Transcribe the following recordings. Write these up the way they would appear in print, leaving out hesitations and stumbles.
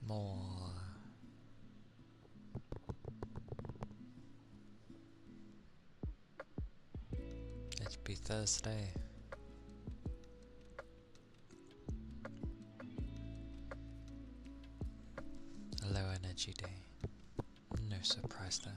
More. It'd be Thursday. A low energy day. No surprise there.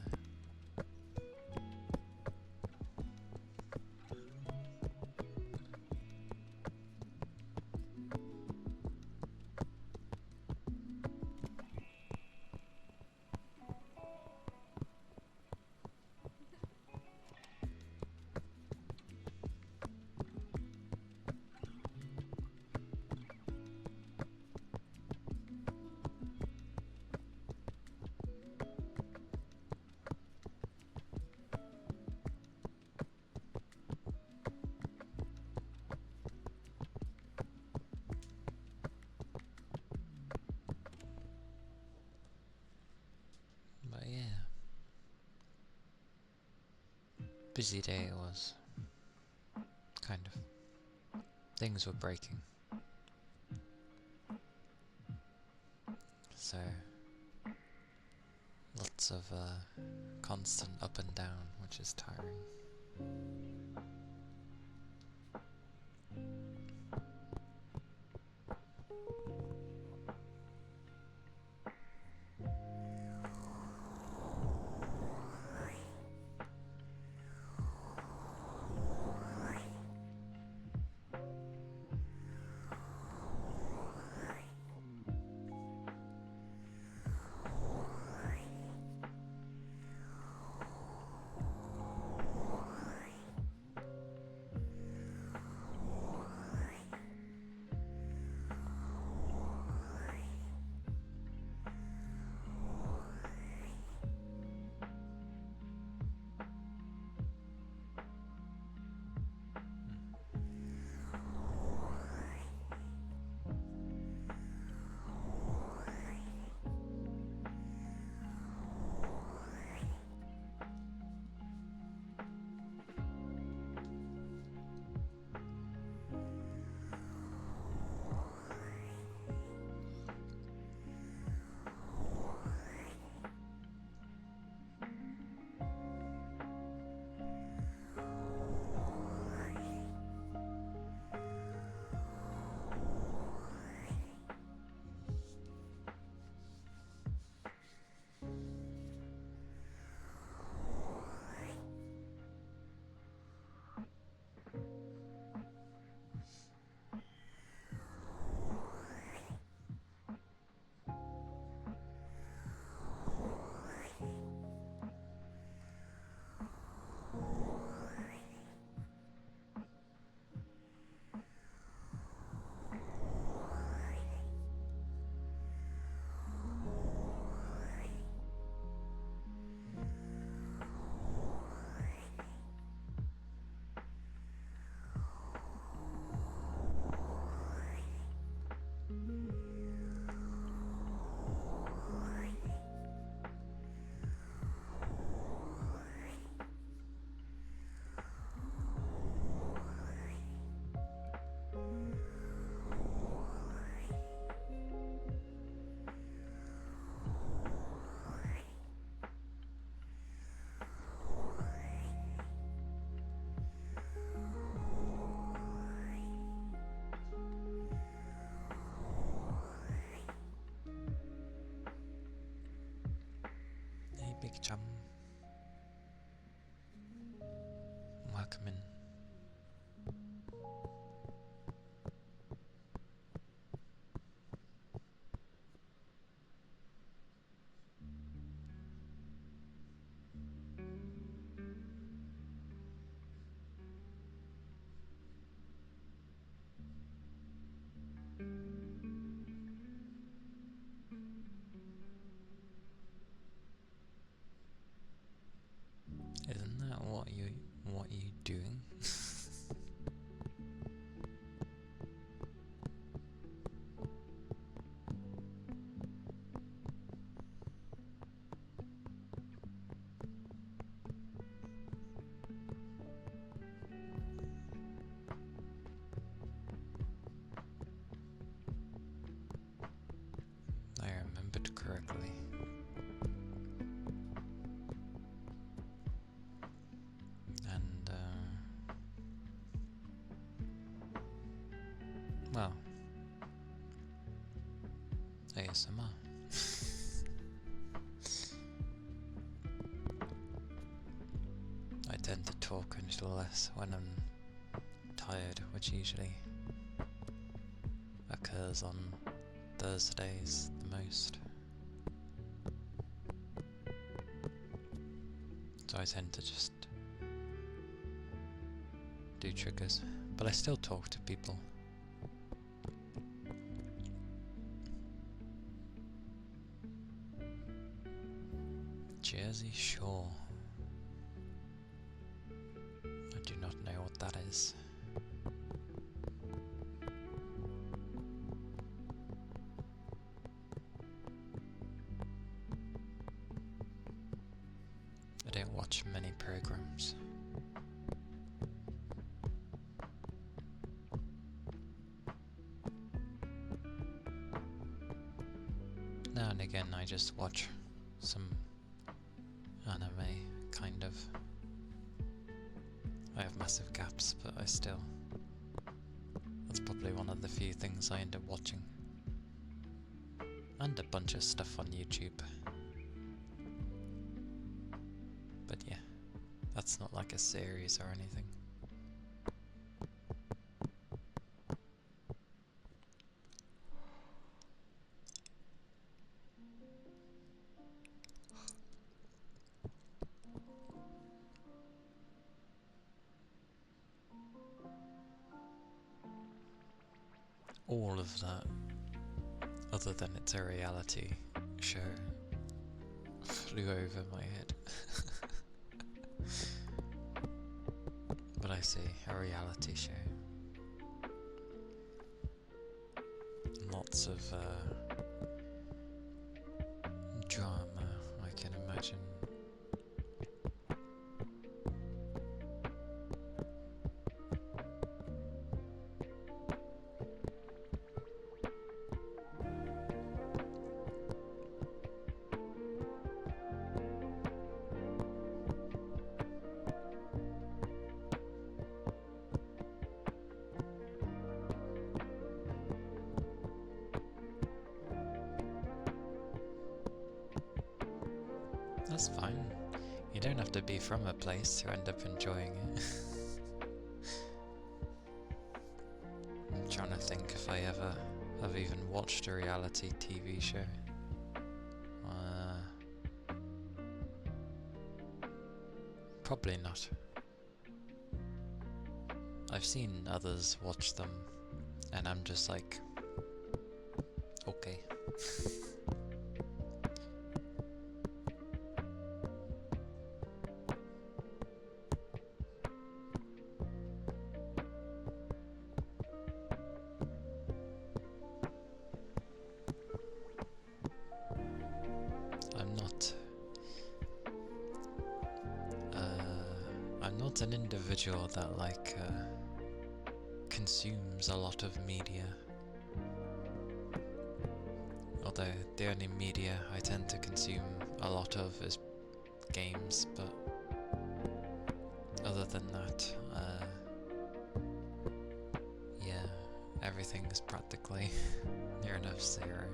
But yeah, busy day it was. Kind of. Things were breaking. So, lots of constant up and down, which is tiring. Chum. Welcome in. Isn't that what you doing? I remembered correctly. And well, ASMR. I tend to talk a little less when I'm tired, which usually occurs on Thursdays the most. So I tend to just do triggers, but I still talk to people. Jersey Shore. I do not know what that is. I don't watch many programs. Now and again I just watch some anime, kind of. I have massive gaps, but I still... That's probably one of the few things I end up watching. And a bunch of stuff on YouTube. But yeah, that's not like a series or anything. All of that, other than it's a reality show, flew over my head. But I see, a reality show. Lots of drama, I can imagine. That's fine. You don't have to be from a place to end up enjoying it. I'm trying to think if I ever have even watched a reality TV show. Probably not. I've seen others watch them, and I'm just like, okay. I'm not an individual that consumes a lot of media. Although the only media I tend to consume a lot of is games, but other than that, yeah, everything is practically near enough zero.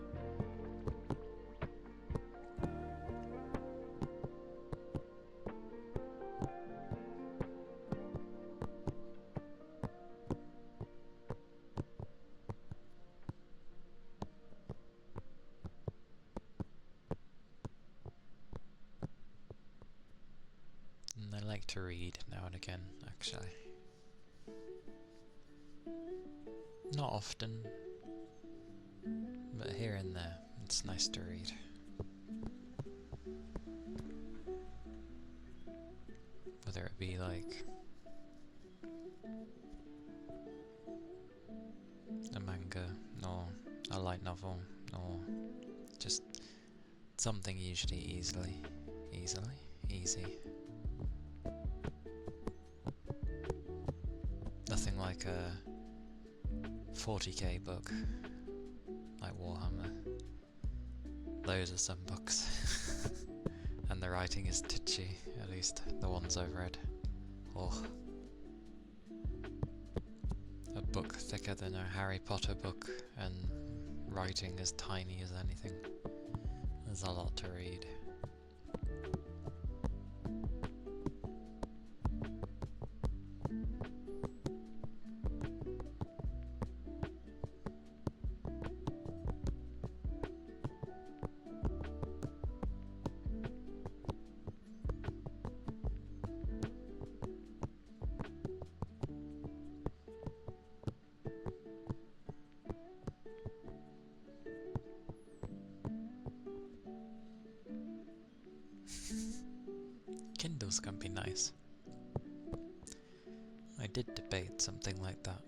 like to read now and again, actually. Not often, but here and there, it's nice to read. Whether it be like a manga, or a light novel, or just something usually easy. Nothing like a 40k book, like Warhammer. Those are some books. And the writing is titchy, at least the ones I've read. Oh. A book thicker than a Harry Potter book, and writing as tiny as anything. There's a lot to read. Kindles can be nice. I did debate something like that.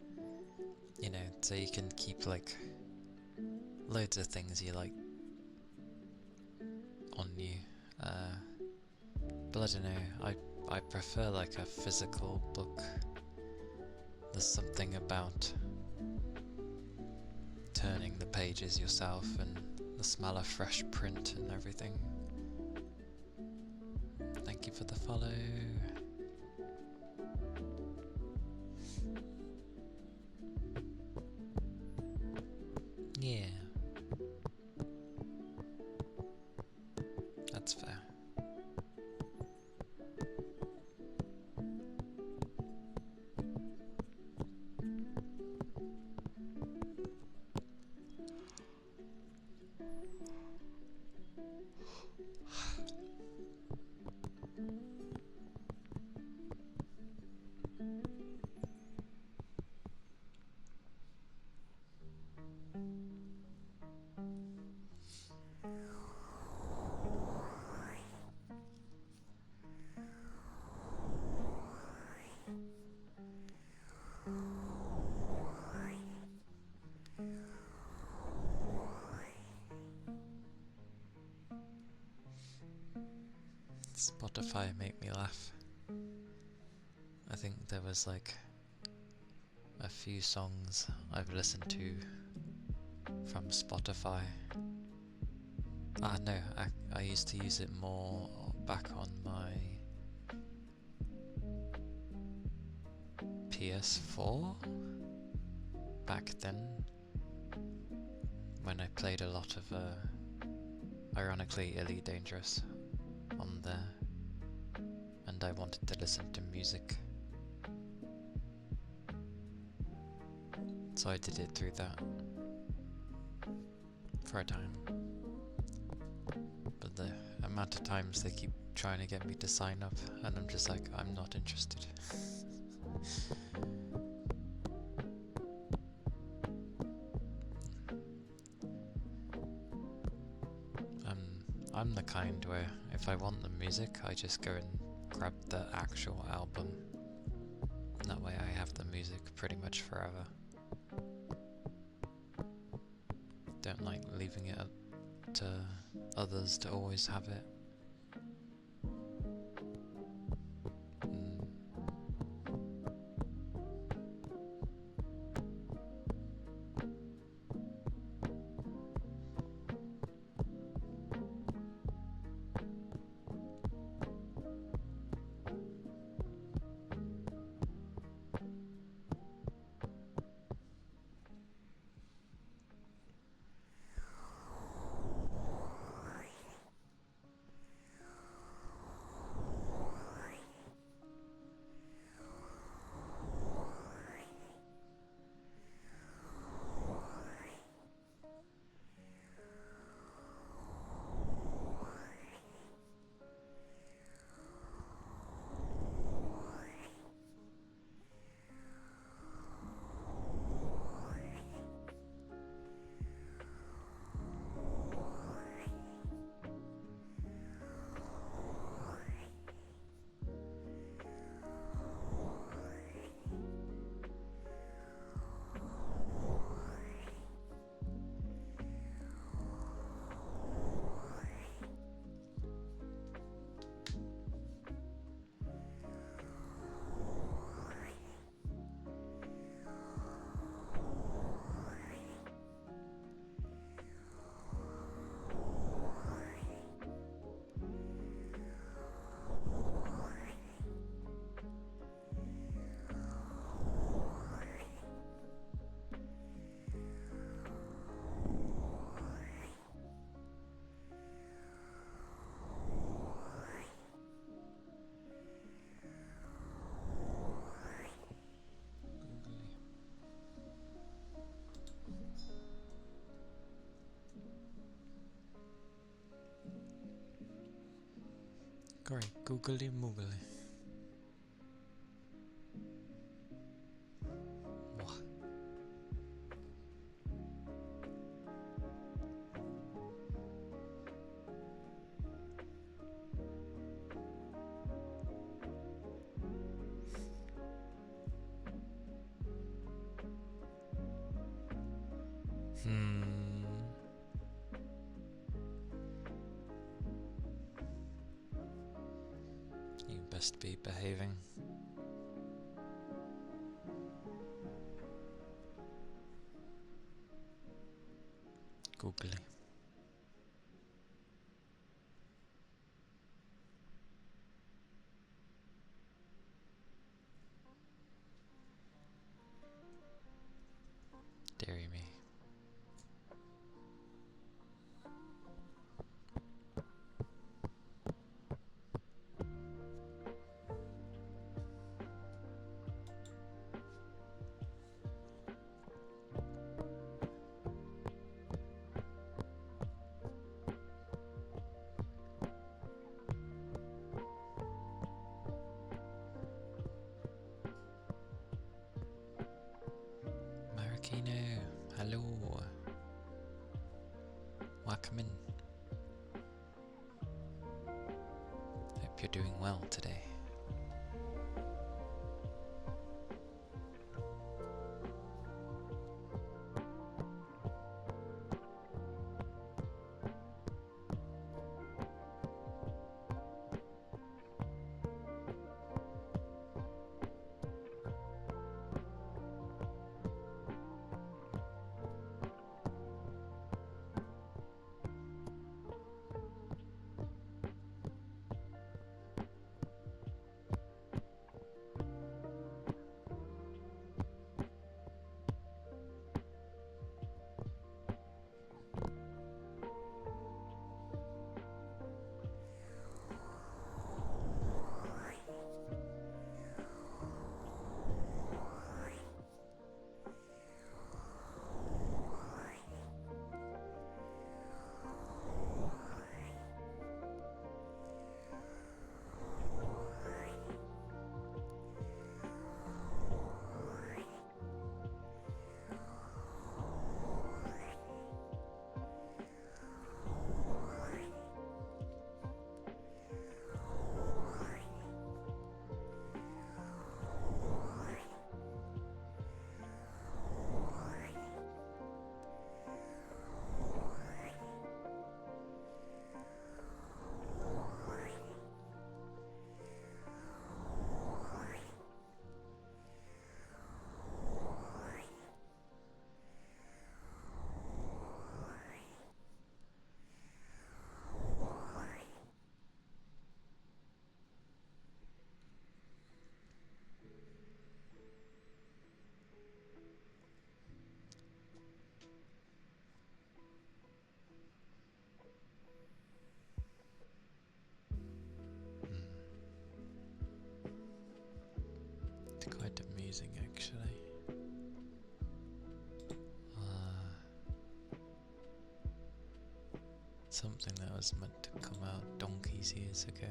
You know, so you can keep like loads of things you like on you. But I don't know, I prefer like a physical book. There's something about turning the pages yourself and the smell of fresh print and everything. Thank you for the follow. Yeah. That's fair. Spotify make me laugh. I think there was like a few songs I've listened to from Spotify. No, I used to use it more back on my PS4 back then, when I played a lot of ironically Elite Dangerous on there, and I wanted to listen to music, so I did it through that for a time. But the amount of times they keep trying to get me to sign up, and I'm just like, I'm not interested. I'm the kind where if I want the music, I just go and grab the actual album. That way I have the music pretty much forever. Don't like leaving it up to others to always have it. Great, googly moogly. What? You best be behaving. Googly. Deary me. Marikino, hello. Welcome in. Hope you're doing well today. It's quite amusing actually. Something that was meant to come out donkeys years ago.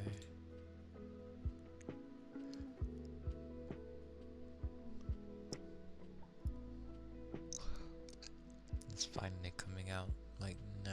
It's finally coming out like now.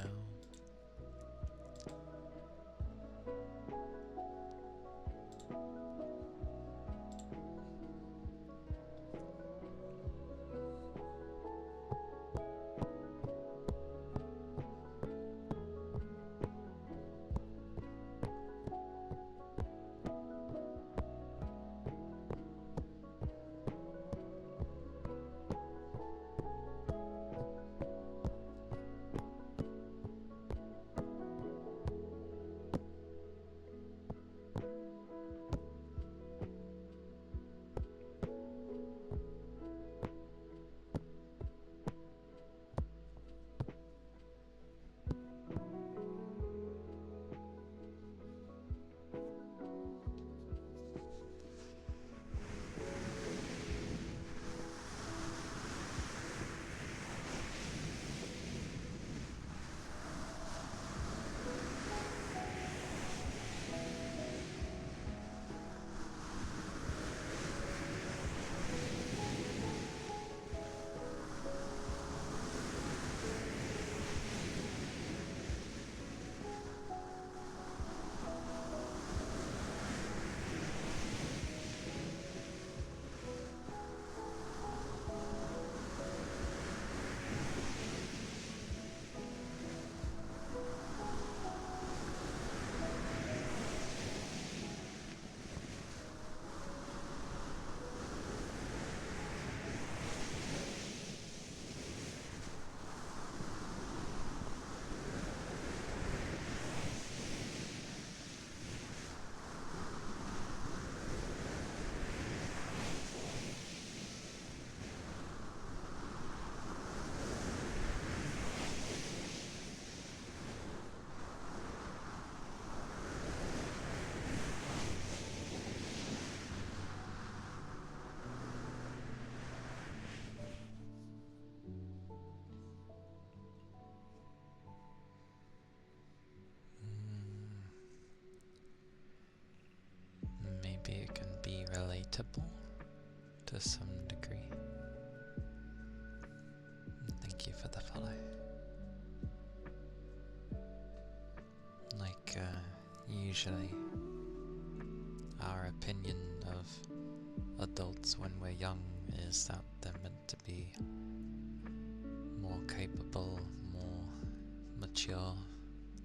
maybe it can be relatable to some degree. Thank you for the follow. Like, usually our opinion of adults when we're young is that they're meant to be more capable, more mature,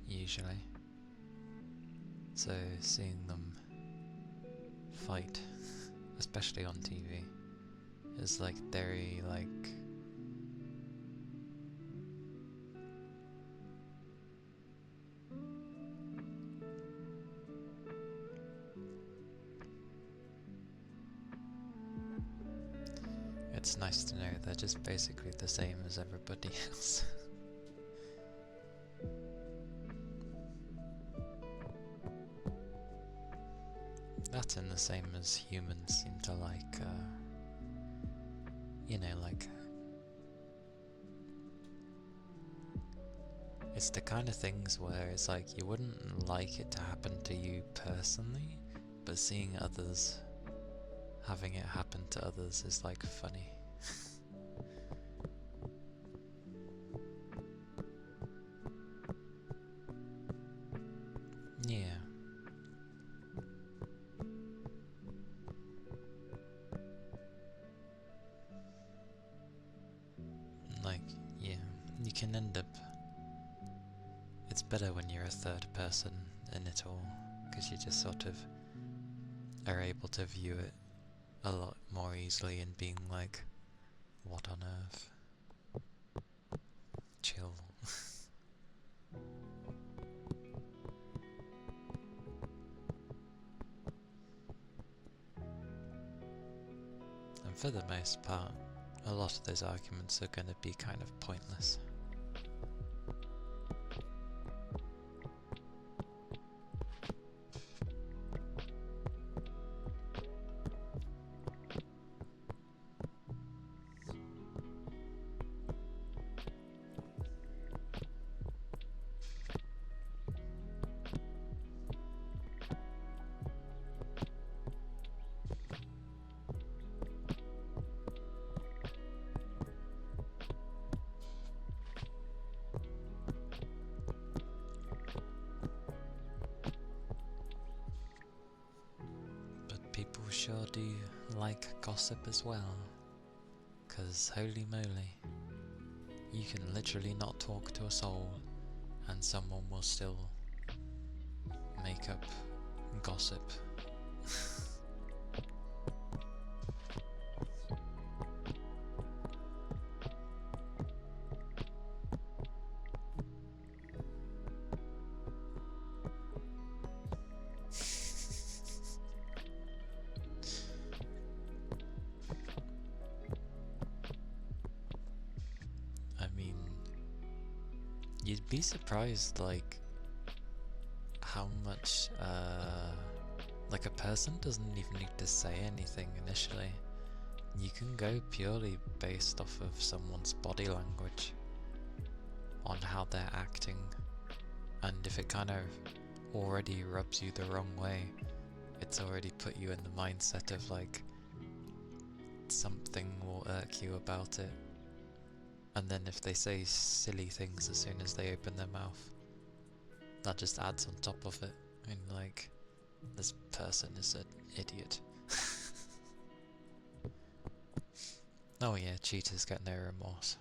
usually. So seeing them fight, especially on TV, is like very like it's nice to know they're just basically the same as everybody else. That and the same as humans seem to like, you know, like, it's the kind of things where it's like you wouldn't like it to happen to you personally, but seeing others having it happen to others is like funny. Yeah. Like, yeah, you can end up... It's better when you're a third person in it all, because you just sort of are able to view it a lot more easily and being like, what on earth? Chill. And for the most part, a lot of those arguments are going to be kind of pointless. People sure do like gossip as well, 'cause holy moly, you can literally not talk to a soul and someone will still make up gossip. I mean, you'd be surprised, like, how much, like, a person doesn't even need to say anything initially. You can go purely based off of someone's body language, on how they're acting, and if it kind of already rubs you the wrong way, it's already put you in the mindset of, like, something will irk you about it. And then if they say silly things as soon as they open their mouth, that just adds on top of it. And like, this person is an idiot. Oh yeah, cheaters get no remorse.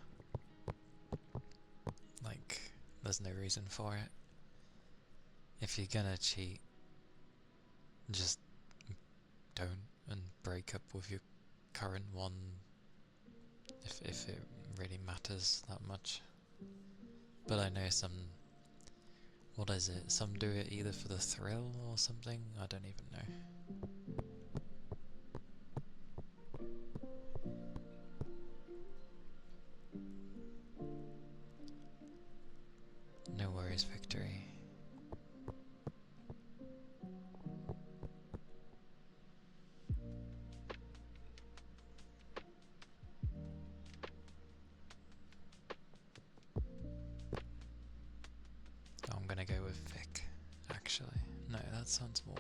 Like, there's no reason for it. If you're gonna cheat, just don't and break up with your current one if it really matters that much. But I know some, what is it, some do it either for the thrill or something, I don't even know. No worries, Victory. I'm gonna go with Vic, actually. No, that sounds more...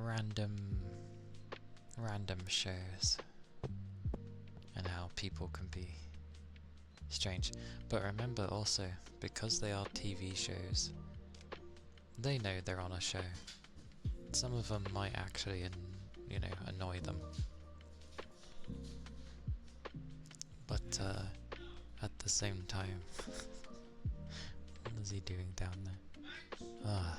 random shows and how people can be strange. But remember also, because they are TV shows, they know they're on a show. Some of them might actually, annoy them. But at the same time, what is he doing down there? Ah.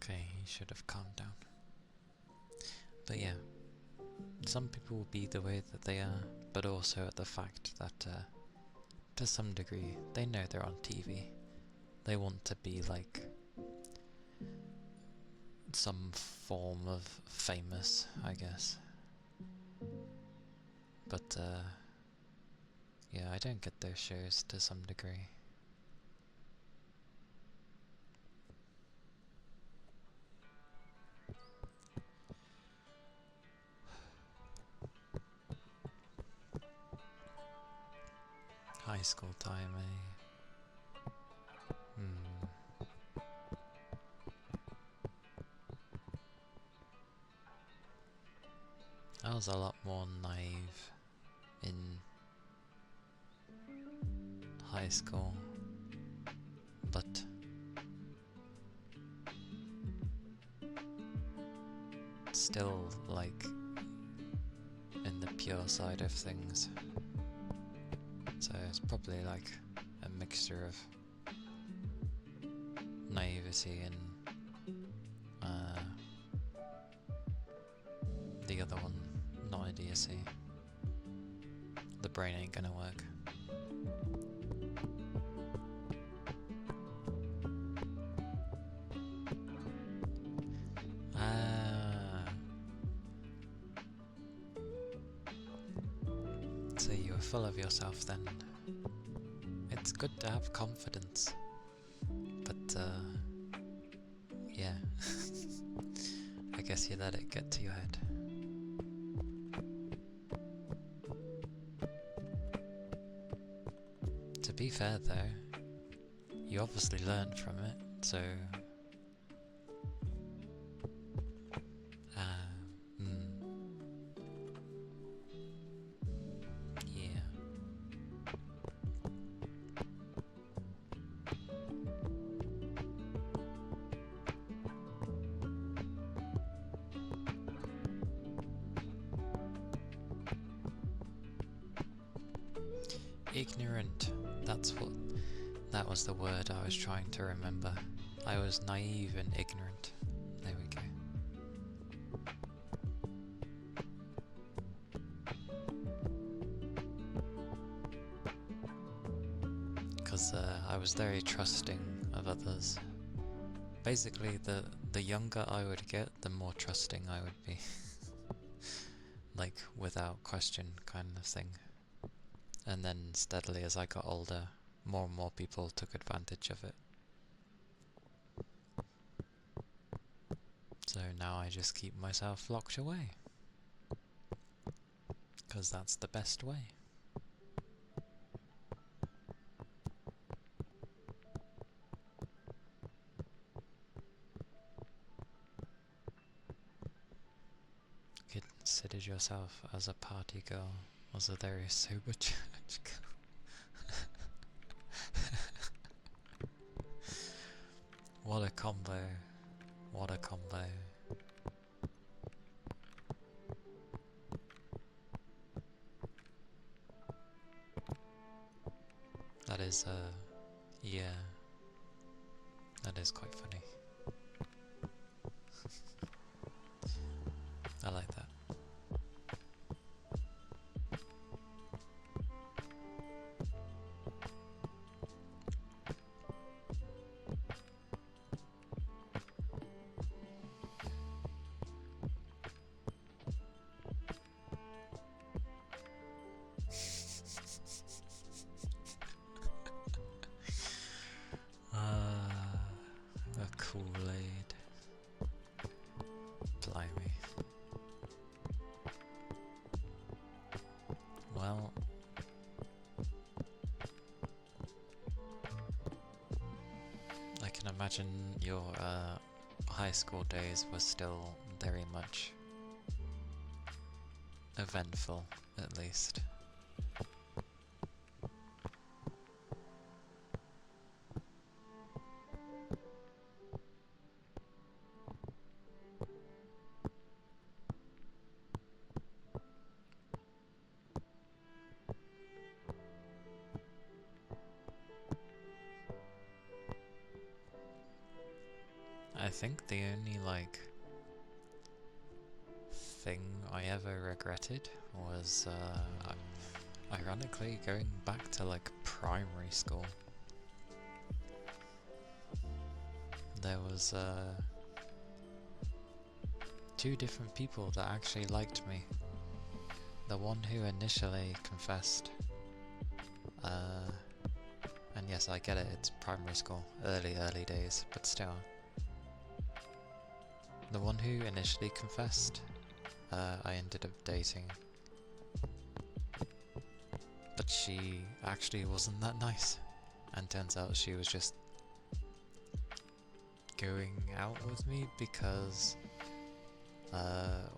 Okay, he should have calmed down. But yeah, some people will be the way that they are, but also at the fact that, to some degree, they know they're on TV. They want to be like some form of famous, I guess. But, yeah, I don't get those shows to some degree. High school time, eh? I was a lot more naive in high school, but still, like, in the pure side of things. So it's probably like a mixture of naivety and the other one, not idiocy. The brain ain't gonna work. So you were full of yourself then. It's good to have confidence, but yeah, I guess you let it get to your head. To be fair though, you obviously learned from it, so yeah. Ignorant, that was the word I was trying to remember. I was naive and ignorant. There we go. Because I was very trusting of others. Basically, the younger I would get, the more trusting I would be. Like, without question kind of thing. And then steadily as I got older, more and more people took advantage of it. So now I just keep myself locked away. Because that's the best way. Considered yourself as a party girl, as a very sober church girl. What a combo. What a combo. That is, yeah. That is quite funny. I like that. Kool-Aid. Blimey. Well, I can imagine your high school days were still very much eventful, at least. I think the only, like, thing I ever regretted was, ironically, going back to, like, primary school. There was, two different people that actually liked me. The one who initially confessed, and yes, I get it, it's primary school, early days, but still. The one who initially confessed, I ended up dating. But she actually wasn't that nice, and turns out she was just going out with me because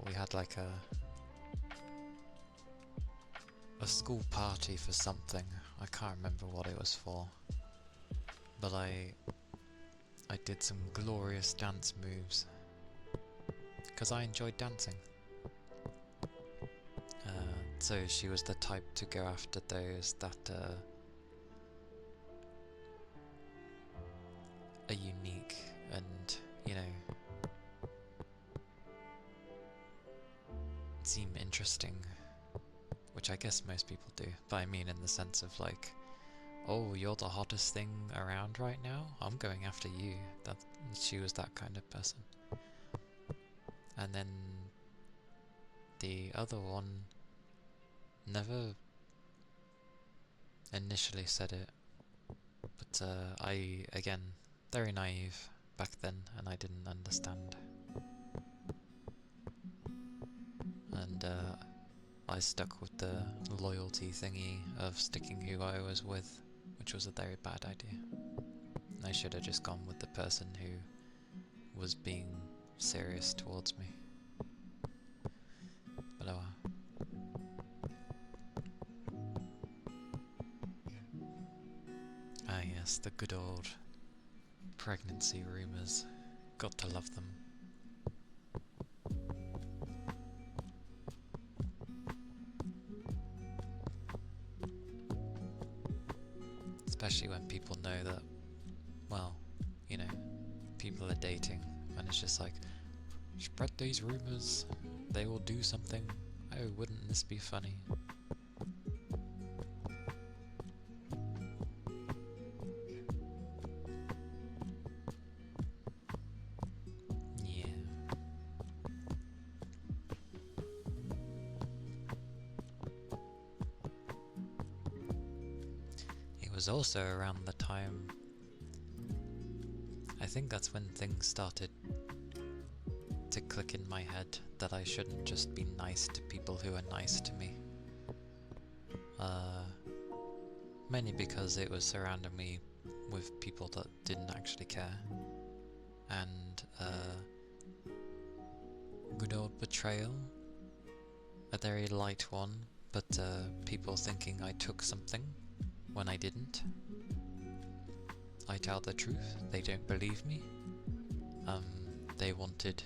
we had like a school party for something. I can't remember what it was for, but I did some glorious dance moves because I enjoyed dancing. So she was the type to go after those that are unique and, you know, seem interesting, which I guess most people do, but I mean in the sense of like, oh, you're the hottest thing around right now, I'm going after you. That she was that kind of person. And then the other one never initially said it, but I, again, very naive back then, and I didn't understand. And I stuck with the loyalty thingy of sticking who I was with, which was a very bad idea. I should have just gone with the person who was being serious towards me. But oh well. Ah yes, the good old pregnancy rumours. Got to love them. Especially when people know that, well, you know, people are dating, and it's just like, spread these rumours, they will do something. Oh, wouldn't this be funny? Yeah. It was also around the time, I think that's when things started to click in my head that I shouldn't just be nice to people who are nice to me. Mainly because it was surrounding me with people that didn't actually care. And good old betrayal, a very light one, but people thinking I took something when I didn't. I tell the truth, they don't believe me. They wanted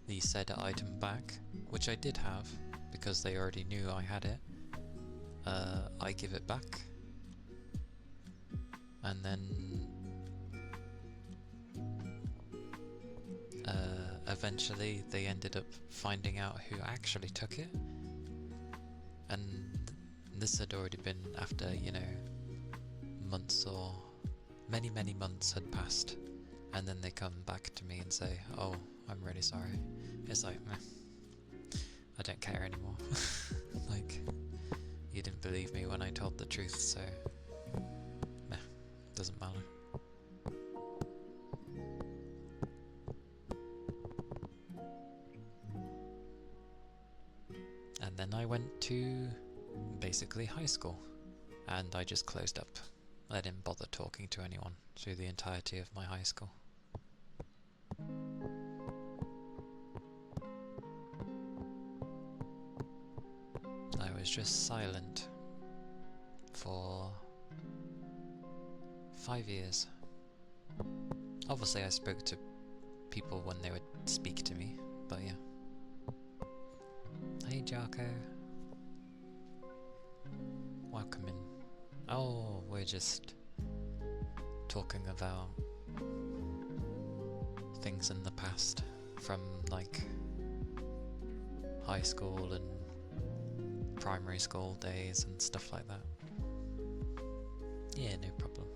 the said item back, which I did have, because they already knew I had it. I give it back, and then eventually they ended up finding out who actually took it, and this had already been after, you know, months, or many months had passed, and then they come back to me and say, oh, I'm really sorry. It's like, meh, I don't care anymore. Like, you didn't believe me when I told the truth, so meh, doesn't matter. I went to basically high school, and I just closed up. I didn't bother talking to anyone through the entirety of my high school. I was just silent for 5 years. Obviously I spoke to people when they would speak to me, but yeah. Hey Jarko. Welcome in. Oh, we're just talking about things in the past from like high school and primary school days and stuff like that. Yeah, no problem.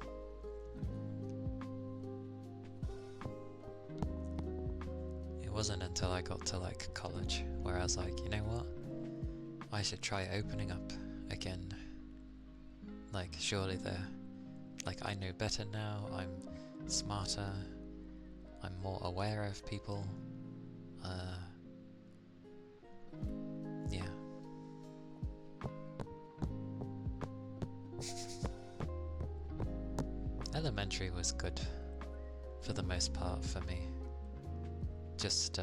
It wasn't until I got to like college where I was like, you know what? I should try opening up again. Like, surely I know better now, I'm smarter, I'm more aware of people, yeah. Elementary was good, for the most part, for me. Just,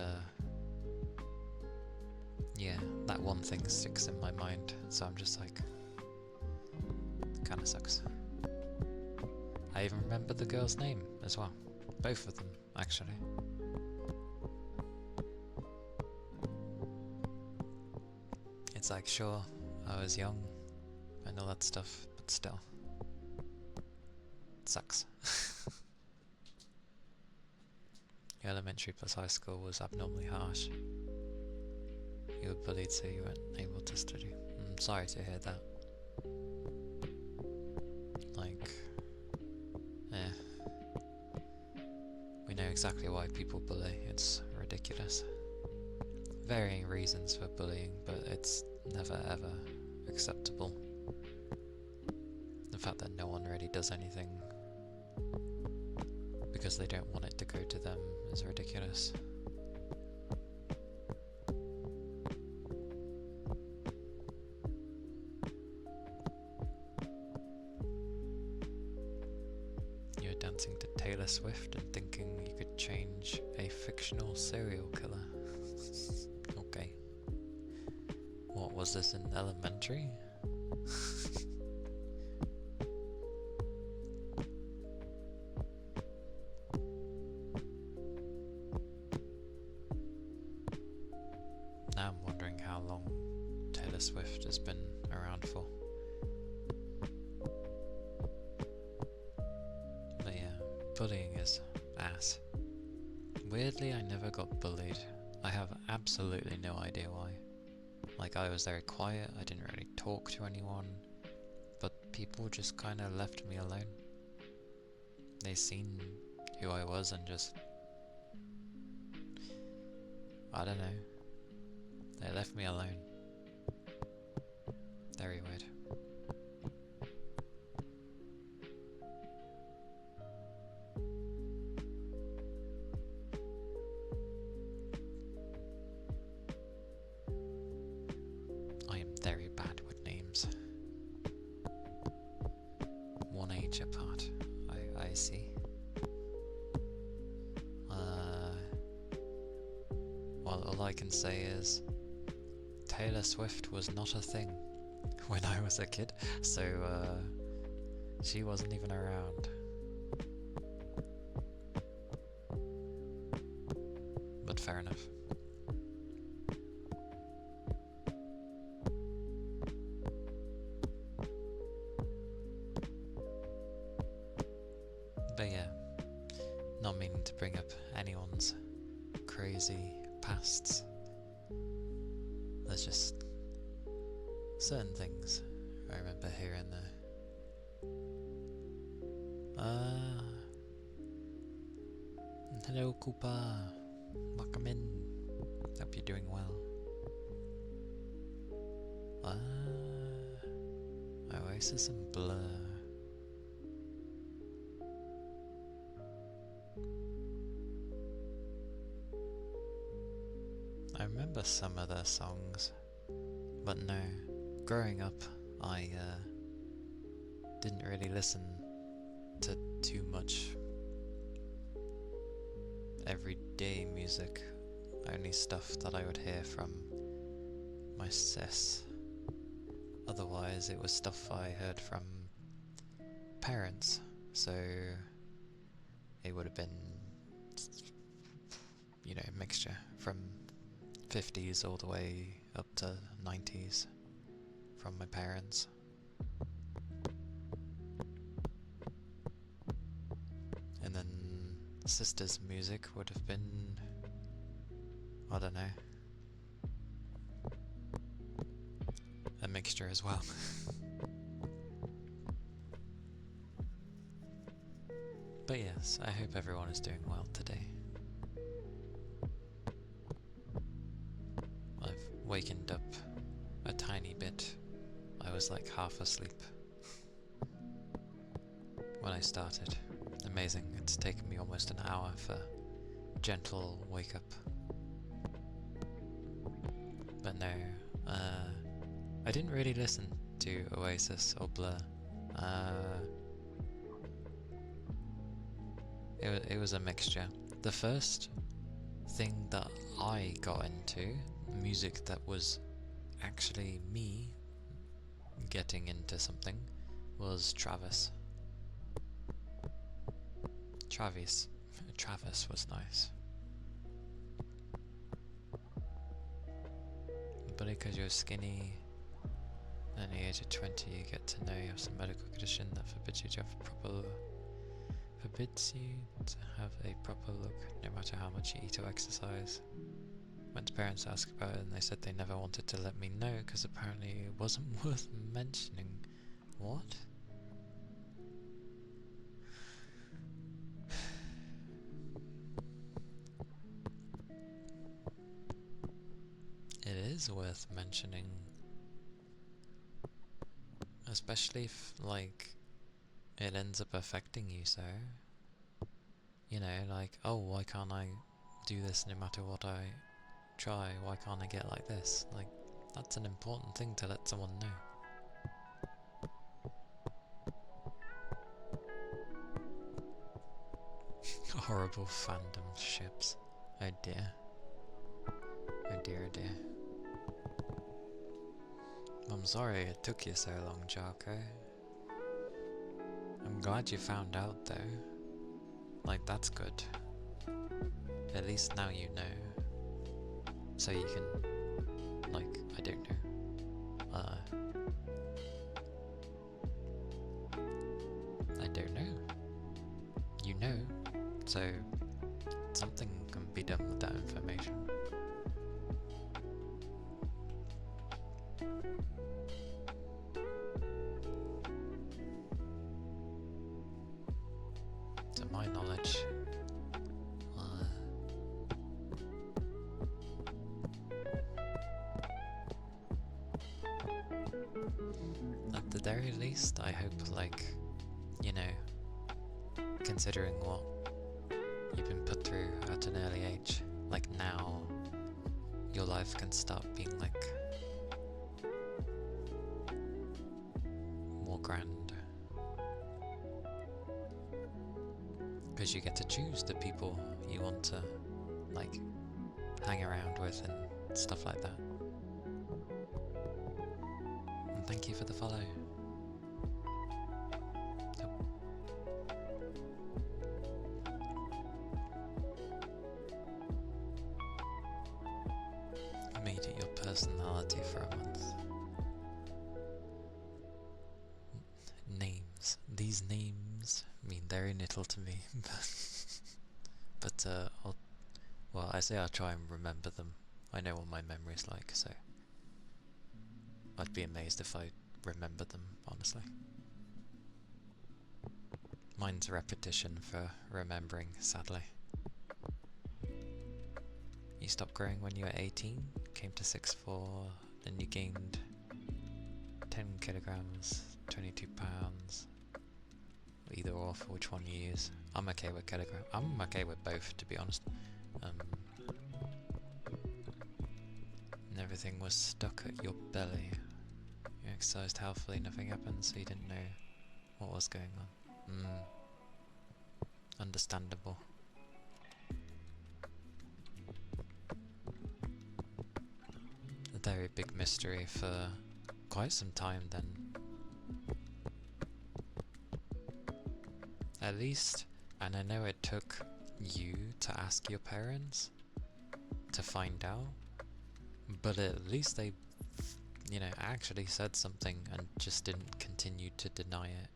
yeah, that one thing sticks in my mind, so I'm just like, kinda sucks. I even remember the girl's name as well. Both of them, actually. It's like, sure, I was young and all that stuff, but still. It sucks. Elementary plus high school was abnormally harsh. You were bullied so you weren't able to study. I'm sorry to hear that. Like, we know exactly why people bully, it's ridiculous. Varying reasons for bullying, but it's never ever acceptable. The fact that no one really does anything because they don't want it to go to them is ridiculous. You're dancing to Taylor Swift and thinking you could change a fictional serial killer. Okay. What was this, in elementary? Now I'm wondering how long Taylor Swift has been around for. But yeah, bullying is ass. Weirdly, I never got bullied. I have absolutely no idea why. Like, I was very quiet, I didn't really talk to anyone, but people just kind of left me alone. They seen who I was and just, I don't know, they left me alone. Very weird. I am very bad with names. 1 age apart, I see. Well, all I can say is Taylor Swift was not a thing when I was a kid, so she wasn't even around. But fair enough. But yeah, not meaning to bring up anyone's crazy pasts. There's just certain things I remember here and there. Hello Koopa, welcome in. Hope you're doing well. Oasis and Blur. I remember some of their songs, But no, growing up, I didn't really listen to too much everyday music, only stuff that I would hear from my sis. Otherwise, it was stuff I heard from parents, so it would have been, you know, a mixture from 50s all the way up to 90s from my parents. And then sister's music would have been, I don't know, a mixture as well. But yes, I hope everyone is doing well today. I've wakened up a tiny bit. I was like half asleep when I started. Amazing, it's taken me almost an hour for gentle wake up. But no, I didn't really listen to Oasis or Blur. It was a mixture. The first thing that I got into, music that was actually me getting into something, was Travis. Travis was nice. But because you're skinny, at the age of 20 you get to know you have some medical condition that forbids you to have a proper look, no matter how much you eat or exercise. Went to parents to ask about it and they said they never wanted to let me know because apparently it wasn't worth mentioning. What? It is worth mentioning. Especially if, like, it ends up affecting you, so... You know, like, oh, why can't I do this no matter what I try? Why can't I get like this? Like, that's an important thing to let someone know. Horrible fandom ships. Oh dear. Oh dear, oh dear. I'm sorry it took you so long, Jarko. I'm glad you found out though. Like, that's good. At least now you know. So you can, like, I don't know. I don't know. You know, so something can be done with that information. To my knowledge, at the very least, I hope, like, you know, considering what you've been put through at an early age, like now, your life can start being, like, more grand. Because you get to choose the people you want to, like, hang around with and stuff like that. And thank you for the follow. I made it your personality for a month. Names. These names mean very little to me. But I say I'll try and remember them. I know what my memory's like, so I'd be amazed if I remember them, honestly. Mine's repetition for remembering, sadly. You stopped growing when you were 18, came to 6'4", then you gained 10 kilograms, 22 pounds. Either or for which one you use. I'm okay with kilogram. I'm okay with both, to be honest. everything was stuck at your belly. You exercised healthily, nothing happened, so you didn't know what was going on. Understandable. A very big mystery for quite some time then. At least, and I know it took you to ask your parents to find out, but at least they, you know, actually said something and just didn't continue to deny it.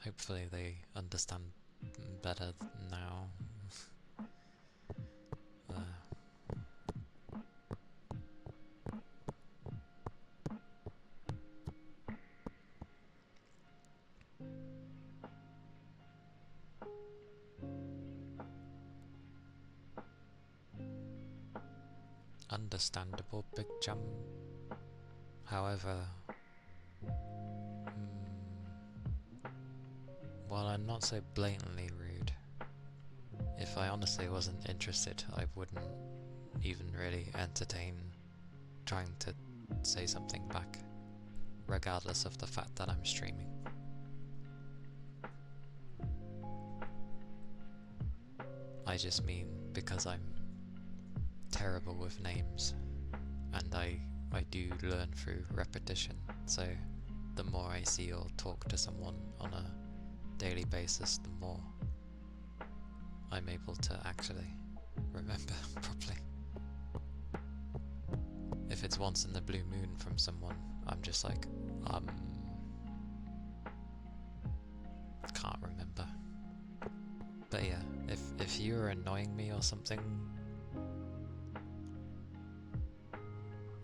Hopefully they understand better now. Understandable, big jump. However, while I'm not so blatantly rude, if I honestly wasn't interested, I wouldn't even really entertain trying to say something back, regardless of the fact that I'm streaming. I just mean because I'm terrible with names, and I do learn through repetition, so the more I see or talk to someone on a daily basis, the more I'm able to actually remember properly. If it's once in the blue moon from someone, I'm just like, can't remember. But yeah, if you were annoying me or something,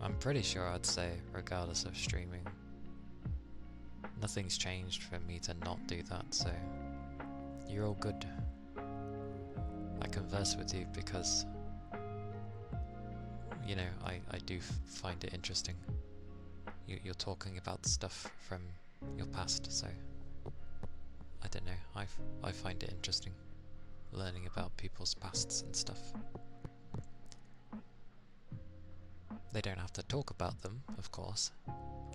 I'm pretty sure I'd say, regardless of streaming. Nothing's changed for me to not do that, so you're all good. I converse with you because, you know, I do find it interesting. You're talking about stuff from your past, so I don't know, I find it interesting, learning about people's pasts and stuff. They don't have to talk about them, of course.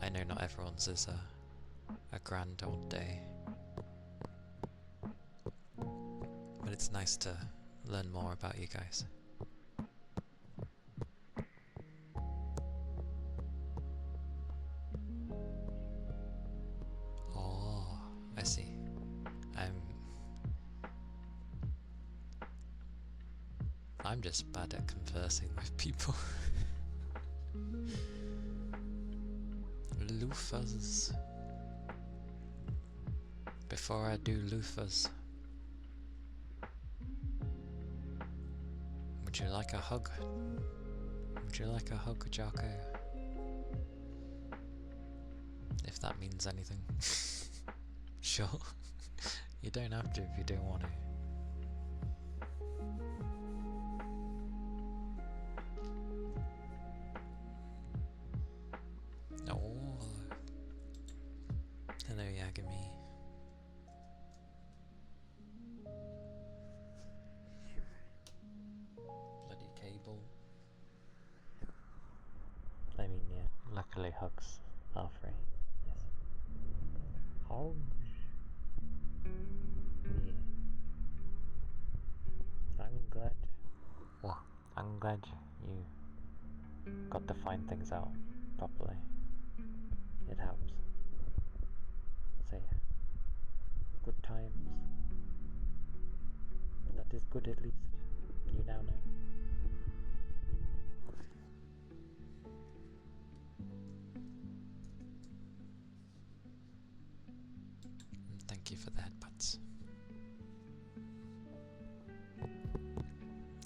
I know not everyone's is a grand old day. But it's nice to learn more about you guys. Oh, I see. I'm just bad at conversing with people. Loofahs. Before I do loofahs, would you like a hug? Would you like a hug, Jarko? If that means anything. Sure. You don't have to if you don't want to. Hello, Yagami. Bloody cable. I mean, yeah, luckily hugs are free. Yes. Hugs? Yeah. I'm glad you got to find things out properly. It helps. So yeah, good times. That is good, at least. You now know. And thank you for the headbutts.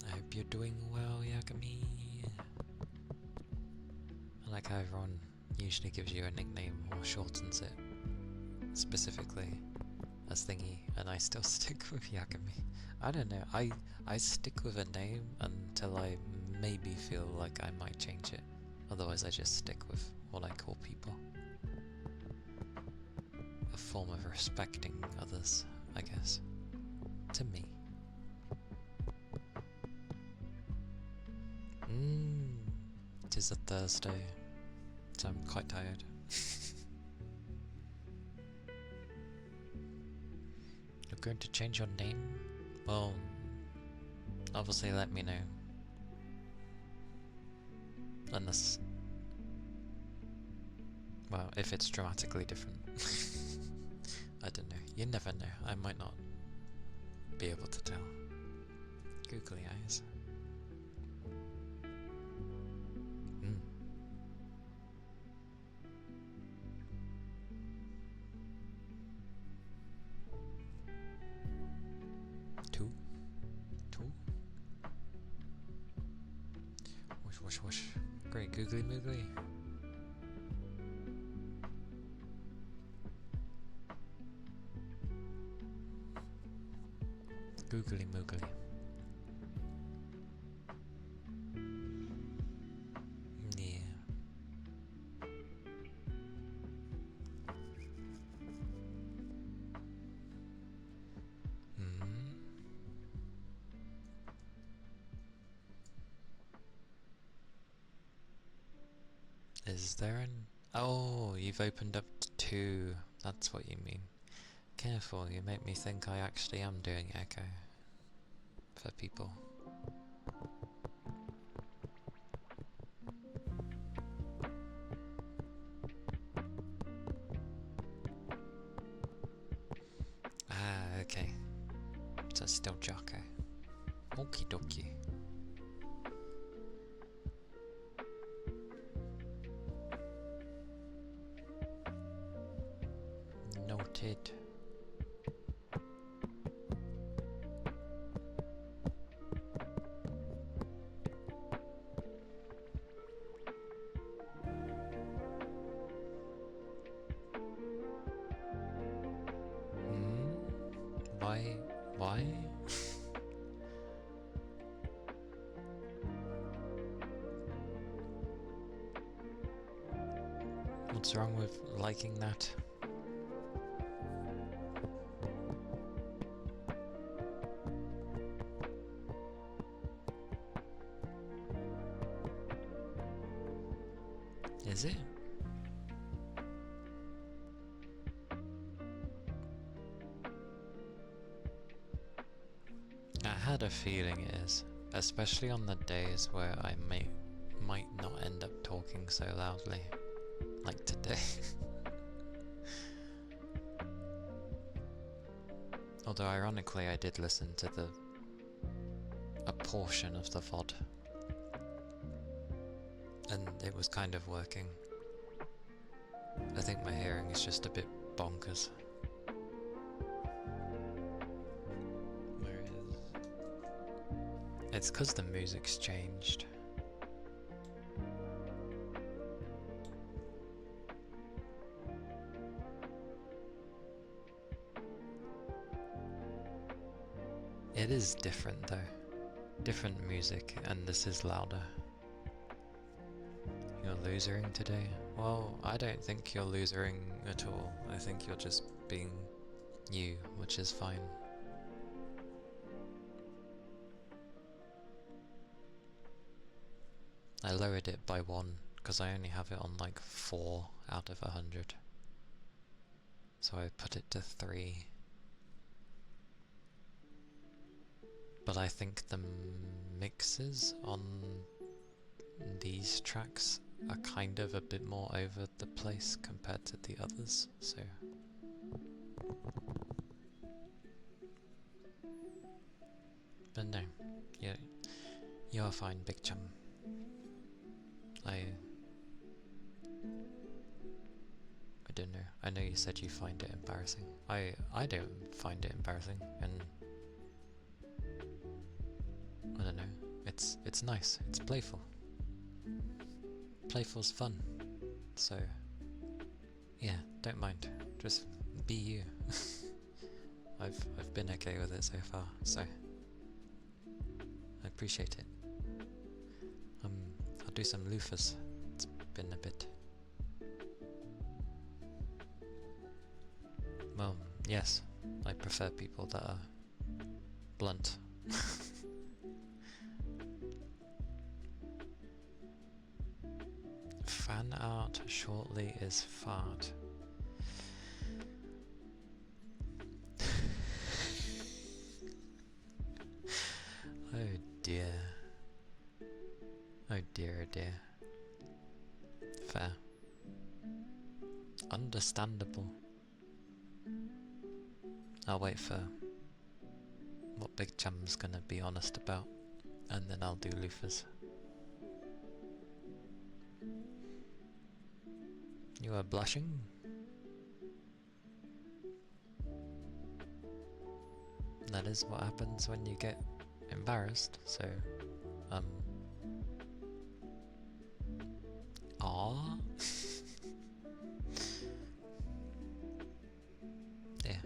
I hope you're doing well, Yagami. I like how everyone usually gives you a nickname or shortens it specifically as Thingy, and I still stick with Yagami. I don't know, I stick with a name until I maybe feel like I might change it. Otherwise I just stick with what I call people. A form of respecting others, I guess. To me. is a Thursday, so I'm quite tired. You're going to change your name? Well, obviously let me know. Unless... well, if it's dramatically different. I don't know. You never know. I might not be able to tell. Googly eyes. Two. Whoosh, whoosh. Great, googly moogly. Googly moogly. Yeah. Is there an... oh, you've opened up to 2. That's what you mean. Careful, you make me think I actually am doing echo for people. Ah, okay. So it's still Jocko. Okie dokie. Noted. Why? What's wrong with liking that? Is it? I had a feeling it is, especially on the days where I might not end up talking so loudly, like today. Although ironically I did listen to a portion of the VOD, and it was kind of working. I think my hearing is just a bit bonkers. It's because the music's changed. It is different though. Different music, and this is louder. You're losering today? Well, I don't think you're losering at all. I think you're just being you, which is fine. I lowered it by 1 because I only have it on like 4 out of 100. So I put it to 3. But I think the mixes on these tracks are kind of a bit more over the place compared to the others, so... But no, you're fine, big chum. I don't know. I know you said you find it embarrassing. I don't find it embarrassing, and I don't know. It's nice. It's playful. Playful's fun. So yeah, don't mind. Just be you. I've been okay with it so far, so I appreciate it. I'll do some loofahs. It's been a bit. Well, yes, I prefer people that are blunt. Fan art shortly is fart. Oh dear. Oh dear, oh dear. Fair. Understandable. I'll wait for what Big Chum's gonna be honest about, and then I'll do loofahs. You are blushing? That is what happens when you get embarrassed, so, aww. Yeah,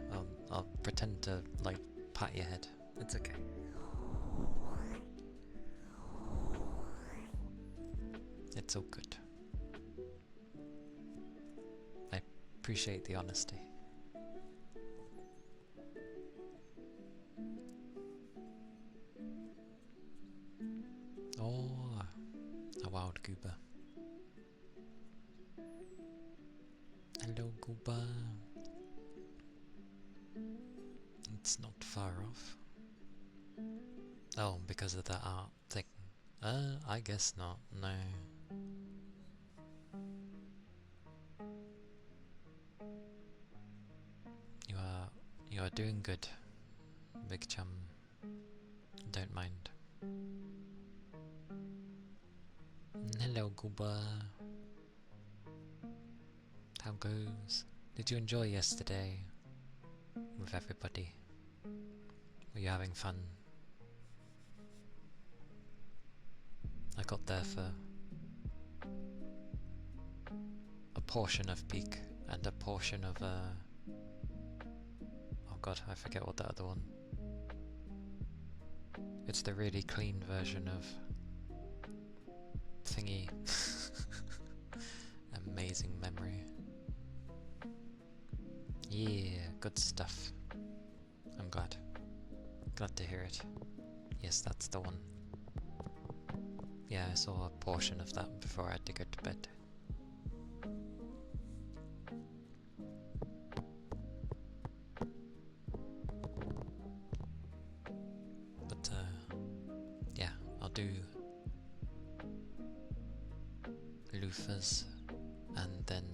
I'll pretend to, like, pat your head. It's okay. It's all good. I appreciate the honesty. Oh, a wild goober. Hello, goober. It's not far off. Oh, because of the art thing. I guess not, no. You are doing good, Big Chum. Don't mind. Hello, goober. How goes? Did you enjoy yesterday with everybody? Were you having fun? I got there for a portion of Peak and a portion of oh god, I forget what the other one. It's the really clean version of thingy. Amazing memory. Yeah, good stuff. I'm glad. Glad to hear it. Yes, that's the one. Yeah, I saw a portion of that before I had to go to bed. But, yeah, I'll do loofahs, and then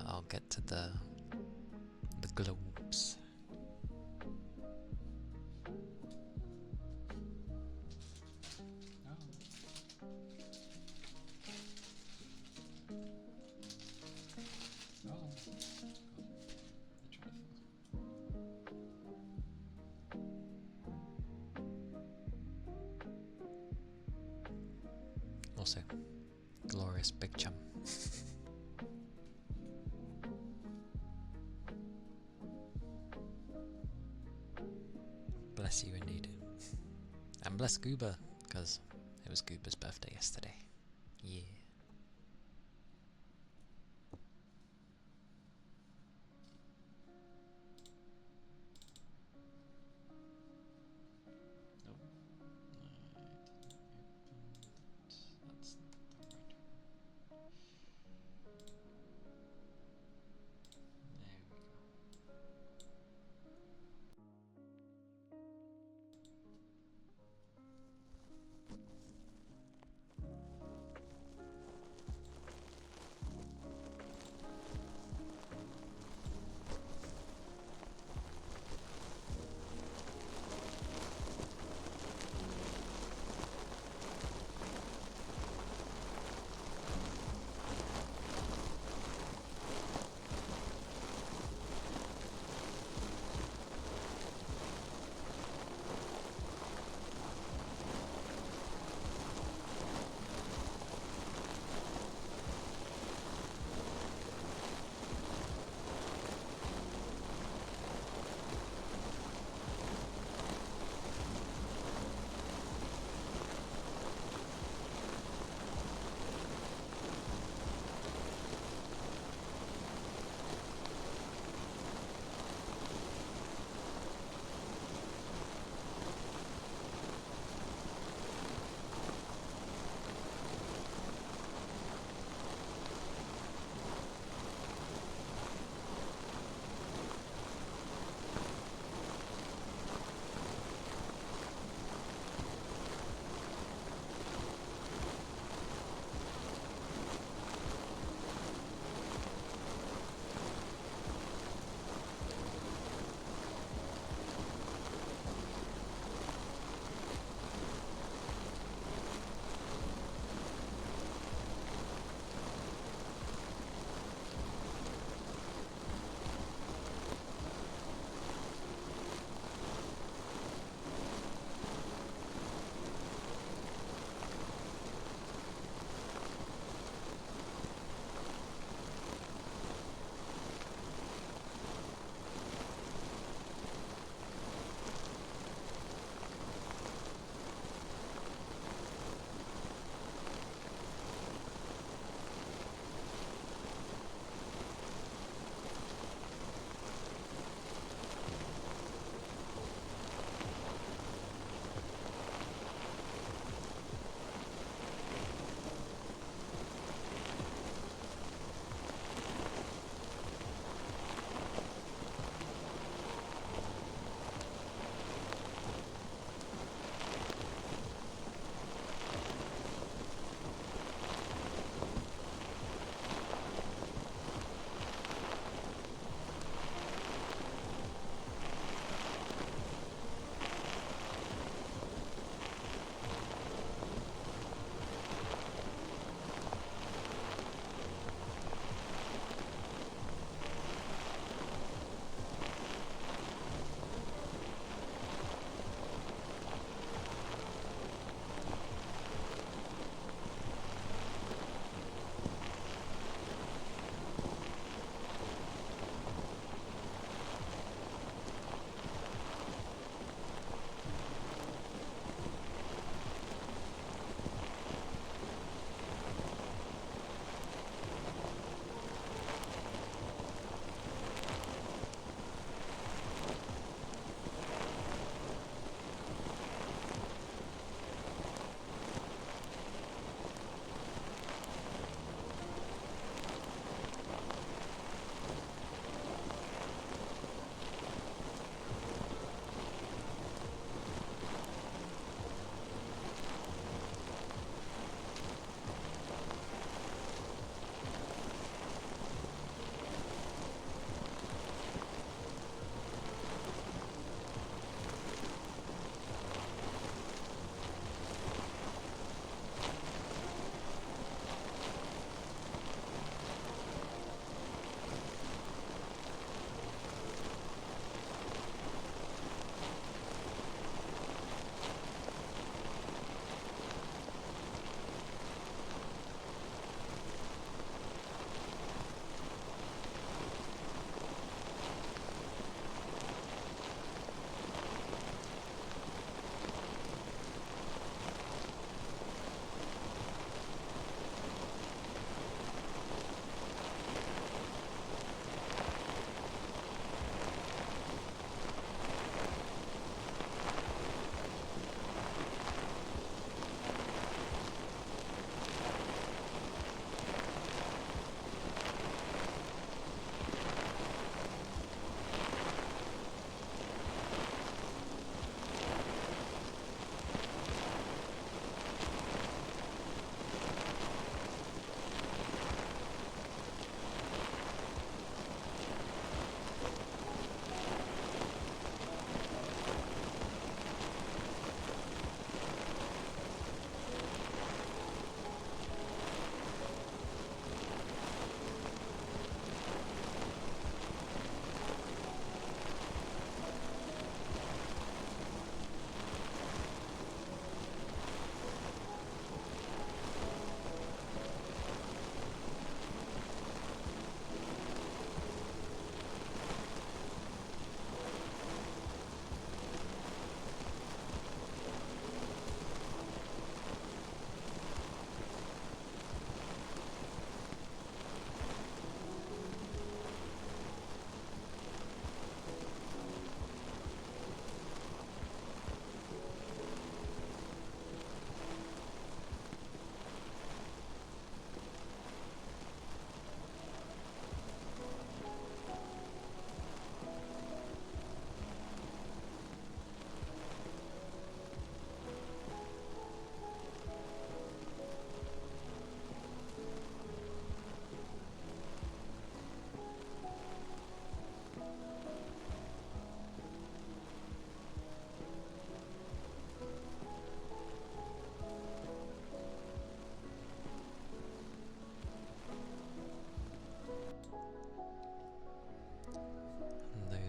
I'll get to the globes. Also, glorious Big Chum. Bless you indeed. And bless Goober, because it was Goober's birthday yesterday. Yeah.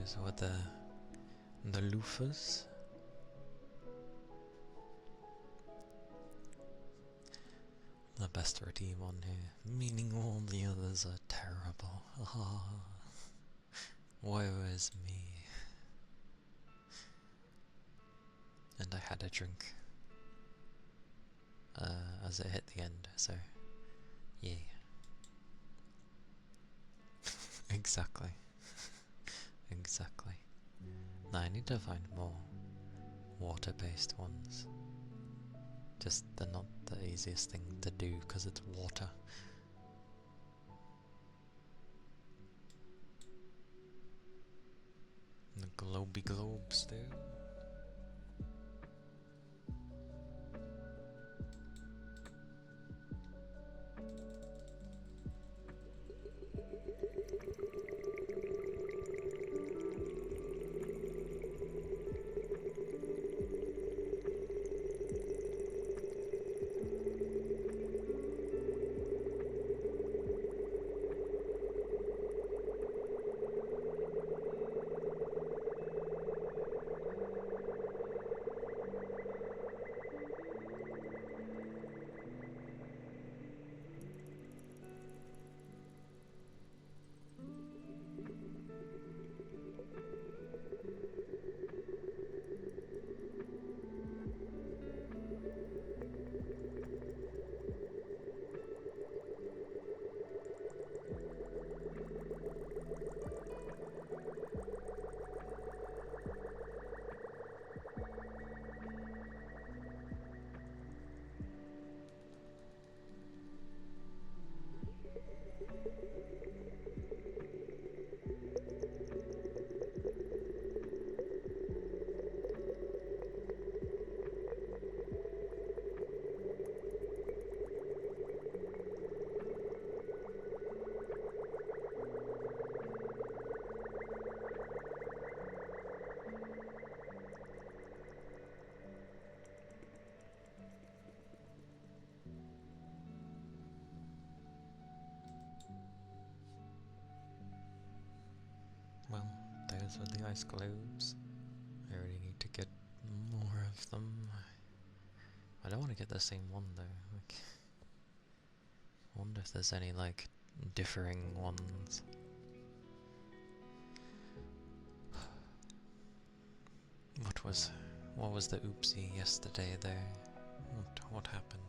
those were the loofers. The best redeem on here, meaning all the others are terrible. Ah, woe is me. And I had a drink as it hit the end, so yeah. Exactly. Exactly. Now I need to find more water-based ones. Just they're not the easiest thing to do because it's water. The globy globes do. Well, those were the ice globes. I really need to get more of them. I don't want to get the same one though. Like, I wonder if there's any like differing ones. What was the oopsie yesterday there? What happened?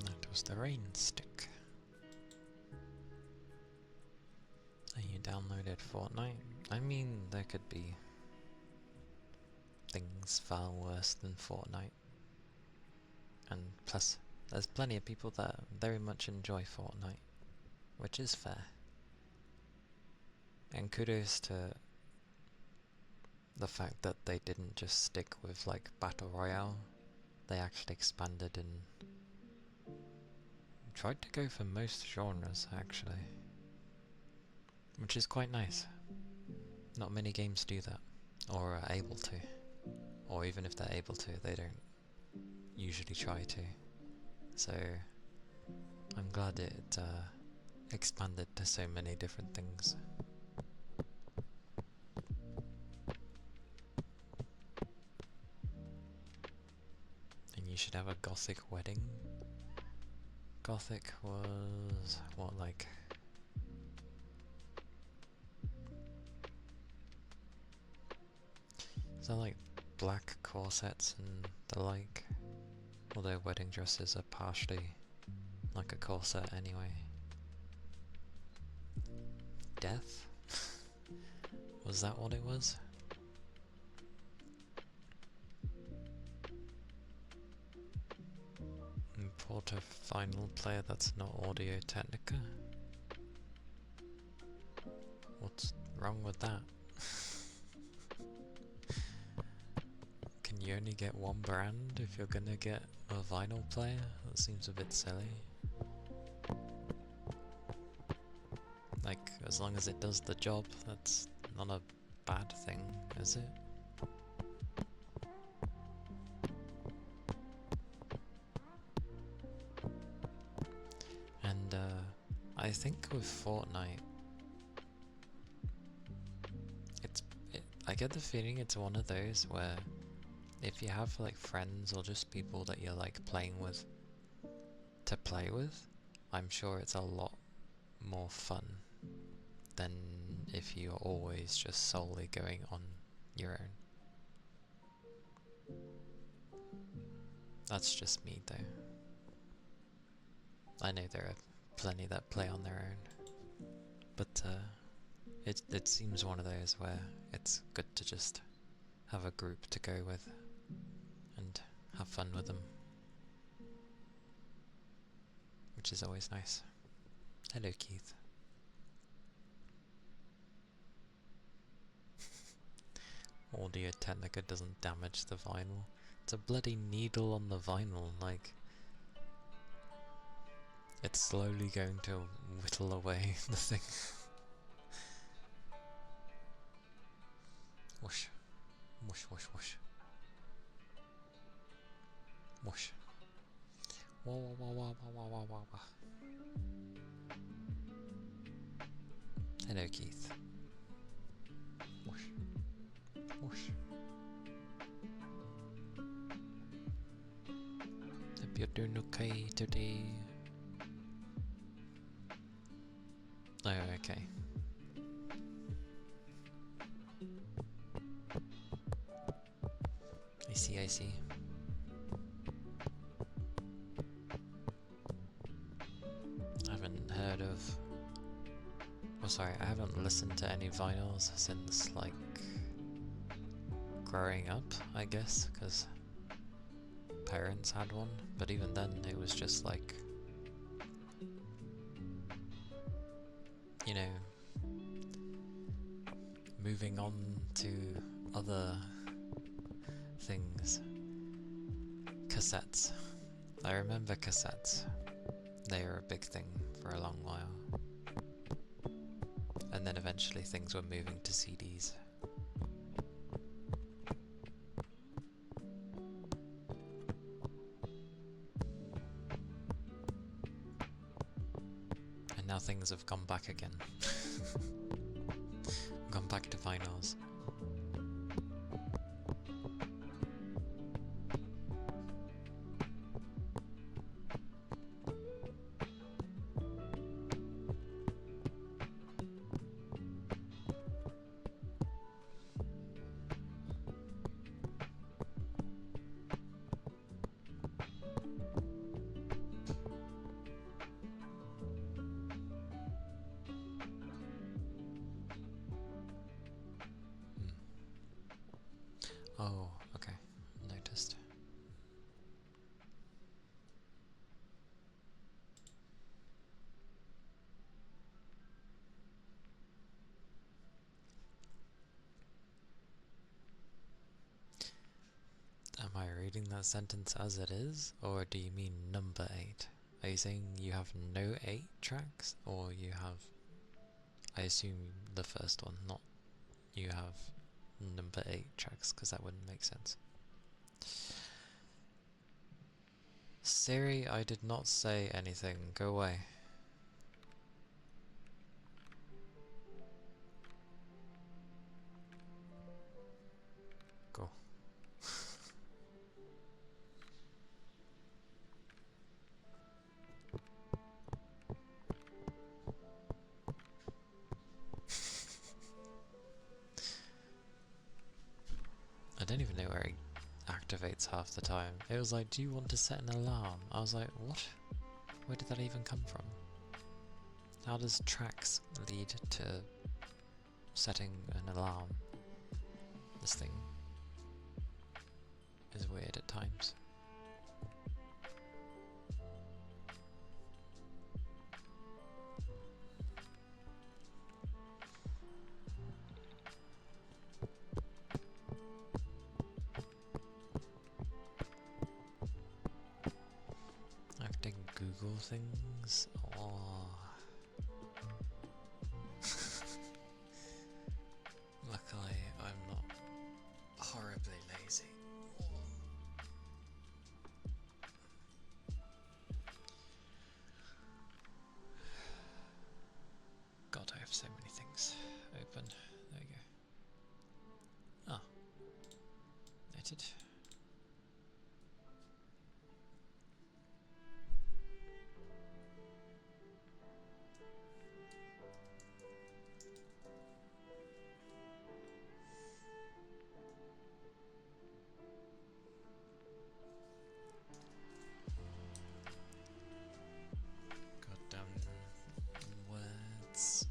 That was the rain stick. And you downloaded Fortnite? I mean, there could be things far worse than Fortnite. And plus, there's plenty of people that very much enjoy Fortnite, which is fair. And kudos to the fact that they didn't just stick with like Battle Royale. They actually expanded and tried to go for most genres actually. Which is quite nice. Not many games do that, or are able to. Or even if they're able to, they don't usually try to. So I'm glad it expanded to so many different things. And you should have a gothic wedding. Gothic was what, like is that like black corsets and the like? Although wedding dresses are partially like a corset anyway. Death? Was that what it was? Import a final player that's not Audio Technica? What's wrong with that? Can you only get one brand if you're gonna get a vinyl player? That seems a bit silly. Like, as long as it does the job, that's not a bad thing, is it? And I think with Fortnite, I get the feeling it's one of those where if you have like friends or just people that you're like playing with to play with, I'm sure it's a lot more fun than if you're always just solely going on your own. That's just me though. I know there are plenty that play on their own, but it seems one of those where it's good to just have a group to go with and have fun with them, which is always nice. Hello, Keith. Audio Technica doesn't damage the vinyl. It's a bloody needle on the vinyl, like it's slowly going to whittle away the thing. Whoosh. Whoosh, whoosh, whoosh. Whoosh. Wah, wah, wah, wah, wah, wah, wah, wah. Hello, Keith. Whoosh. Whoosh. Hope you're doing okay today. Oh, okay. I see, I see. I haven't heard of... Oh, sorry, I haven't listened to any vinyls since, like, growing up, I guess, because parents had one, but even then it was just like, you know, moving on to other things. Cassettes. I remember cassettes. They were a big thing for a long while. And then eventually things were moving to CDs. And now things have gone back again. Gone back to vinyls. Oh, okay. Noticed. Am I reading that sentence as it is, or do you mean number 8? Are you saying you have no 8 tracks, or you have... I assume the first one, not you have number 8 tracks, because that wouldn't make sense. Siri, I did not say anything. Go away. Go. I don't even know where it activates half the time. It was like, do you want to set an alarm? I was like, what? Where did that even come from? How does tracks lead to setting an alarm? This thing is weird at times. I have to Google things. Oh. Luckily, I'm not horribly lazy. God, I have so many things open. There you go. Ah, noted. Goddamn words.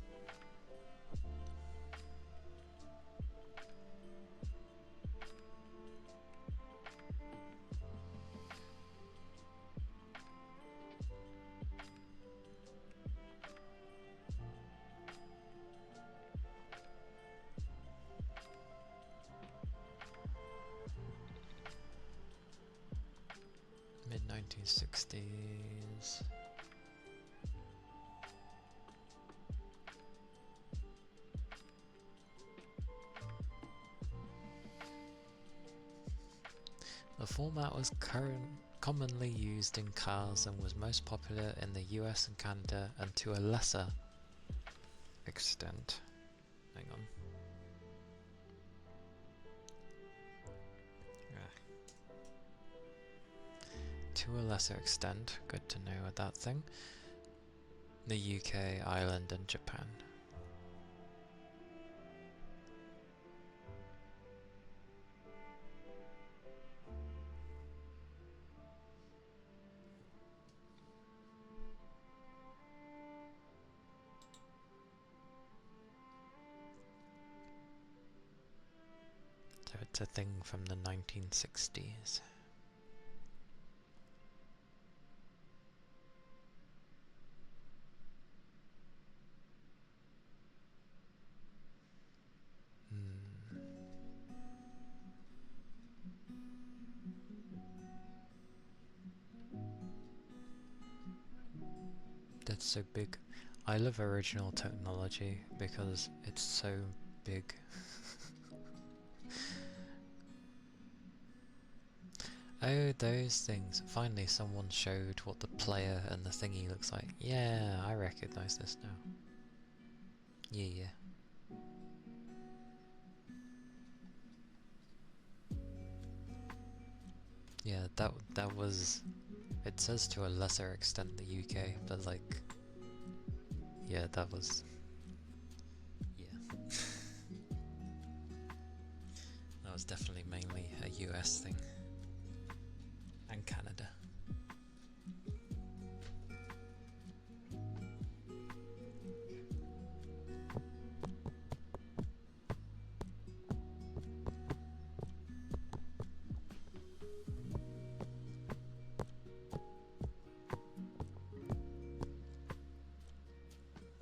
Mid-1960s. The format was commonly used in cars and was most popular in the US and Canada, and to a lesser extent. Hang on. To a lesser extent, good to know that thing, the UK, Ireland and Japan. So it's a thing from the 1960s. That's so big. I love original technology because it's so big. Oh, those things. Finally someone showed what the player and the thingy looks like. Yeah, I recognize this now. Yeah. Yeah, that was... It says to a lesser extent the UK, but like... Yeah, that was... Yeah. That was definitely mainly a US thing. And Canada.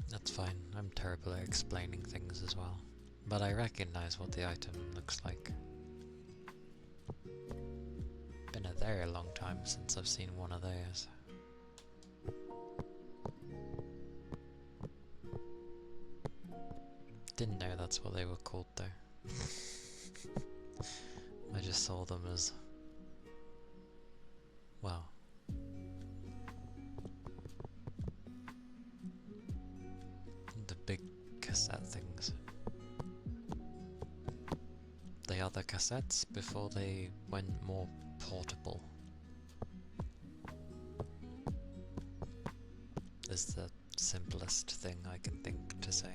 That's fine, I'm terrible at explaining things as well. But I recognize what the item looks like. very long time since I've seen one of those. Didn't know that's what they were called though. I just saw them as, well, the big cassette things. They are the cassettes before they went more portable. Is the simplest thing I can think to say.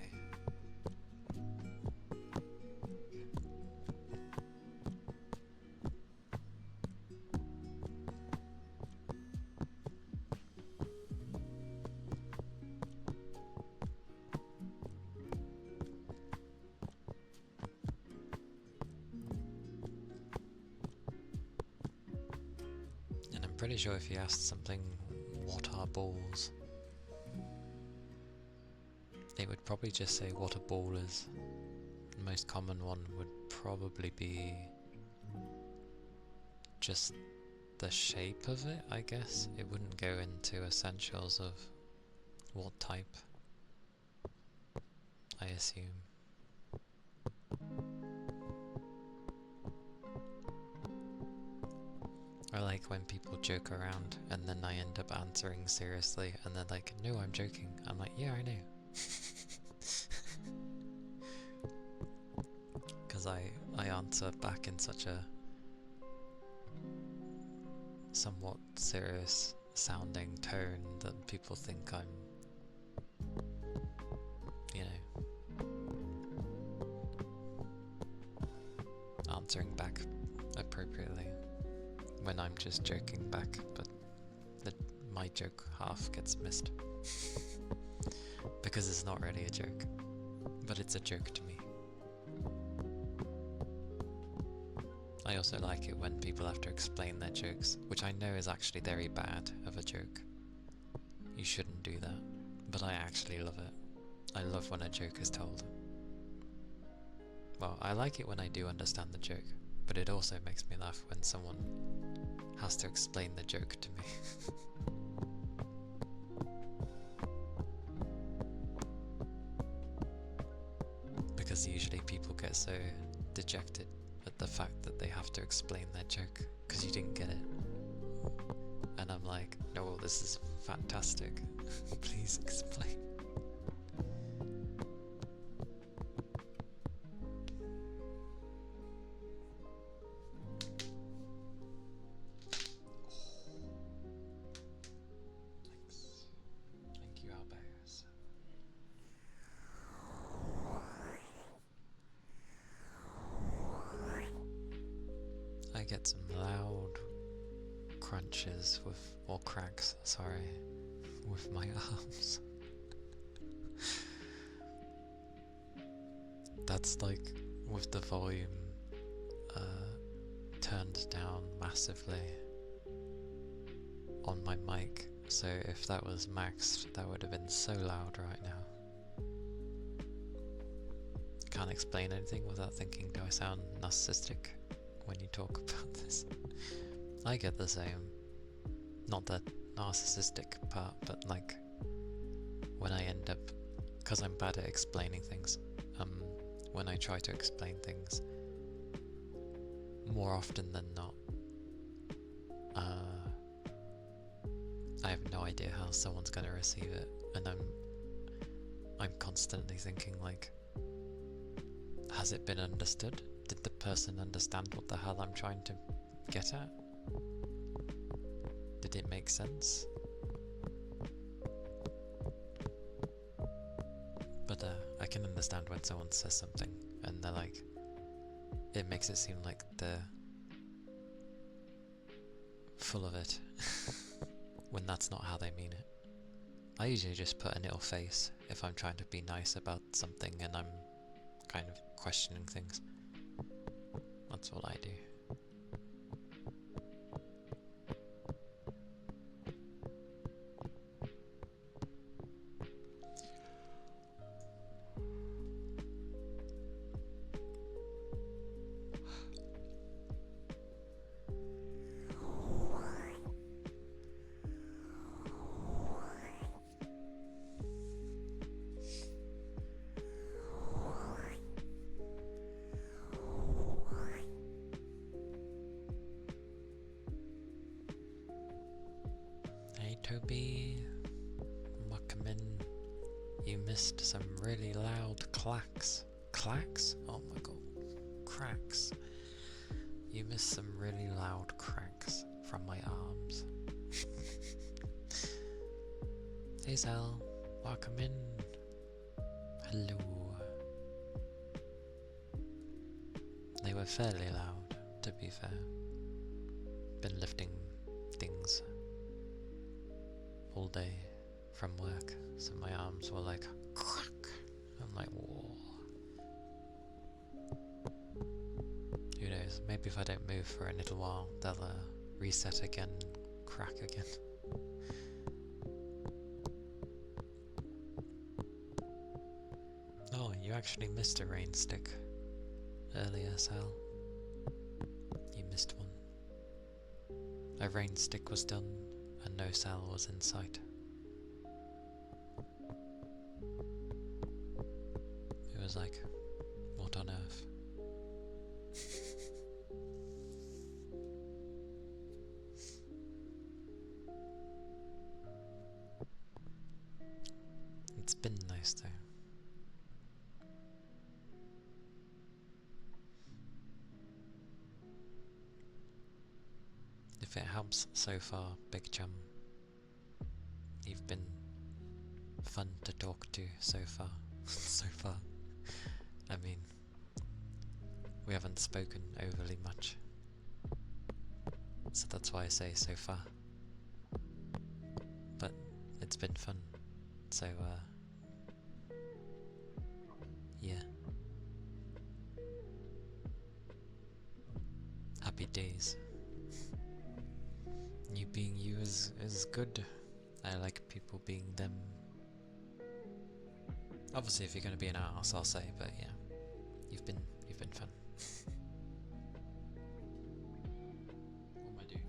Pretty sure if you asked something, what are balls? It would probably just say what a ball is. The most common one would probably be just the shape of it, I guess. It wouldn't go into essentials of what type, I assume. I like when people joke around and then I end up answering seriously and they're like, no, I'm joking. I'm like, yeah, I know. Because I answer back in such a somewhat serious sounding tone that people think I'm, you know, answering back appropriately. When I'm just joking back, but my joke half gets missed. Because it's not really a joke, but it's a joke to me. I also like it when people have to explain their jokes, which I know is actually very bad of a joke. You shouldn't do that, but I actually love it. I love when a joke is told. Well, I like it when I do understand the joke, but it also makes me laugh when someone has to explain the joke to me. Because usually people get so dejected at the fact that they have to explain their joke because you didn't get it. And I'm like, no, this is fantastic. Please explain. I get some loud crunches or cracks, sorry, with my arms. That's like with the volume turned down massively on my mic, so if that was maxed, that would have been so loud right now. Can't explain anything without thinking, do I sound narcissistic when you talk about this? I get the same. Not the narcissistic part, but like when I end up, because I'm bad at explaining things, when I try to explain things, more often than not, I have no idea how someone's going to receive it, and I'm constantly thinking like, has it been understood? Did the person understand what the hell I'm trying to get at? Did it make sense? But I can understand when someone says something and they're like, it makes it seem like they're full of it when that's not how they mean it. I usually just put a little face if I'm trying to be nice about something and I'm kind of questioning things. That's what I do. Toby, welcome in. You missed some really loud clacks. Clacks? Oh my god. Cracks. You missed some really loud cracks from my arms. Hey Zal, welcome in. Hello. They were fairly loud, to be fair. Been lifting things all day from work, so my arms were like crack. I'm like, whoa. Who knows? Maybe if I don't move for a little while, they'll reset again, crack again. Oh, you actually missed a rain stick earlier, Sal. You missed one. A rain stick was done, and no Sal was in sight. It was like, what on earth? It's been nice though. If it helps so far, Big Chum, you've been fun to talk to so far. So far. I mean, we haven't spoken overly much, so that's why I say so far. But it's been fun, so yeah. Happy days. You being you is good. I like people being them. Obviously, if you're going to be an arse, I'll say, but yeah, you've been fun. What am I doing?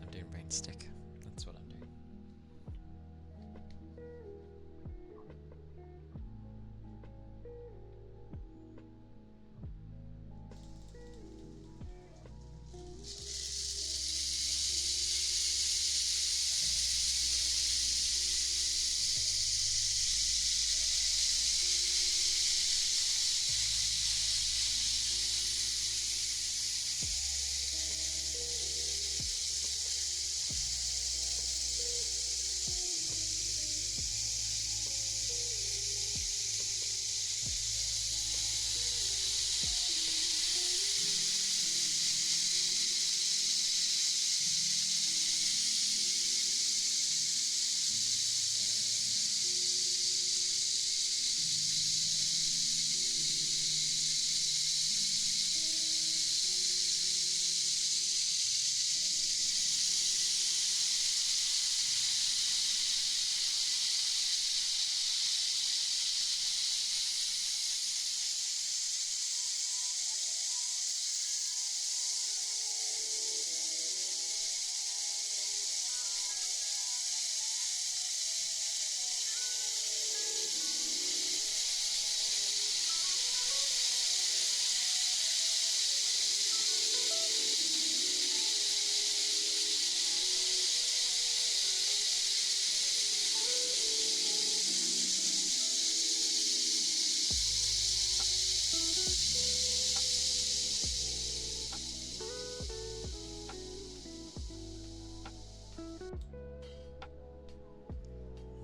I'm doing brain stick. That's what I'm doing.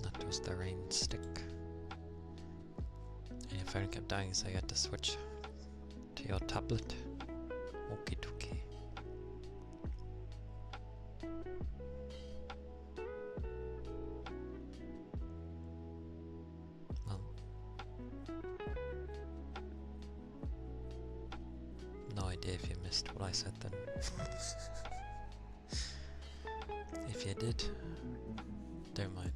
That was the rain stick. And your phone kept dying, so you had to switch to your tablet. Okie dokie. Well, no idea if you missed what I said then. If you did, don't mind.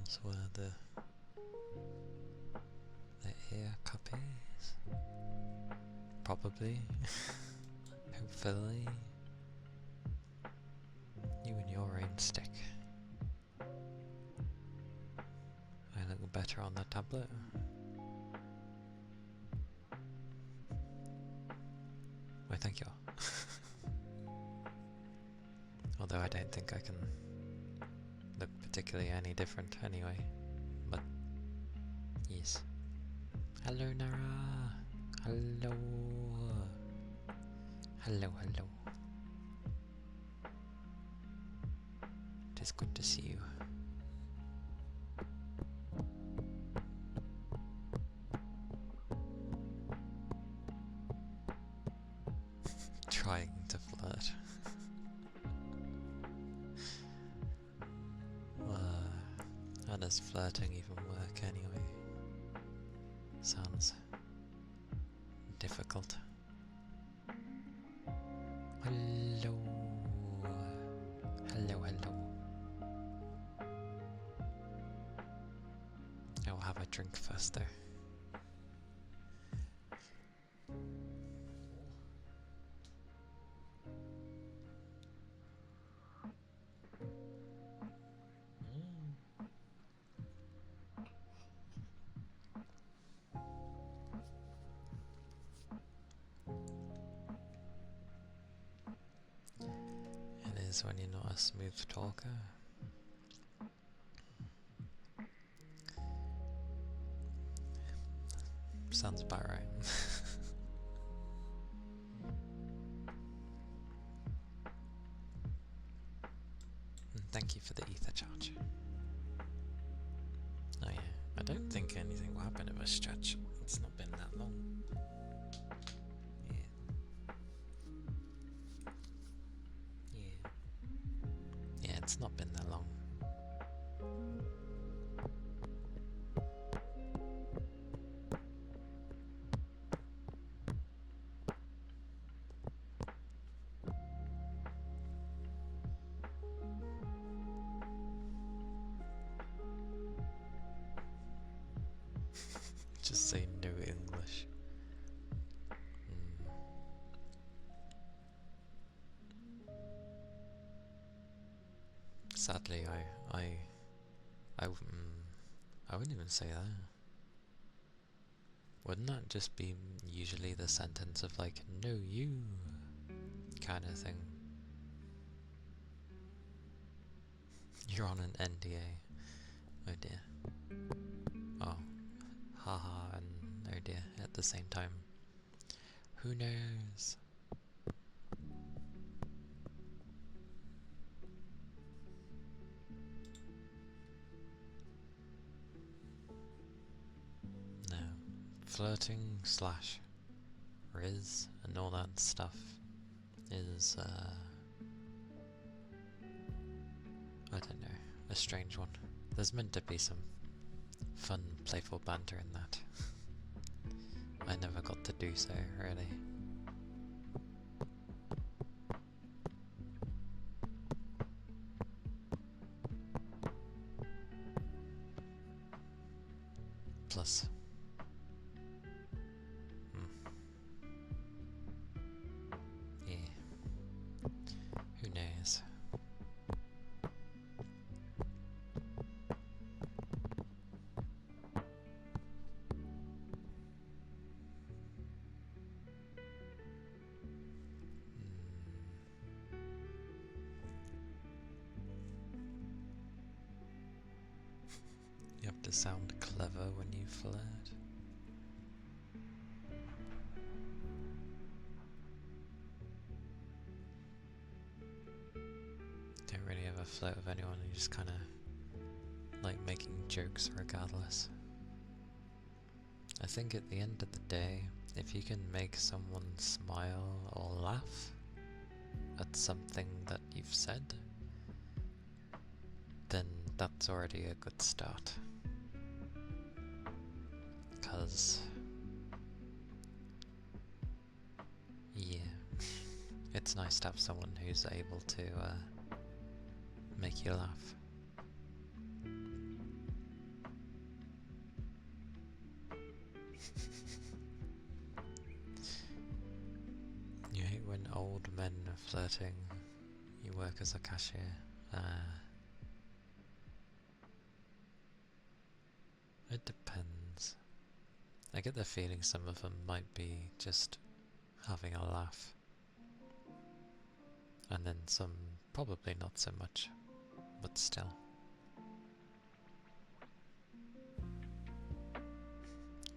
those were the ear cuppies. Probably. Hopefully. You and your rain stick. I look better on the tablet. Why, thank you. Although I don't think I can look particularly any different anyway. But yes. Hello, Nara. Hello. Hello, hello. It is good to see you. Trying to flirt. How does flirting even work anyway? Sounds difficult. Hello. Hello, hello. I'll have a drink first though. It is when you're not a smooth talker. Sounds about right. And thank you for the ether charge. Oh yeah, I don't think anything will happen if I stretch. It's not been that long. Yeah, it's not been that long. Just say no English. Sadly, I wouldn't even say that. Wouldn't that just be usually the sentence of like, no you, kind of thing? You're on an NDA. Oh dear. Oh, haha and oh dear at the same time. Who knows? No. Flirting slash riz and all that stuff is, I don't know, a strange one. There's meant to be some fun, playful banter in that. I never got to do so, really. Plus, yeah, who knows? You have to sound clever when you flirt. Don't really ever flirt with anyone, you just kind of like making jokes regardless. I think at the end of the day, if you can make someone smile or laugh at something that you've said, then that's already a good start. 'Cause yeah, it's nice to have someone who's able to make you laugh. You hate when old men are flirting. You work as a cashier. It depends. I get the feeling some of them might be just having a laugh. And then some probably not so much, but still.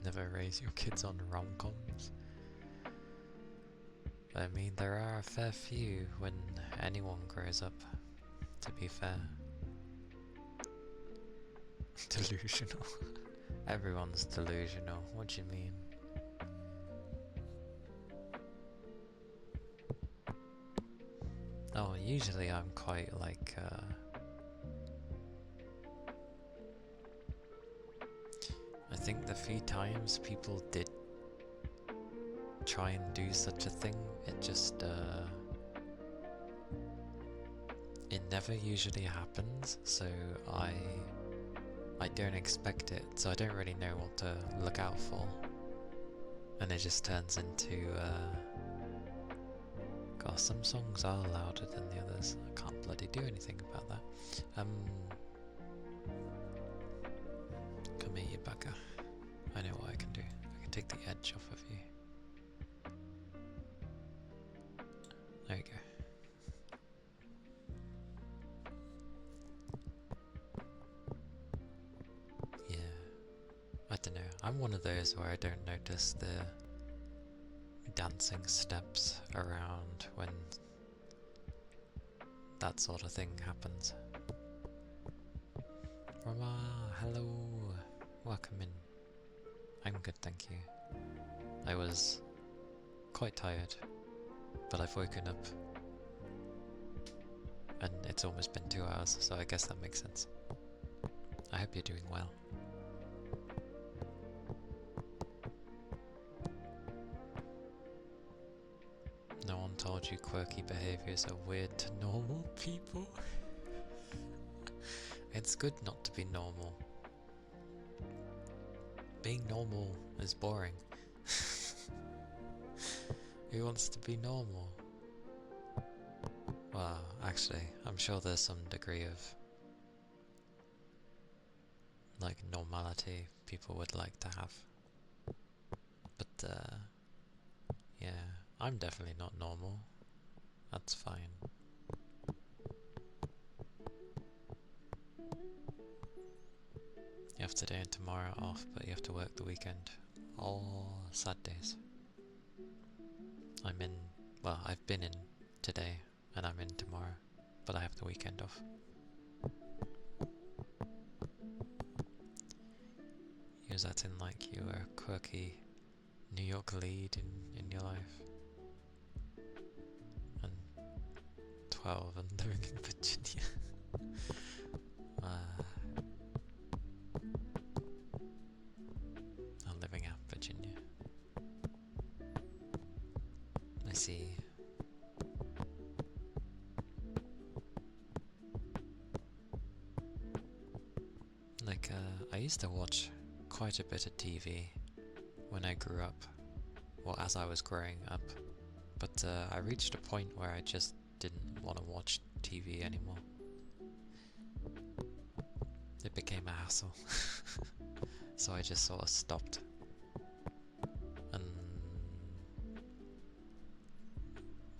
Never raise your kids on rom-coms. I mean, there are a fair few when anyone grows up, to be fair. Delusional. Everyone's delusional, what do you mean? Oh, usually I'm quite like, I think the few times people did try and do such a thing, it just, it never usually happens, so I don't expect it, so I don't really know what to look out for. And it just turns into, gosh, some songs are louder than the others. I can't bloody do anything about that. Come here, you bugger. I know what I can do. I can take the edge off of you. There you go. Yeah. I don't know. I'm one of those where I don't notice the dancing steps around when that sort of thing happens. Rama, hello. Welcome in. I'm good, thank you. I was quite tired, but I've woken up and it's almost been 2 hours, so I guess that makes sense. I hope you're doing well. No one told you quirky behaviours are weird to normal people? It's good not to be normal. Being normal is boring. Who wants to be normal? Well, actually, I'm sure there's some degree of like normality people would like to have. But yeah, I'm definitely not normal. That's fine. You have today and tomorrow off, but you have to work the weekend. All sad days. I'm in, well, I've been in today and I'm in tomorrow, but I have the weekend off. Use that in like you were a quirky New York lead in your life. And 12 and living in Virginia. I'm living out Virginia. I see. Like, I used to watch quite a bit of TV when I grew up, well, as I was growing up, but I reached a point where I just didn't want to watch TV anymore. It became a hassle, so I just sort of stopped and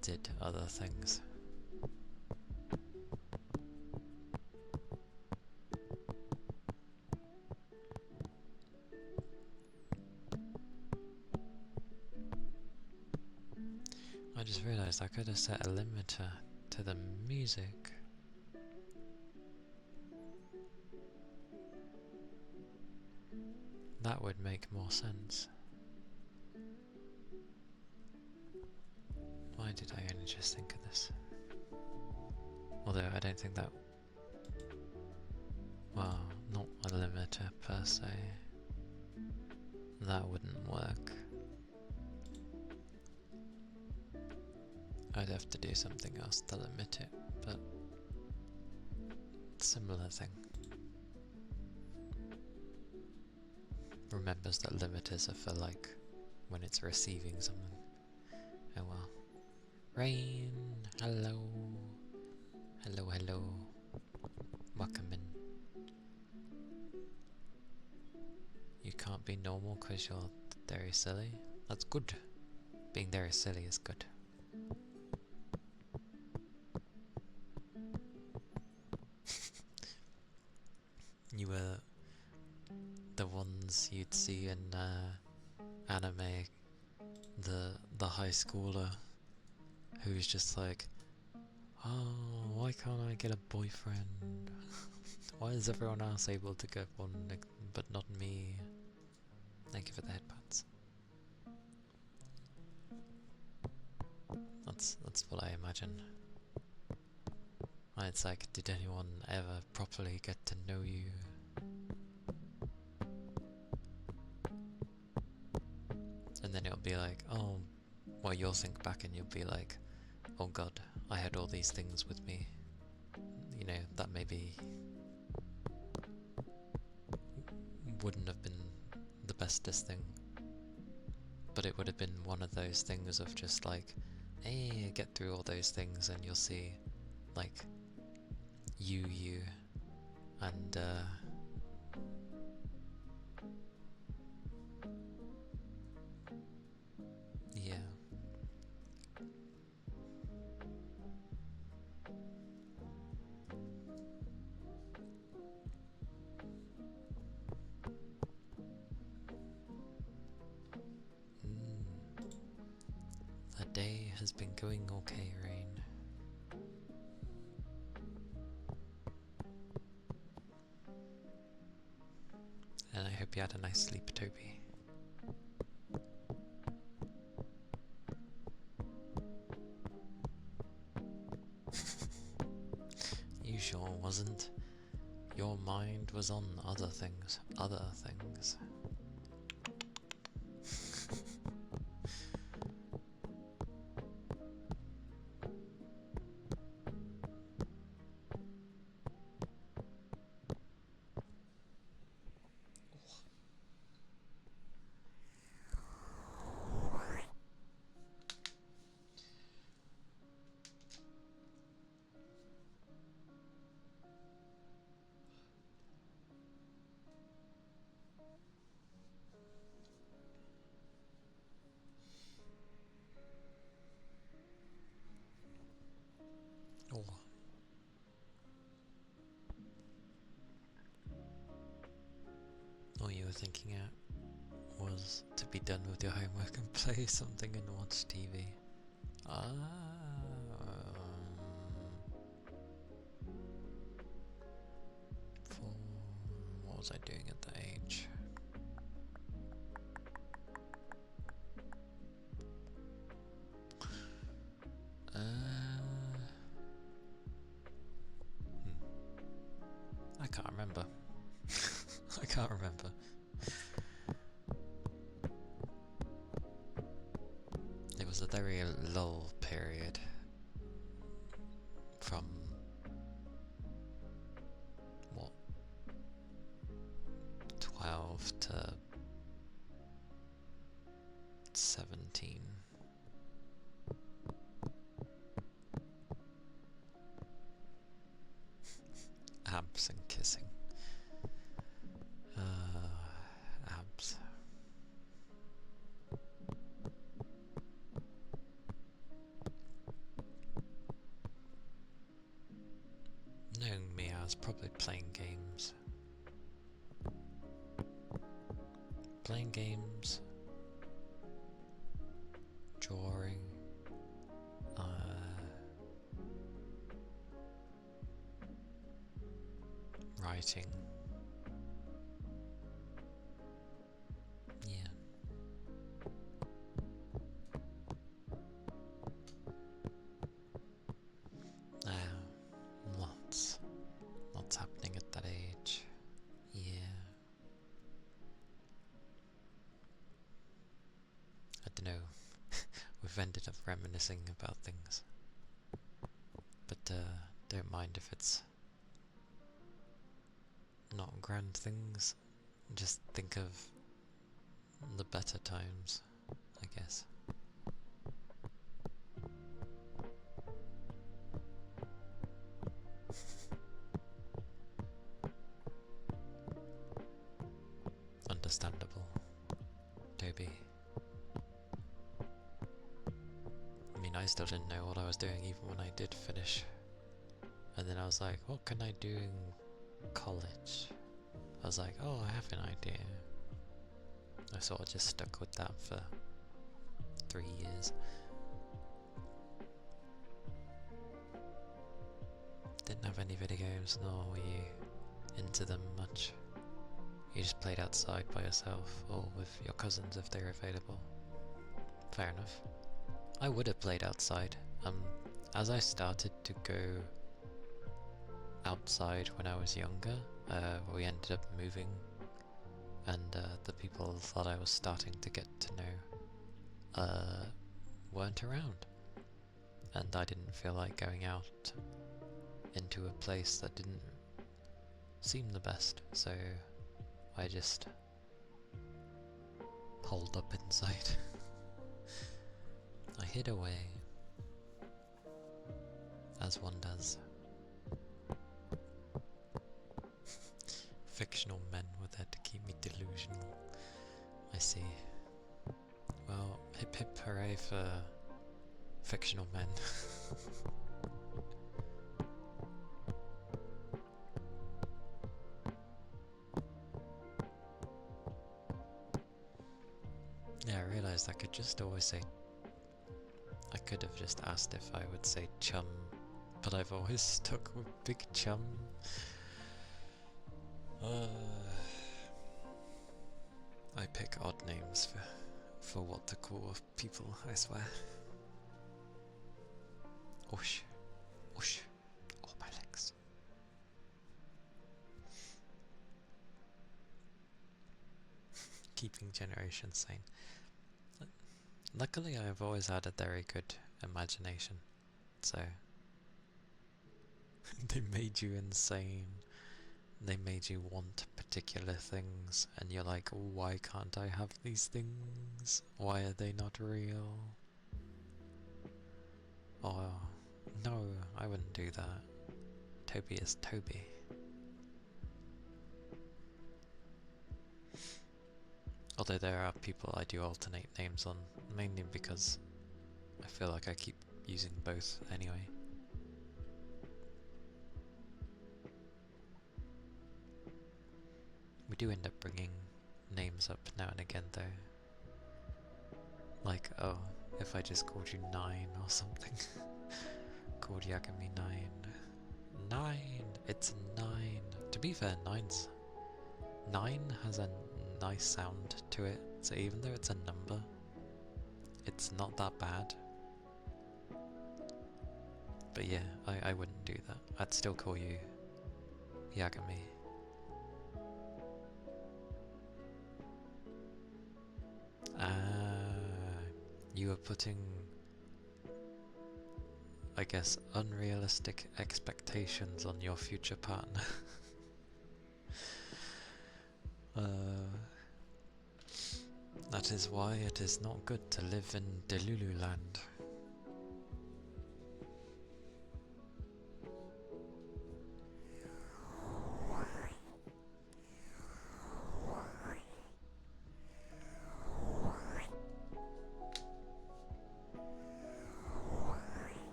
did other things. I just realised I could have set a limiter to the music. That would make more sense. Why did I only just think of this? Although I don't think that... well, not a limiter per se. That wouldn't work. I'd have to do something else to limit it, but similar thing. remembers that limiters are for like when it's receiving something. Oh well. Rain, hello. Hello, hello. Welcome in. You can't be normal because you're very silly? That's good. Being very silly is good. You were the ones you'd see in anime, the high schooler who's just like, oh, why can't I get a boyfriend? Why is everyone else able to get one but not me? Thank you for the headbuds. That's what I imagine. It's like, did anyone ever properly get to know you? And then it'll be like, oh, well, you'll think back and you'll be like, oh god, I had all these things with me. You know, that maybe wouldn't have been the bestest thing. But it would have been one of those things of just like, hey, get through all those things and you'll see, like, you, and, yeah. The day has been going okay, Rain. And I hope you had a nice sleep, Toby. You sure wasn't. Your mind was on other things. Other things. Oh. All you were thinking was to be done with your homework and play something and watch TV. For what was I doing at that age? I can't remember. I can't remember. It was a very lull period from what, 12 to 17. Abs and kissing. Abs. Knowing me, I was probably playing games. Playing games, drawing, writing. Yeah. Lots happening at that age. Yeah. I don't know. We've ended up reminiscing about things. But don't mind if it's not grand things. Just think of the better times, I guess. Understandable, Toby. I mean, I still didn't know what I was doing even when I did finish. And then I was like, what can I do in college? I was like, oh, I have an idea. I sort of just stuck with that for 3 years. Didn't have any video games, nor were you into them much. You just played outside by yourself, or with your cousins if they were available. Fair enough. I would have played outside. As I started to go outside when I was younger, we ended up moving, and the people that I was starting to get to know weren't around, and I didn't feel like going out into a place that didn't seem the best, so I just holed up inside. I hid away, as one does. Fictional men were there to keep me delusional. I see. Well, hip hip hooray for fictional men. Yeah, I realised I could just always say... I could have just asked if I would say chum, but I've always stuck with big chum. I pick odd names for what to call people, I swear. Oosh. Oosh. Oh, my legs. Keeping generations sane. Luckily, I've always had a very good imagination, so they made you insane. They made you want particular things, and you're like, why can't I have these things? Why are they not real? Oh, no, I wouldn't do that. Toby is Toby. Although there are people I do alternate names on, mainly because I feel like I keep using both anyway. We do end up bringing names up now and again though. Like, oh, if I just called you 9 or something. Called Yagami 9. 9! It's 9! To be fair, 9 has a nice sound to it, so even though it's a number, it's not that bad. But yeah, I wouldn't do that. I'd still call you Yagami. You are putting, I guess, unrealistic expectations on your future partner. That is why it is not good to live in Delulu land.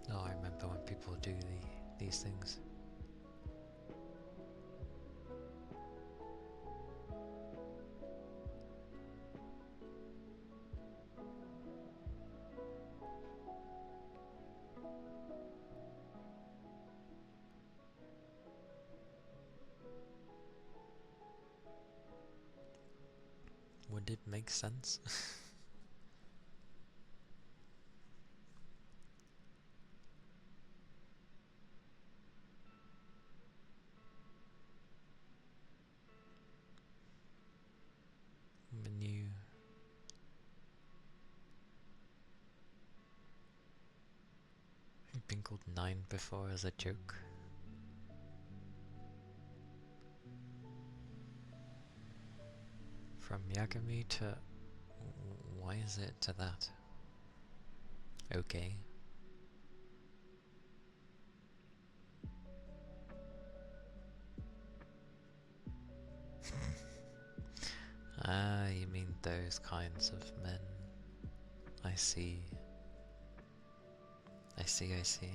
Oh, I remember when people do these things. Would it make sense? Menu. been called 9 before as a joke? From Yagami to... why is it to that? Okay. Ah, you mean those kinds of men. I see. I see, I see.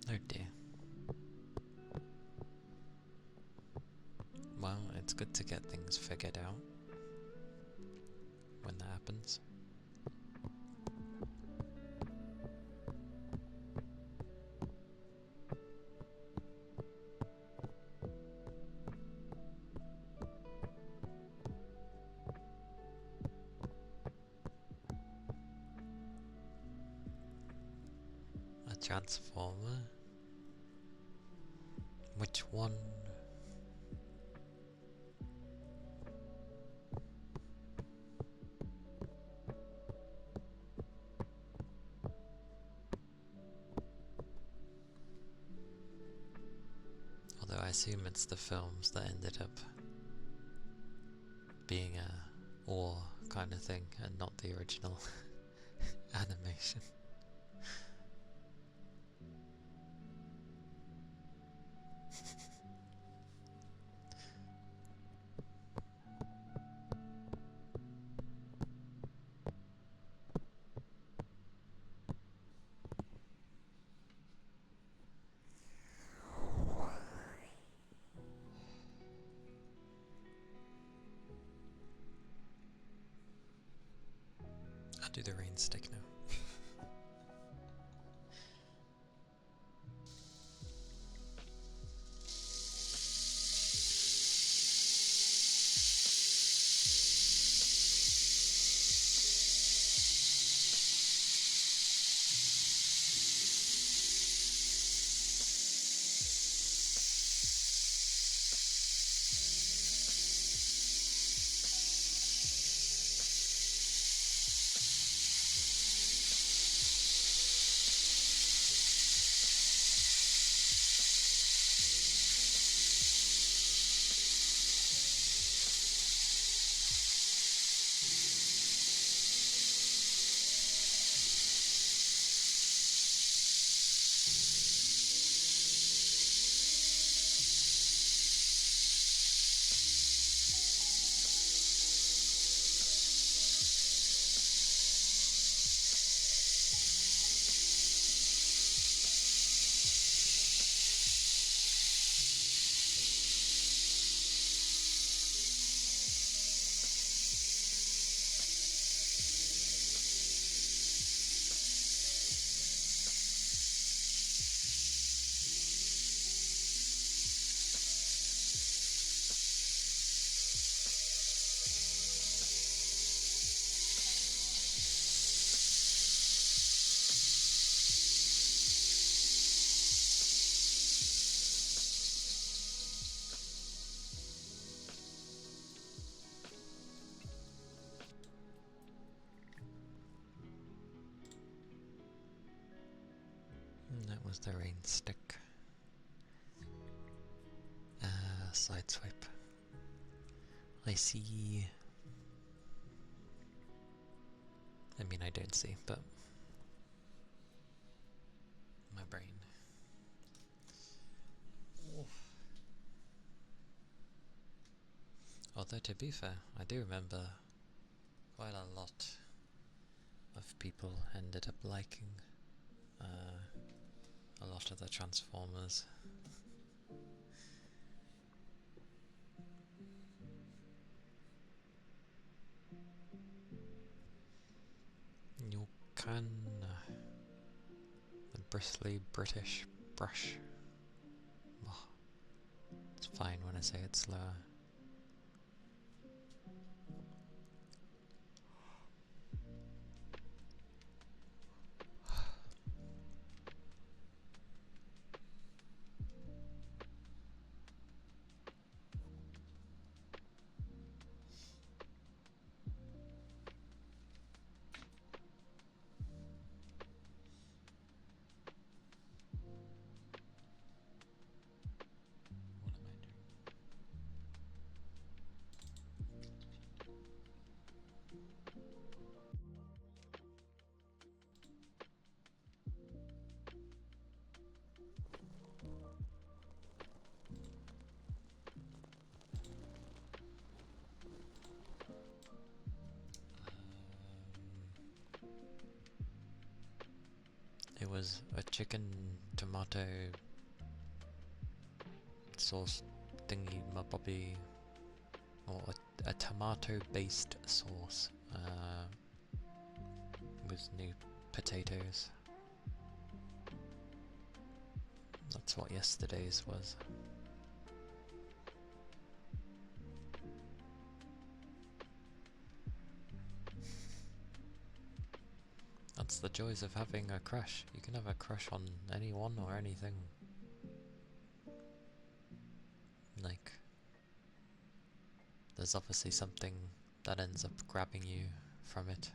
Oh dear. Well, it's good to get things figured out when that happens. A transformer? Which one? Although I assume it's the films that ended up being a war kind of thing and not the original animation. I'll do the rain stick now. That was the rain stick. Side swipe. I see. I mean, I don't see, but my brain. Although, to be fair, I do remember quite a lot of people ended up liking a lot of the Transformers. You can the bristly British brush. Oh, it's fine when I say it slower. chicken tomato sauce thingy mabobby, or a tomato based sauce with new potatoes. That's what yesterday's was. That's the joys of having a crush. You can have a crush on anyone or anything. Like, there's obviously something that ends up grabbing you from it.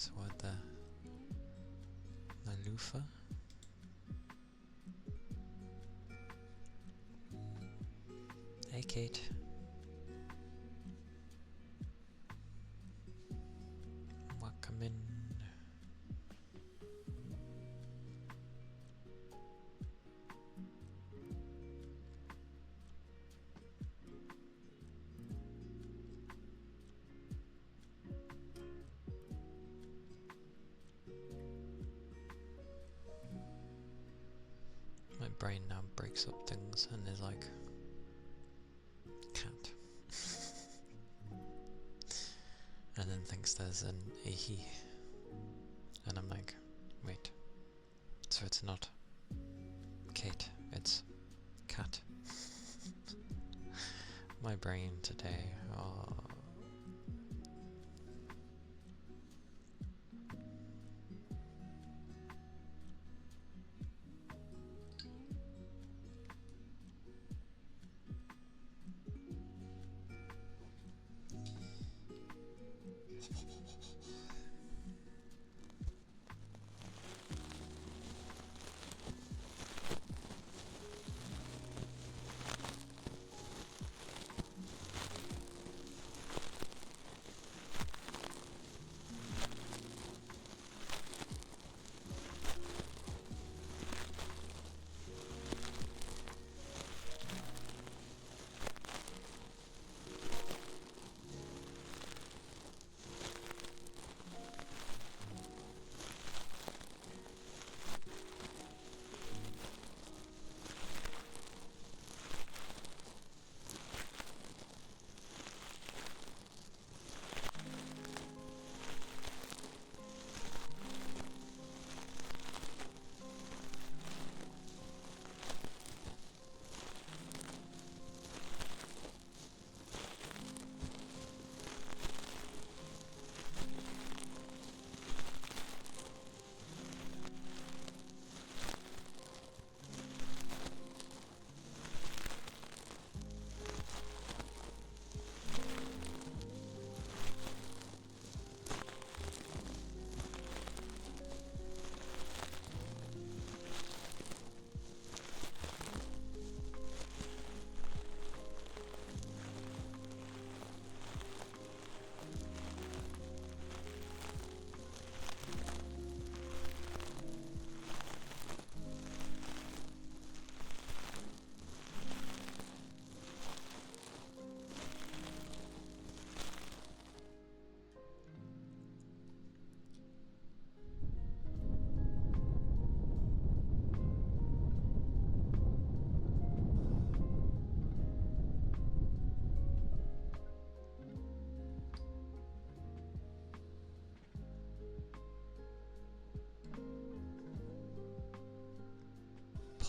There's a word there. Nalufa? Hey Kate. Welcome in. My brain now breaks up things and is like, cat. And then thinks there's an a he. And I'm like, wait. So it's not Kate, it's cat. My brain today. Oh.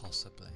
Possibly.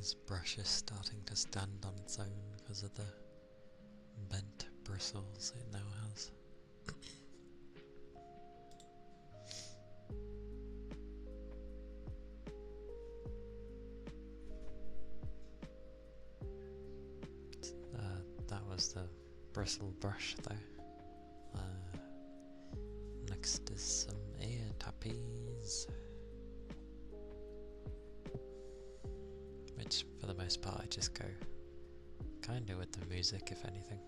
This brush is starting to stand on its own because of the bent bristles it now has. That was the bristle brush though. Next is some ear tappies, which for the most part I just go kinda with the music if anything.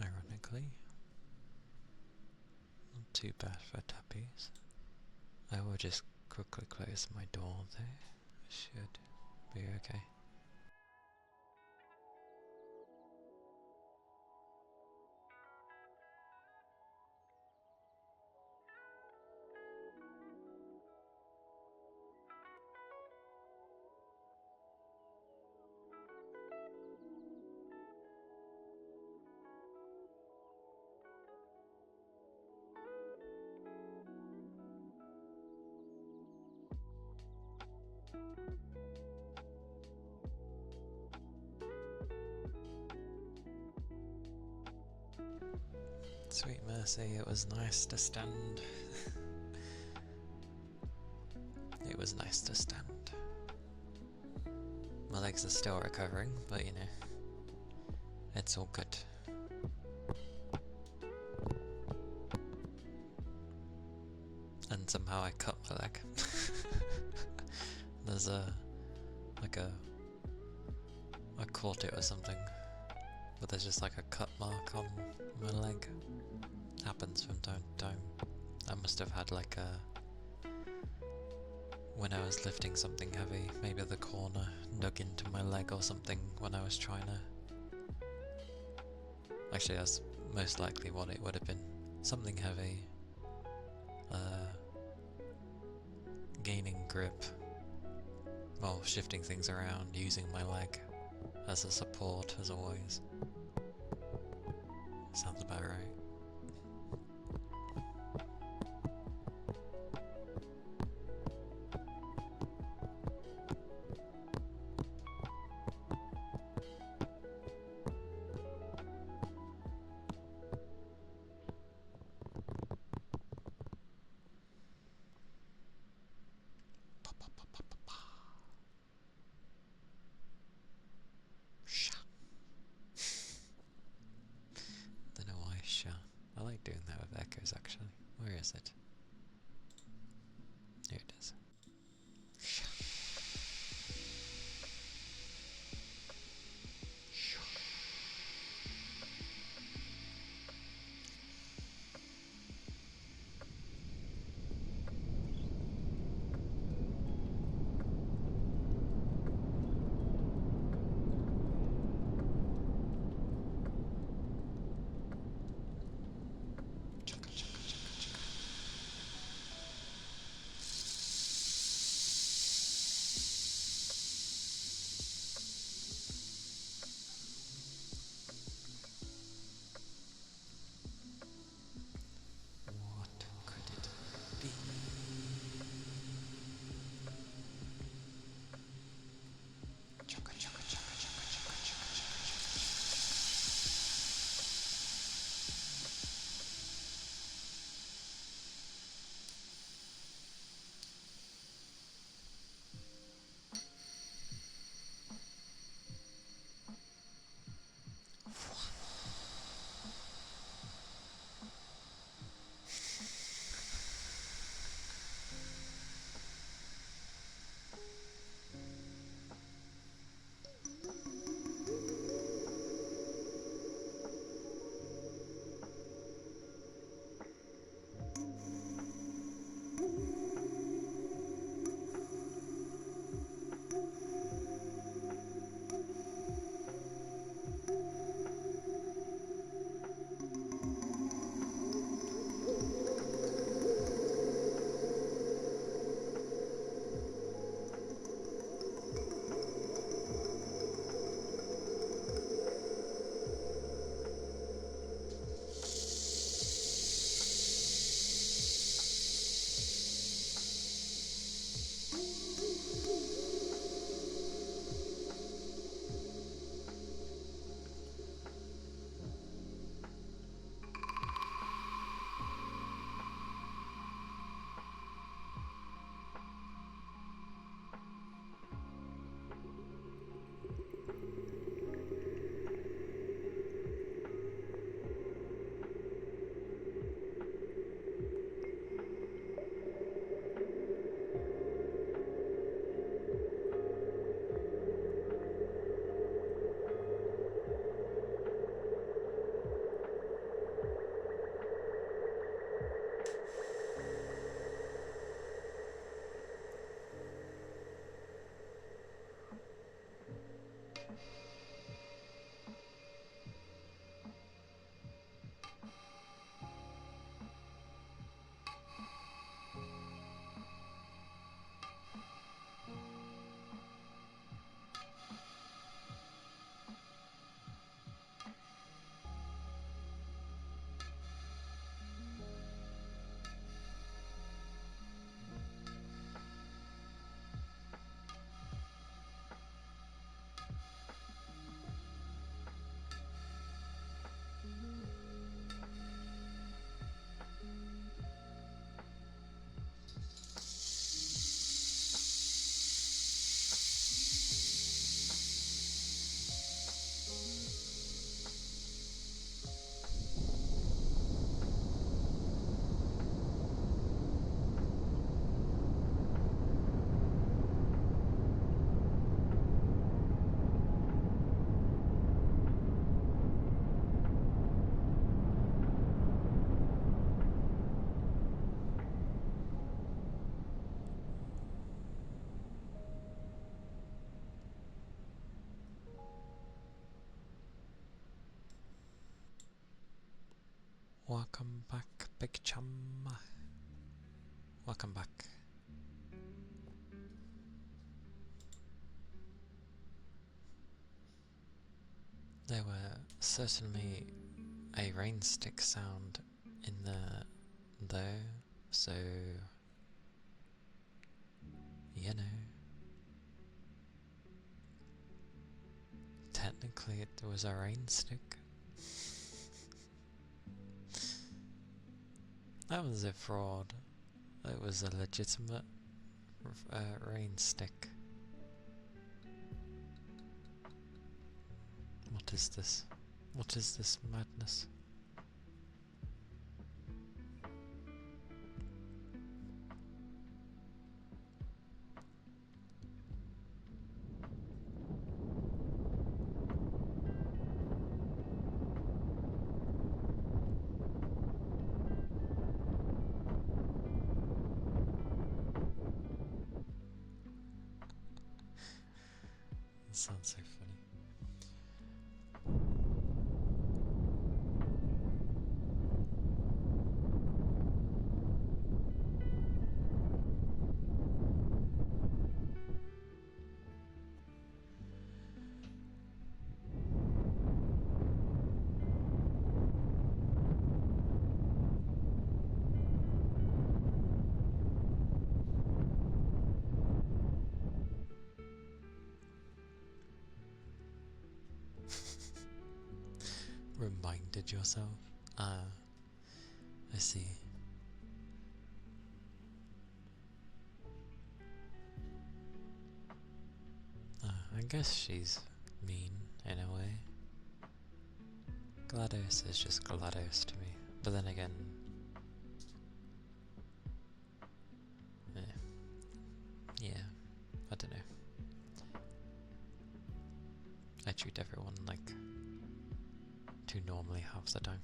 Ironically, not too bad for tappies. I will just quickly close my door there. Should be okay. Sweet mercy, it was nice to stand. It was nice to stand. My legs are still recovering, but you know, it's all good. And somehow I cut my leg. There's a I caught it or something. But there's just like a cut mark on my leg. Happens from time to time. I must have had like a... when I was lifting something heavy, maybe the corner dug into my leg or something when I was trying to... Actually, that's most likely what it would have been. Something heavy. Gaining grip. Well, shifting things around, using my leg as a support, as always. Sounds about right. Don't know why, sure. I like doing that with echoes actually. Where is it? Here it is. Welcome back, big chum. Welcome back. There were certainly a rain stick sound in there, so you know, technically it was a rain stick. That was a fraud. It was a legitimate rain stick. What is this? What is this madness? That sounds so funny. Reminded yourself? Ah, I see. I guess she's mean in a way. GLaDOS is just GLaDOS to me. But then again, yeah, I don't know. I treat everyone like to normally half the time.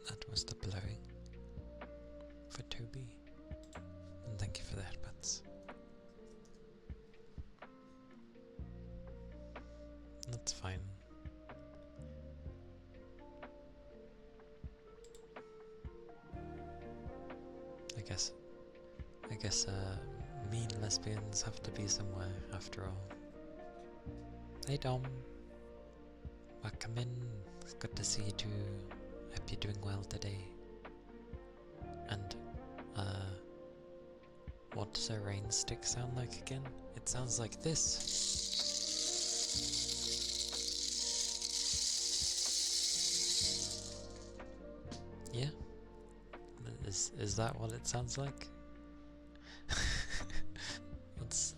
That was the blowing for Toby, and thank you for the headbutts. That's fine. I guess mean lesbians have to be somewhere after all. Hey Dom, welcome in. It's good to see you too. Hope you're doing well today. And what does a rain stick sound like again? It sounds like this. Yeah? Is that what it sounds like?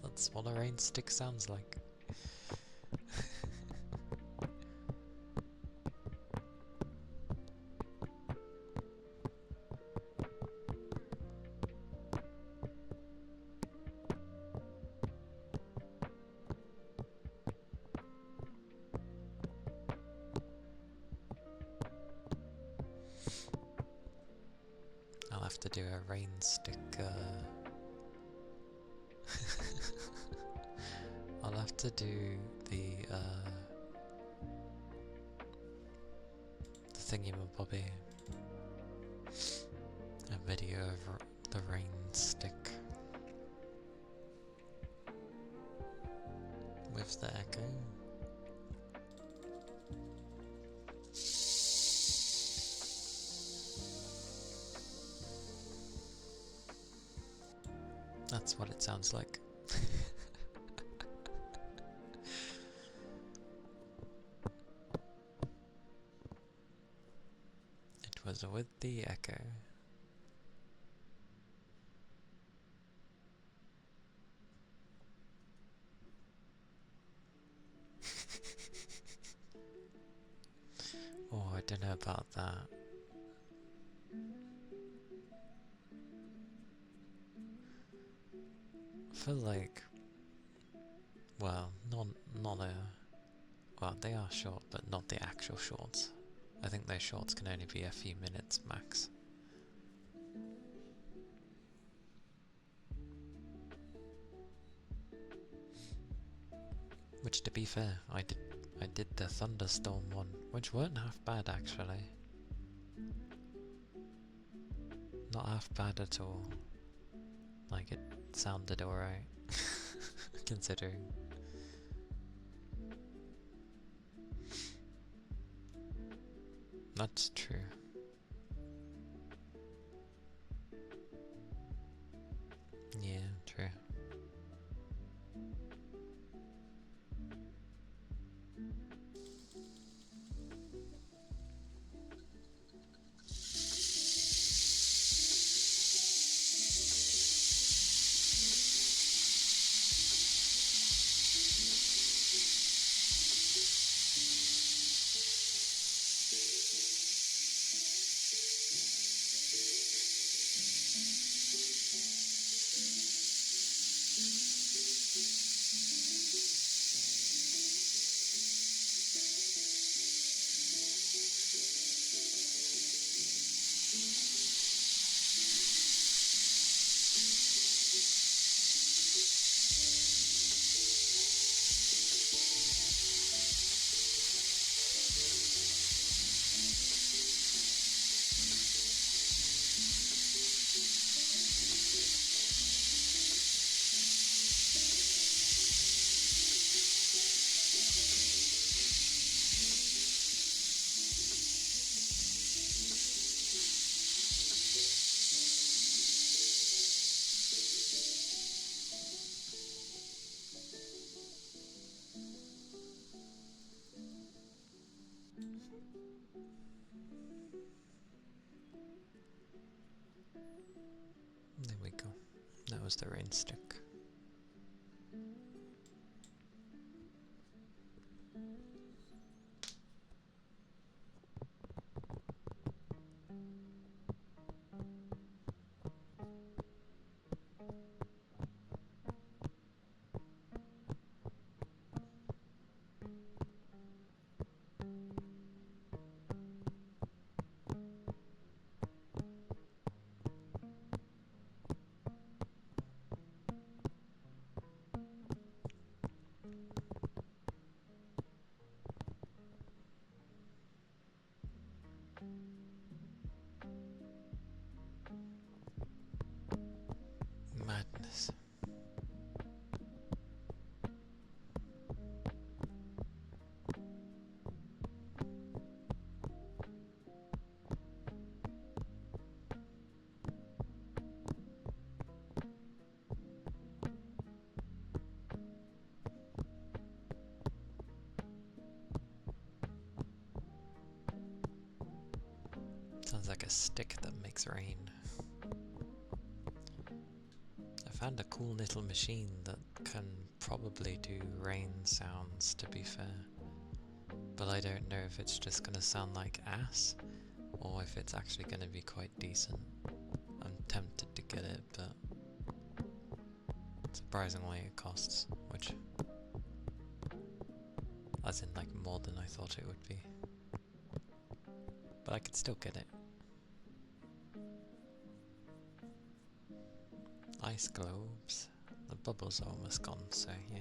That's what a rain stick sounds like. I'll have to do a rain stick, I'll have to do the thingy-mabobby, a video of the rain stick with the echo. That's what it sounds like. It was with the echo. don't know about that. I feel like, well, not a, well, they are short, but not the actual shorts. I think their shorts can only be a few minutes max. Which, to be fair, I did the thunderstorm one, which weren't half bad actually. Not half bad at all. Like, it sounded alright, considering. That's true. Yeah, true. There we go. That was the rain stick. Madness. Sounds like a stick that makes rain. I found a cool little machine that can probably do rain sounds, to be fair. But I don't know if it's just gonna sound like ass, or if it's actually gonna be quite decent. I'm tempted to get it, but surprisingly it costs, which, as in like more than I thought it would be. But I could still get it. Ice globes. The bubbles are almost gone, so yeah.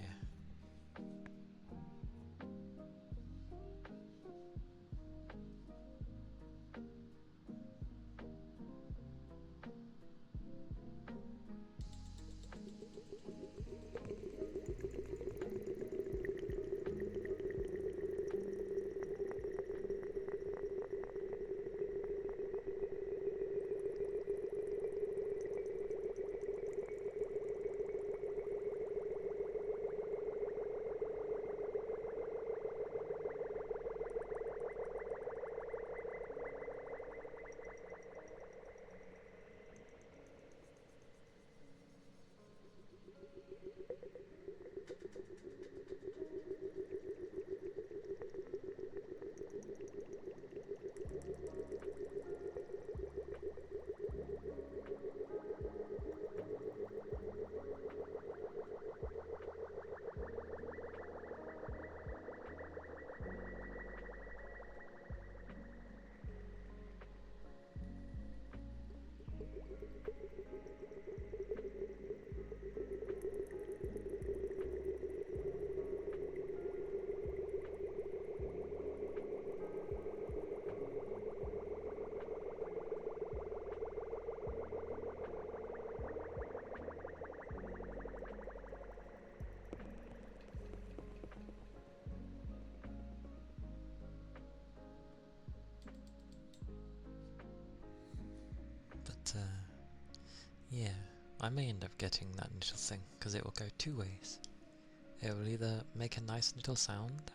Yeah, I may end up getting that little thing, because it will go two ways. It will either make a nice little sound.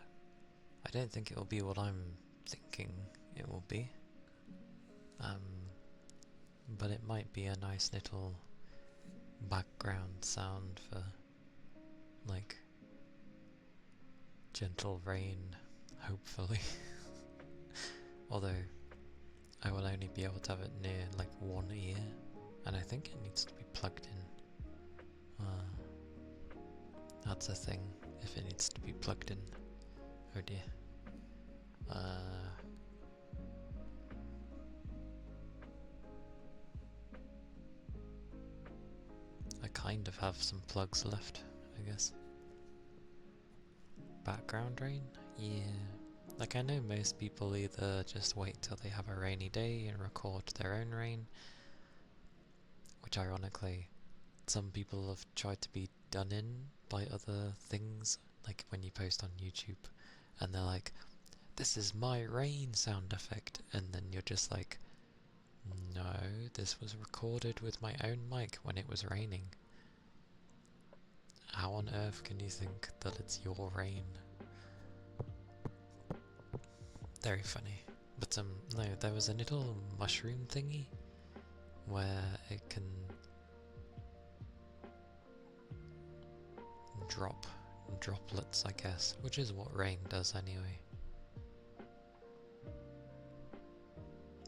I don't think it will be what I'm thinking it will be. But it might be a nice little background sound for, like, gentle rain, hopefully. Although, I will only be able to have it near, like, one ear, and I think it needs to be plugged in. That's a thing, if it needs to be plugged in. Oh dear. I kind of have some plugs left, I guess. Background rain? Yeah. Like, I know most people either just wait till they have a rainy day and record their own rain, which ironically, some people have tried to be done in by other things, like when you post on YouTube, and they're like, this is my rain sound effect, and then you're just like, no, this was recorded with my own mic when it was raining. How on earth can you think that it's your rain? Very funny. But no, there was a little mushroom thingy where it can drop droplets, I guess, which is what rain does anyway.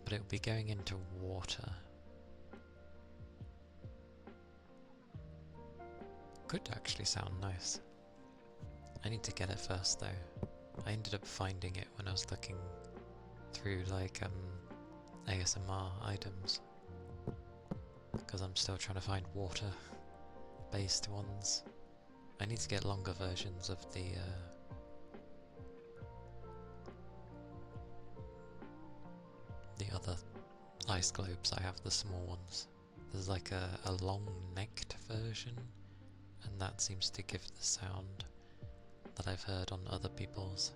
But it will be going into water. Could actually sound nice. I need to get it first though. I ended up finding it when I was looking through like ASMR items, because I'm still trying to find water based ones. I need to get longer versions of the other ice globes. I have the small ones. There's like a long necked version, and that seems to give the sound that I've heard on other people's.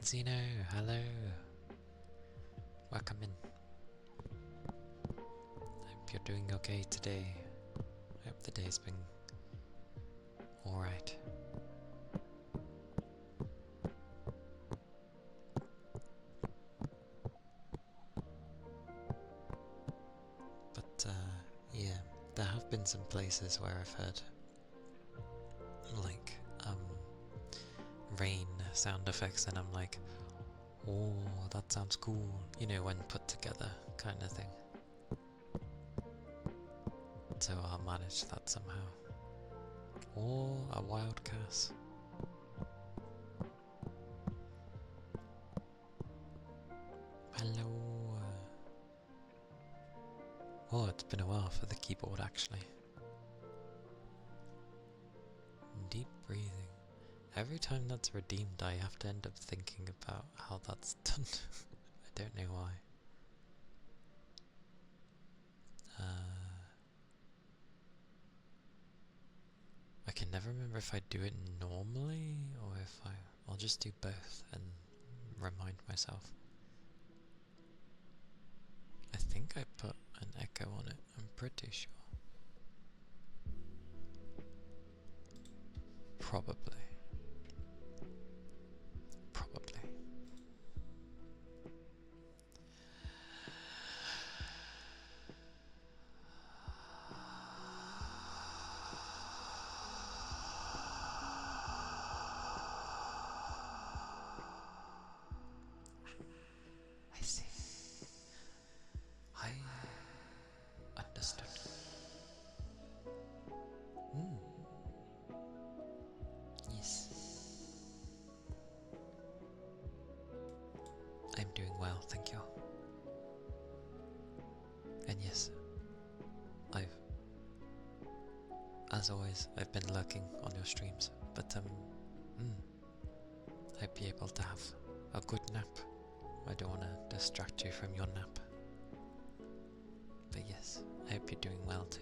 Zeno, hello. Welcome in. Hope you're doing okay today. Hope the day's been alright. But yeah, there have been some places where I've heard like rain sound effects, and I'm like, oh, that sounds cool, you know, when put together kind of thing. So I'll manage that somehow. Or a wild cass. Hello. Oh, it's been a while for the keyboard actually. Deep breathing. Every time that's redeemed, I have to end up thinking about how that's done. I don't know why. I can never remember if I do it normally or if I'll just do both and remind myself. I think I put an echo on it, I'm pretty sure. Probably. I see. I understood. Yes. I'm doing well, thank you. And yes, as always, I've been lurking on your streams, but hope you're able to have a good nap. I don't want to distract you from your nap. But yes, I hope you're doing well too.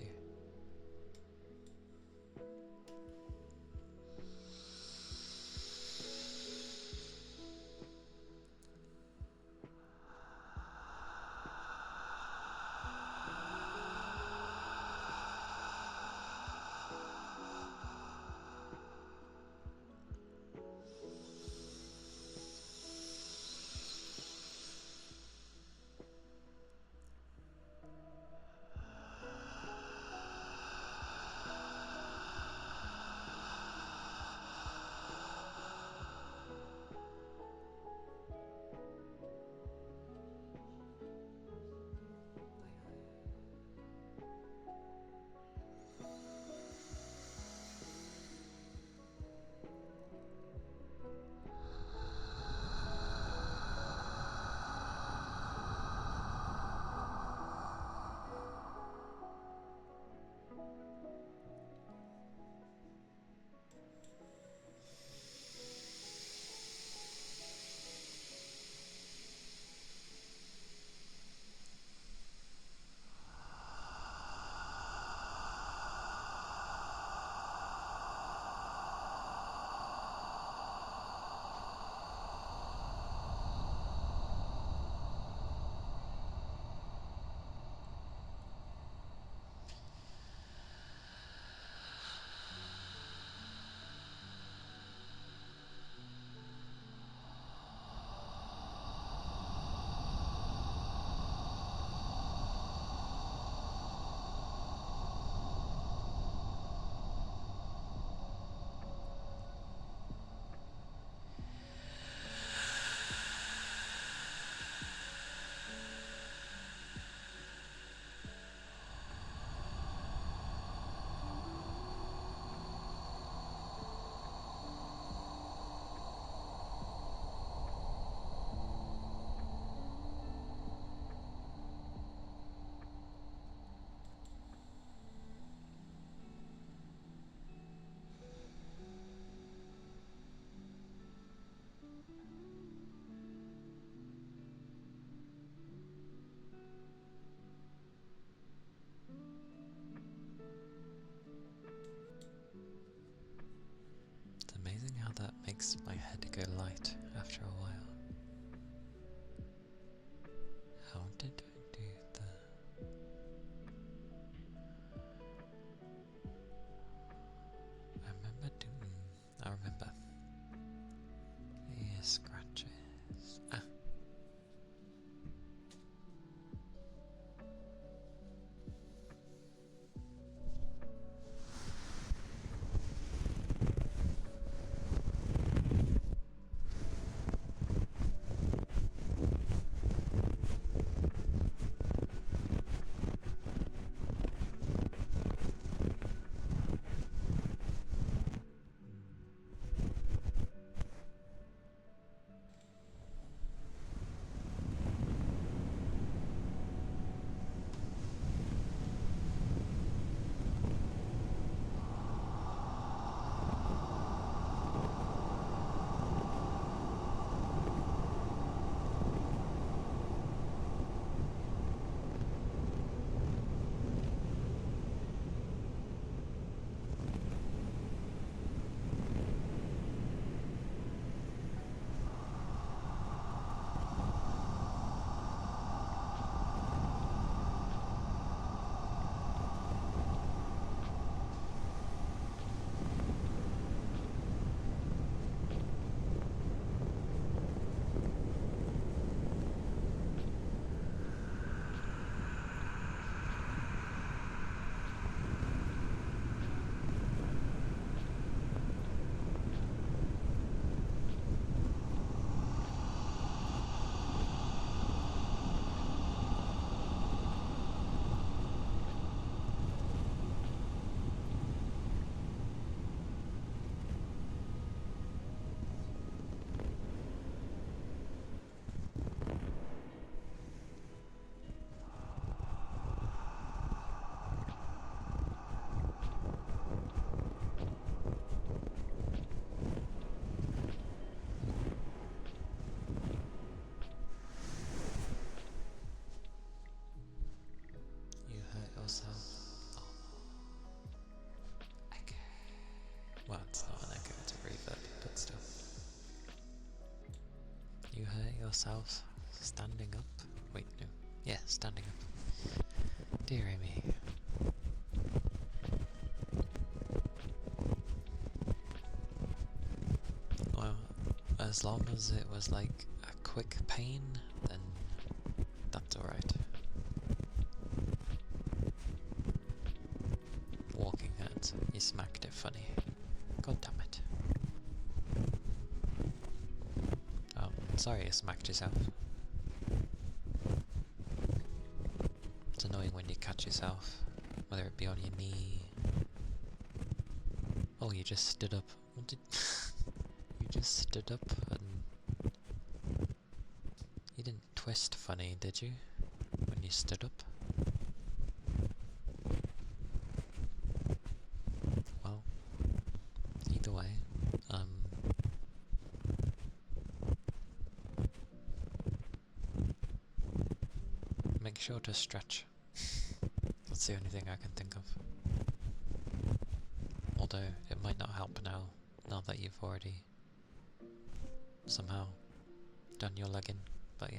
yourself. Oh. Echo. Well, it's not an echo, it's a reverb, but still. You hurt yourself standing up? Wait, no. Yeah, standing up. Dear me. Well, as long as it was like a quick pain, then that's alright. Walking hurts. You smacked it funny. God damn it. Oh, sorry you smacked yourself. It's annoying when you catch yourself, whether it be on your knee. Oh, you just stood up. What did you just stood up and you didn't twist funny, did you? When you stood up? Well, either way, make sure to stretch. That's the only thing I can think of. Although, it might not help now that you've already somehow done your leg in, but yeah.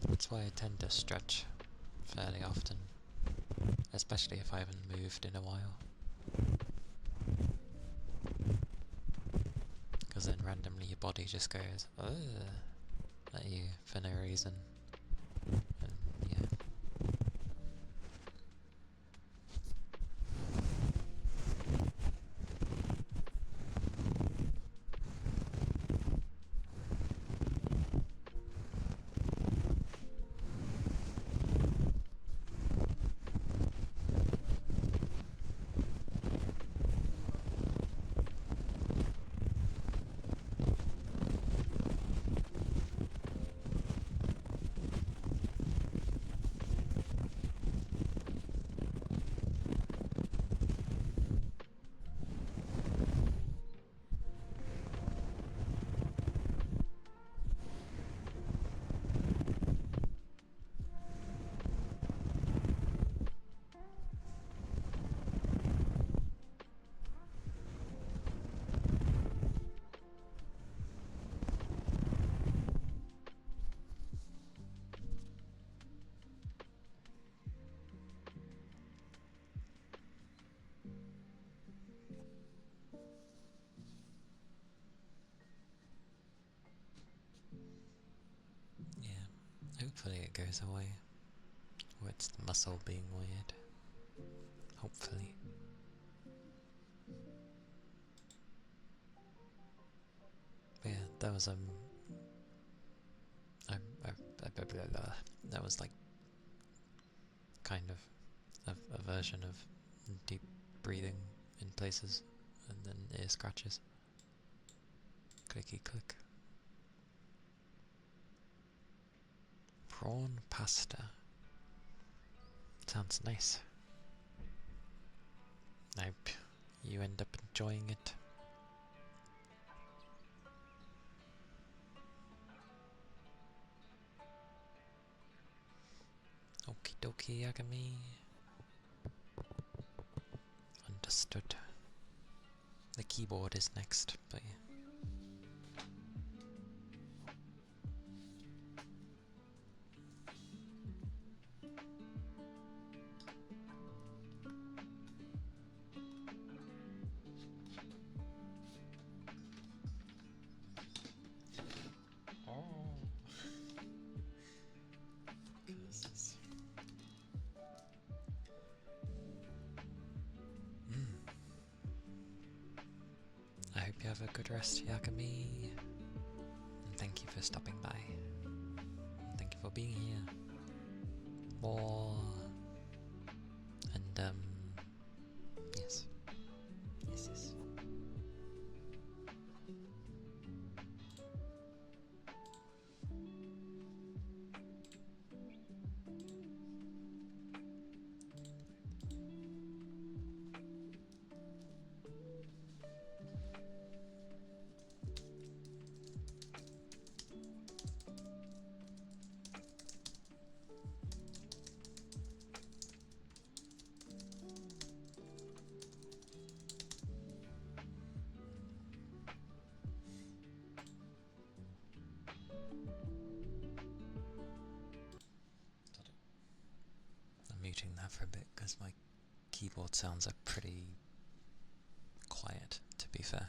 That's why I tend to stretch fairly often, especially if I haven't moved in a while. Because then randomly your body just goes, ugh, at you for no reason. And yeah. Hopefully it goes away. Or it's the muscle being weird. Hopefully. But yeah, that was that was like kind of a version of deep breathing in places and then ear scratches. Clicky click. Prawn pasta. Sounds nice. I hope you end up enjoying it. Okie dokie, Yagami. Understood. The keyboard is next, but yeah. I hope you have a good rest, Yagami. And thank you for stopping by. And thank you for being here. More. And yes. Yes. muting that for a bit because my keyboard sounds are pretty quiet, to be fair.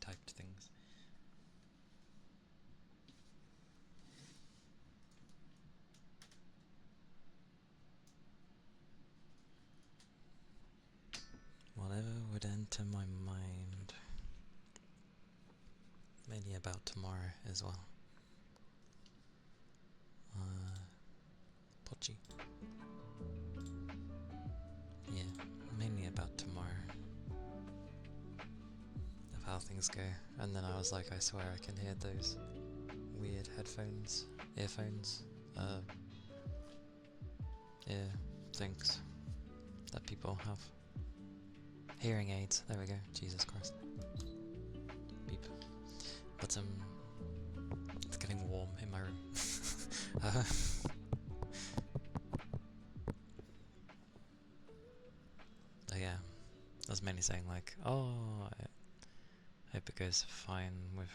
Typed things. Whatever would enter my mind. Mainly about tomorrow as well. Pochi. Yeah, mainly about tomorrow. Of how things go. And then I was like, I swear I can hear those weird earphones. Yeah. things that people have. Hearing aids, there we go, Jesus Christ. Beep. But it's getting warm in my room. Yeah, there's many saying like, oh, I hope it goes fine with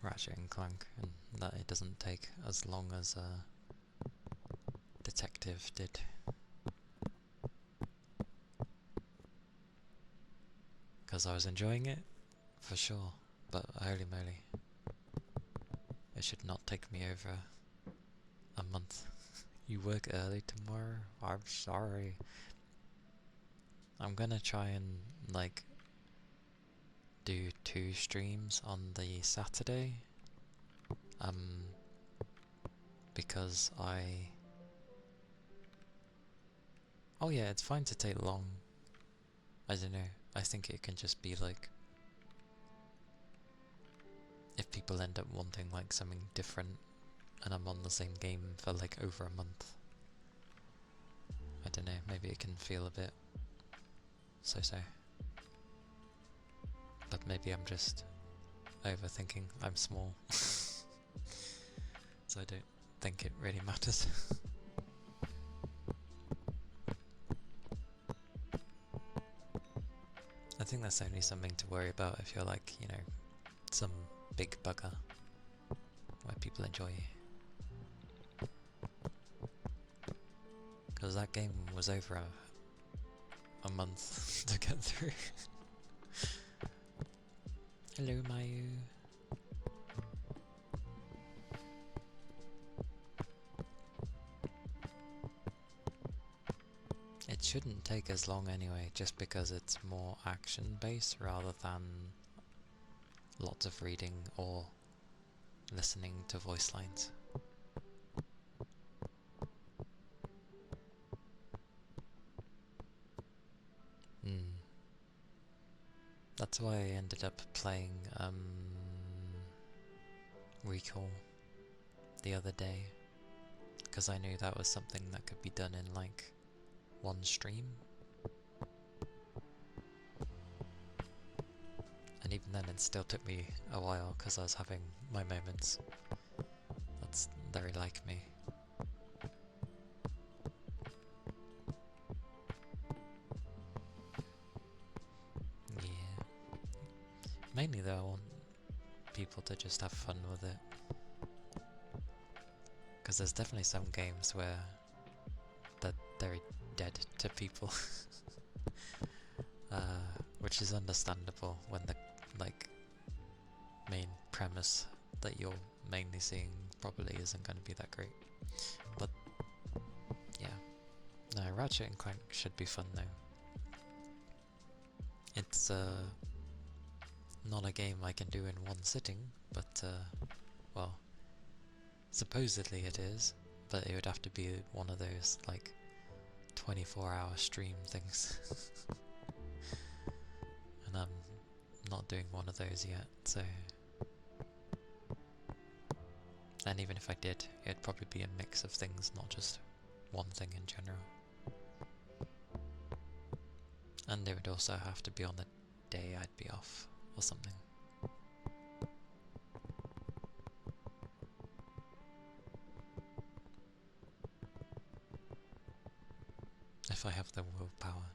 Ratchet and Clank, and that it doesn't take as long as Detective did. Because I was enjoying it, for sure, but holy moly, it should not take me over a month. You work early tomorrow? I'm sorry. I'm gonna try and, like, do 2 streams on the Saturday, because oh yeah, it's fine to take long. I don't know, I think it can just be like, if people end up wanting like something different and I'm on the same game for like over a month. I don't know, maybe it can feel a bit so-so. But maybe I'm just overthinking. I'm small. So I don't think it really matters. I think that's only something to worry about if you're like, you know, some big bugger where people enjoy you. Because that game was over a month to get through. Hello, Mayu. It shouldn't take as long anyway, just because it's more action-based rather than lots of reading or listening to voice lines. That's why I ended up playing Recall the other day, because I knew that was something that could be done in like one stream. And even then it still took me a while because I was having my moments. That's very like me. Yeah. Mainly though I want people to just have fun with it. Because there's definitely some games where they're very dead to people. Which is understandable when the main premise that you're mainly seeing probably isn't going to be that great. But yeah, no, Ratchet and Clank should be fun though. It's not a game I can do in one sitting, but well, supposedly it is, but it would have to be one of those like 24-hour stream things. And I'm not doing one of those yet, so... And even if I did, it'd probably be a mix of things, not just one thing in general. And it would also have to be on the day I'd be off, or something. If I have the willpower.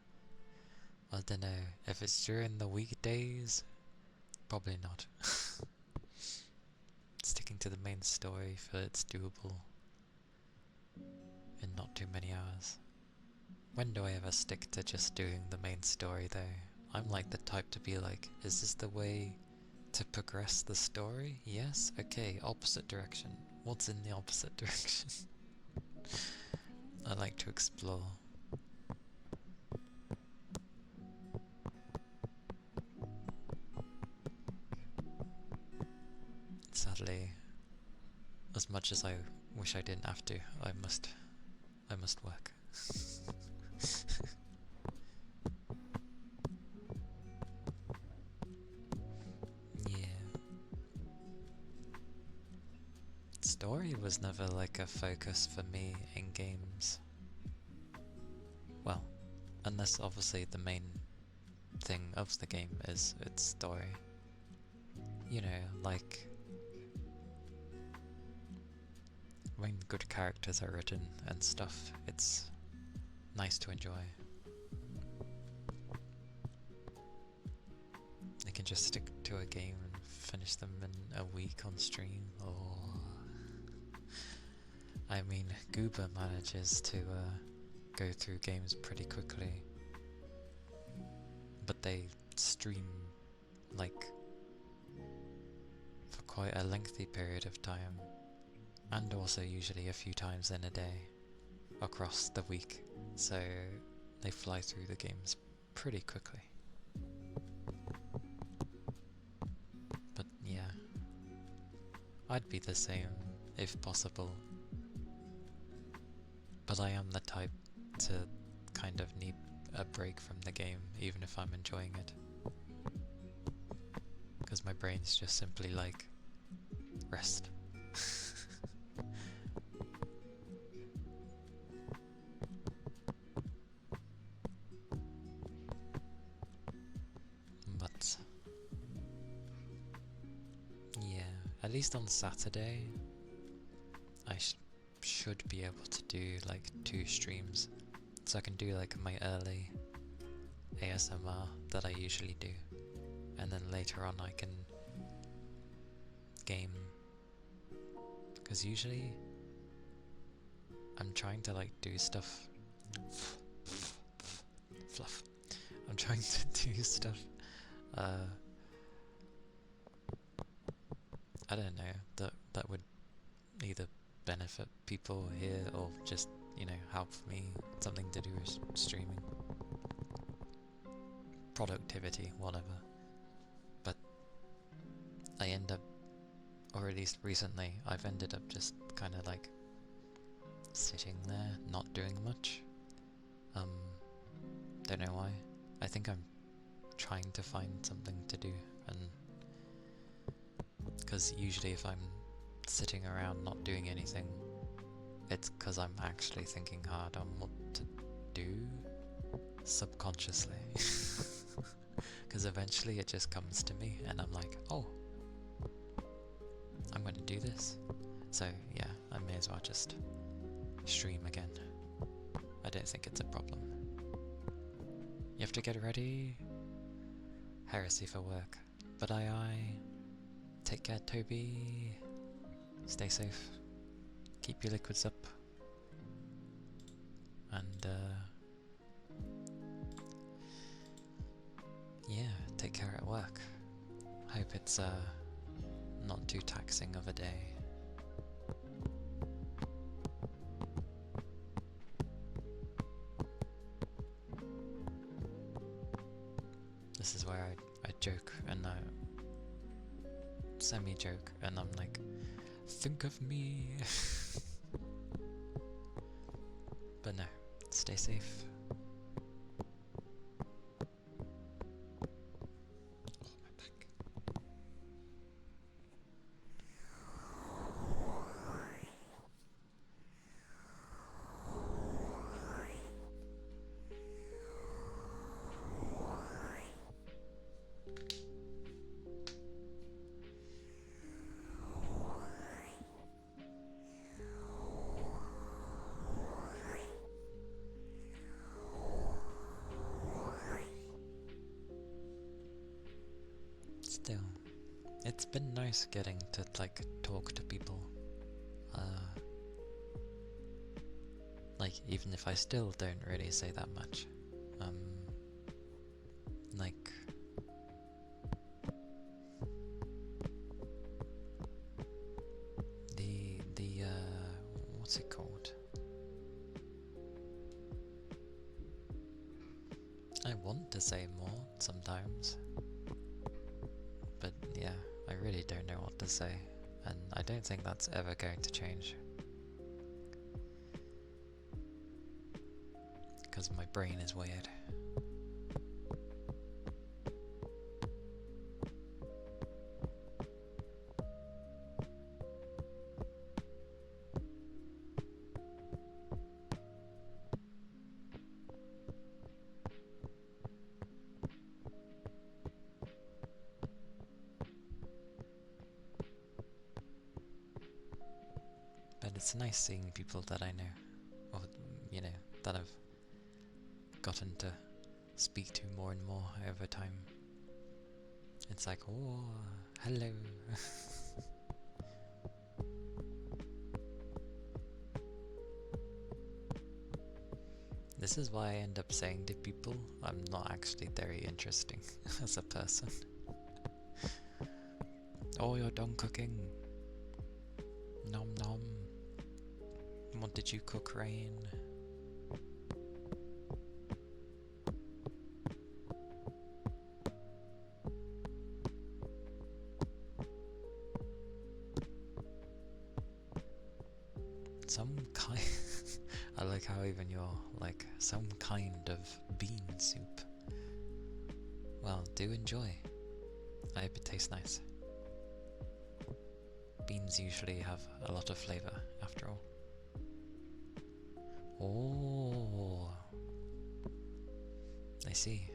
I don't know, if it's during the weekdays, probably not. Sticking to the main story, feel it's doable in not too many hours. When do I ever stick to just doing the main story though? I'm like the type to be like, is this the way to progress the story? Yes? Okay, opposite direction. What's in the opposite direction? I like to explore. Sadly, as much as I wish I didn't have to, I must work. Yeah. It's story was never like a focus for me in games. Well, unless obviously the main thing of the game is its story. You know, like when good characters are written and stuff, it's nice to enjoy. I can just stick to a game and finish them in a week on stream, or I mean, Goober manages to go through games pretty quickly, but they stream like for quite a lengthy period of time, and also usually a few times in a day across the week, so they fly through the games pretty quickly. But yeah, I'd be the same if possible, but I am the type to kind of need a break from the game even if I'm enjoying it, because my brain's just simply like, rest. But yeah, at least on Saturday I should be able to do like 2 streams, so I can do like my early ASMR that I usually do, and then later on I can game, because usually I'm trying to like do stuff fluff. I'm trying to do stuff I don't know, that would either benefit people here or just, you know, help me, something to do with streaming, productivity, whatever. But I end up, or at least recently, I've ended up just kind of like sitting there, not doing much. Don't know why. I think I'm trying to find something to do, and because usually if I'm sitting around not doing anything, it's because I'm actually thinking hard on what to do subconsciously. Because eventually it just comes to me and I'm like, oh, I'm going to do this. So yeah, I may as well just stream again. I don't think it's a problem. You have to get ready. Heresy for work. But I take care, Toby. Stay safe. Keep your liquids up. And yeah, take care at work. Hope it's not too taxing of a day. This is where I joke and semi-joke, and I'm like, think of me. But no, stay safe. Oh, my back. Still, it's been nice getting to like talk to people. Like even if I still don't really say that much, like the what's it called? I want to say more sometimes. But yeah, I really don't know what to say, and I don't think that's ever going to change. Because my brain is weird. it's nice seeing people that I know, or, you know, that I've gotten to speak to more and more over time. It's like, oh, hello. This is why I end up saying to people I'm not actually very interesting as a person. Oh, you're done cooking. Nom nom. What did you cook, Rain? Some kind... I like how even you're like, some kind of bean soup. Well, do enjoy. I hope it tastes nice. Beans usually have a lot of flavour, after all. Oh, I see.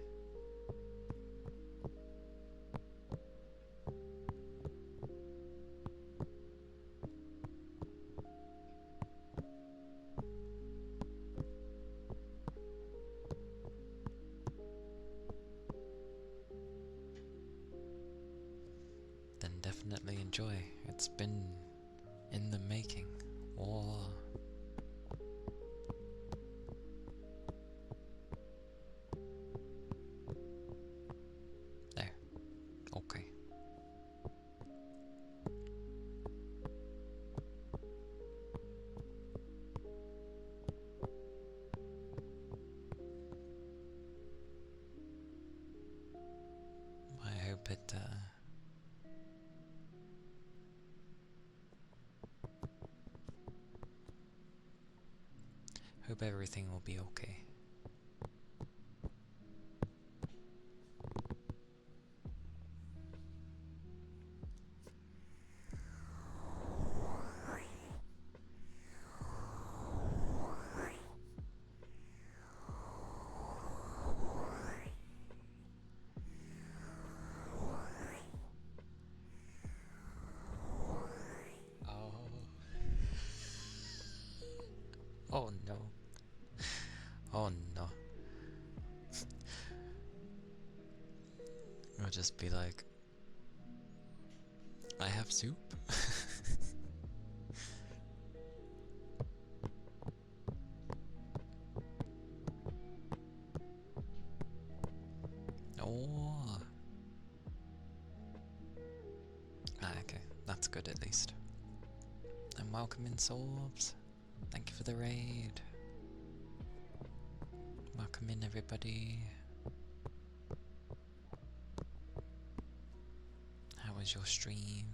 Then definitely enjoy. It's been in the making. Oh. There. Okay. I hope it hope everything will be okay. Oh no. Oh no. I'll just be like, I have soup? Oh. Ah, okay. That's good at least. And welcome in, Sorbs. Thank you for the raid. Welcome in, everybody. How was your stream?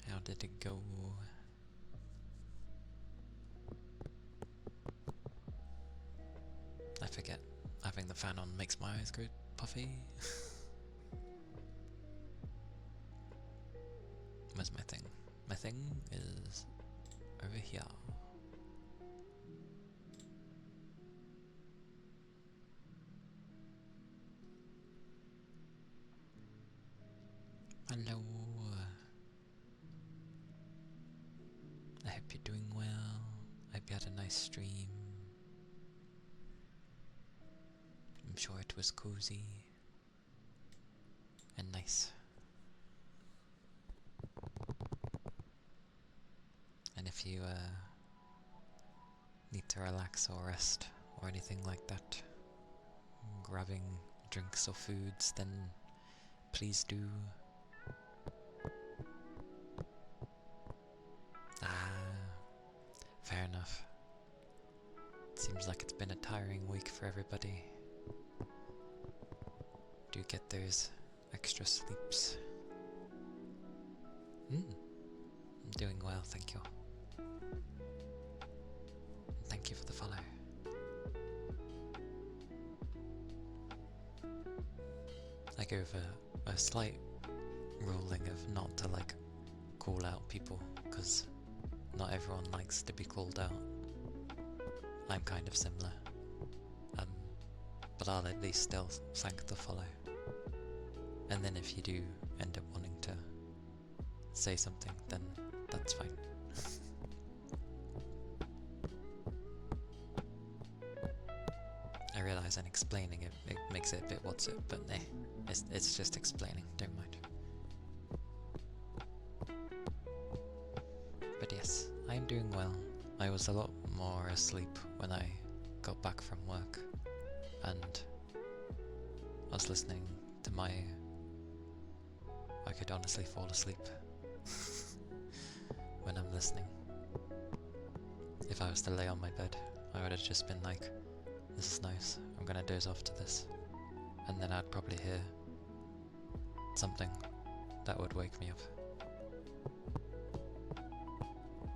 How did it go? I forget. Having the fan on makes my eyes go puffy. Where's my thing? My thing is over here. Hello. I hope you're doing well. I hope you had a nice stream. I'm sure it was cozy and nice. And if you need to relax or rest or anything like that, grabbing drinks or foods, then please do. Fair enough. Seems like it's been a tiring week for everybody. Do get those extra sleeps. I'm doing well, thank you. Thank you for the follow. I gave a slight ruling of not to like call out people, because not everyone likes to be called out. I'm kind of similar. But I'll at least still thank the follow. And then if you do end up wanting to say something, then that's fine. exercise and explaining it, it makes it a bit what's it, but nah, it's just explaining, don't mind. But yes, I'm doing well. I was a lot more asleep when I got back from work, and I was listening to I could honestly fall asleep when I'm listening. If I was to lay on my bed, I would have just been like, this is nice, I'm gonna doze off to this. And then I'd probably hear something that would wake me up.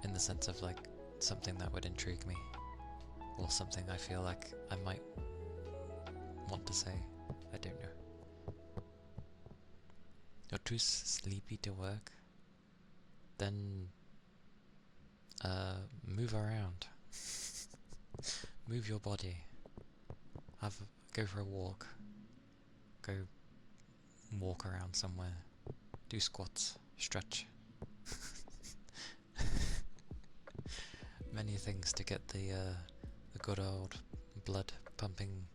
In the sense of like, something that would intrigue me. Or something I feel like I might want to say. I don't know. You're too sleepy to work? Then move around. Move your body. Go for a walk. Go walk around somewhere. Do squats. Stretch. Many things to get the good old blood pumping.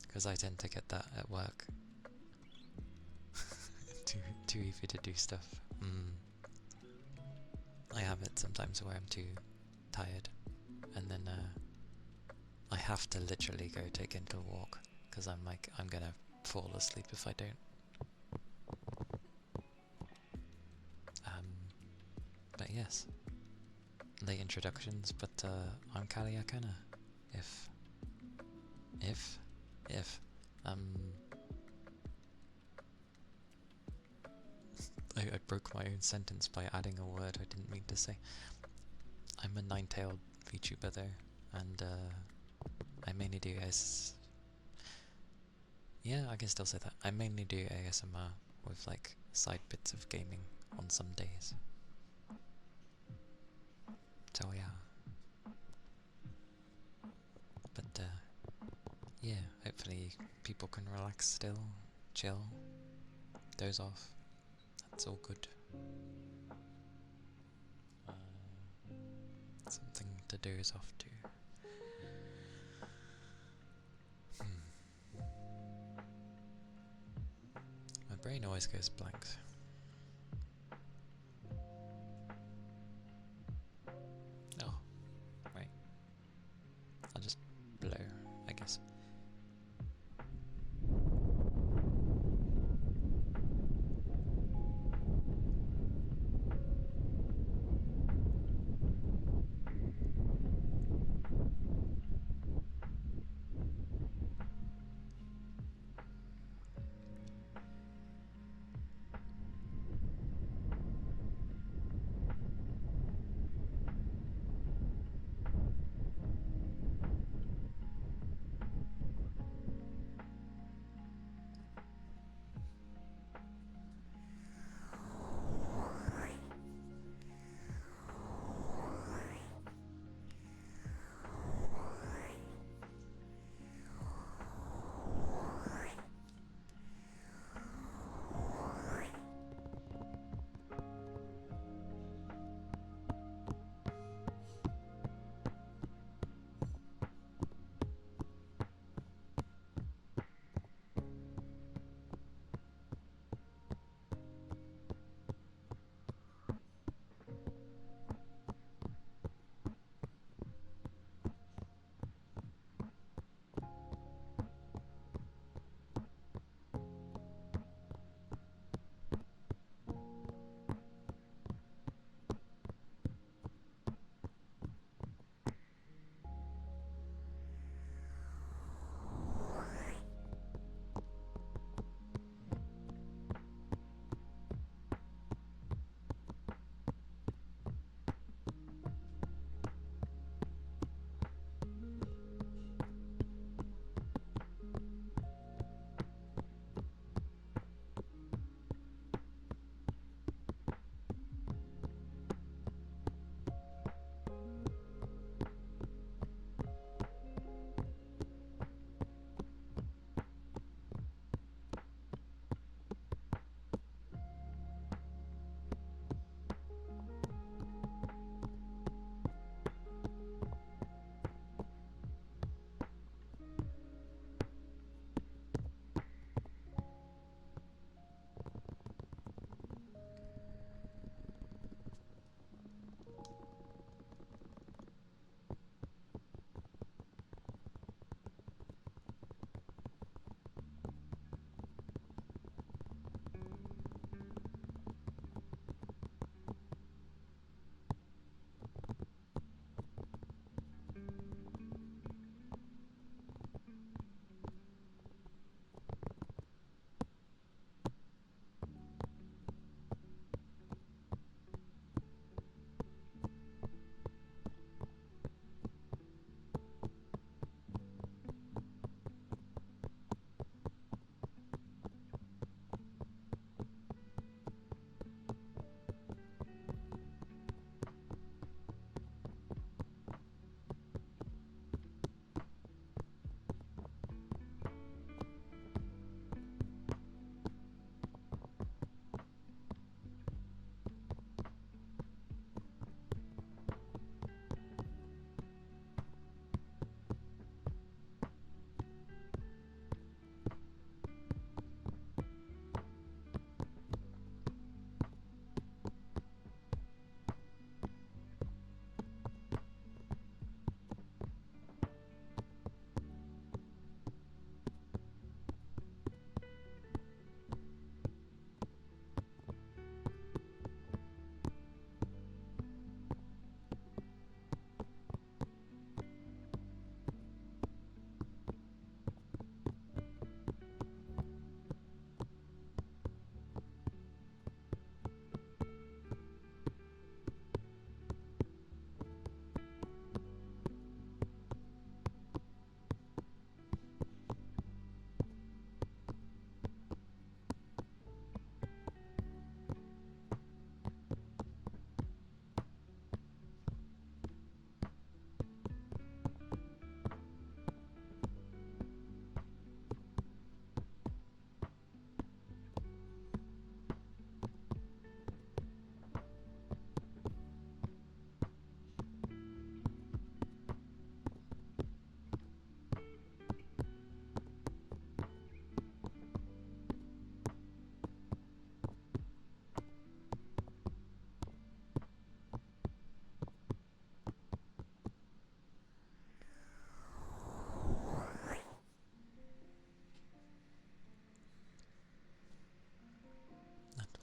Because I tend to get that at work. too easy to do stuff. I have it sometimes where I'm too tired, and then I have to literally go take into a walk, because I'm like, I'm gonna fall asleep if I don't. But yes, late introductions, but I'm Calia Kana. If I broke my own sentence by adding a word I didn't mean to say. I'm a nine-tailed VTuber though, and I mainly do yeah, I can still say that. I mainly do ASMR with like side bits of gaming on some days. So yeah. But yeah, hopefully people can relax still, chill, doze off. That's all good. Something to doze off to. My brain always goes blank. Oh, right. I'll just blow, I guess.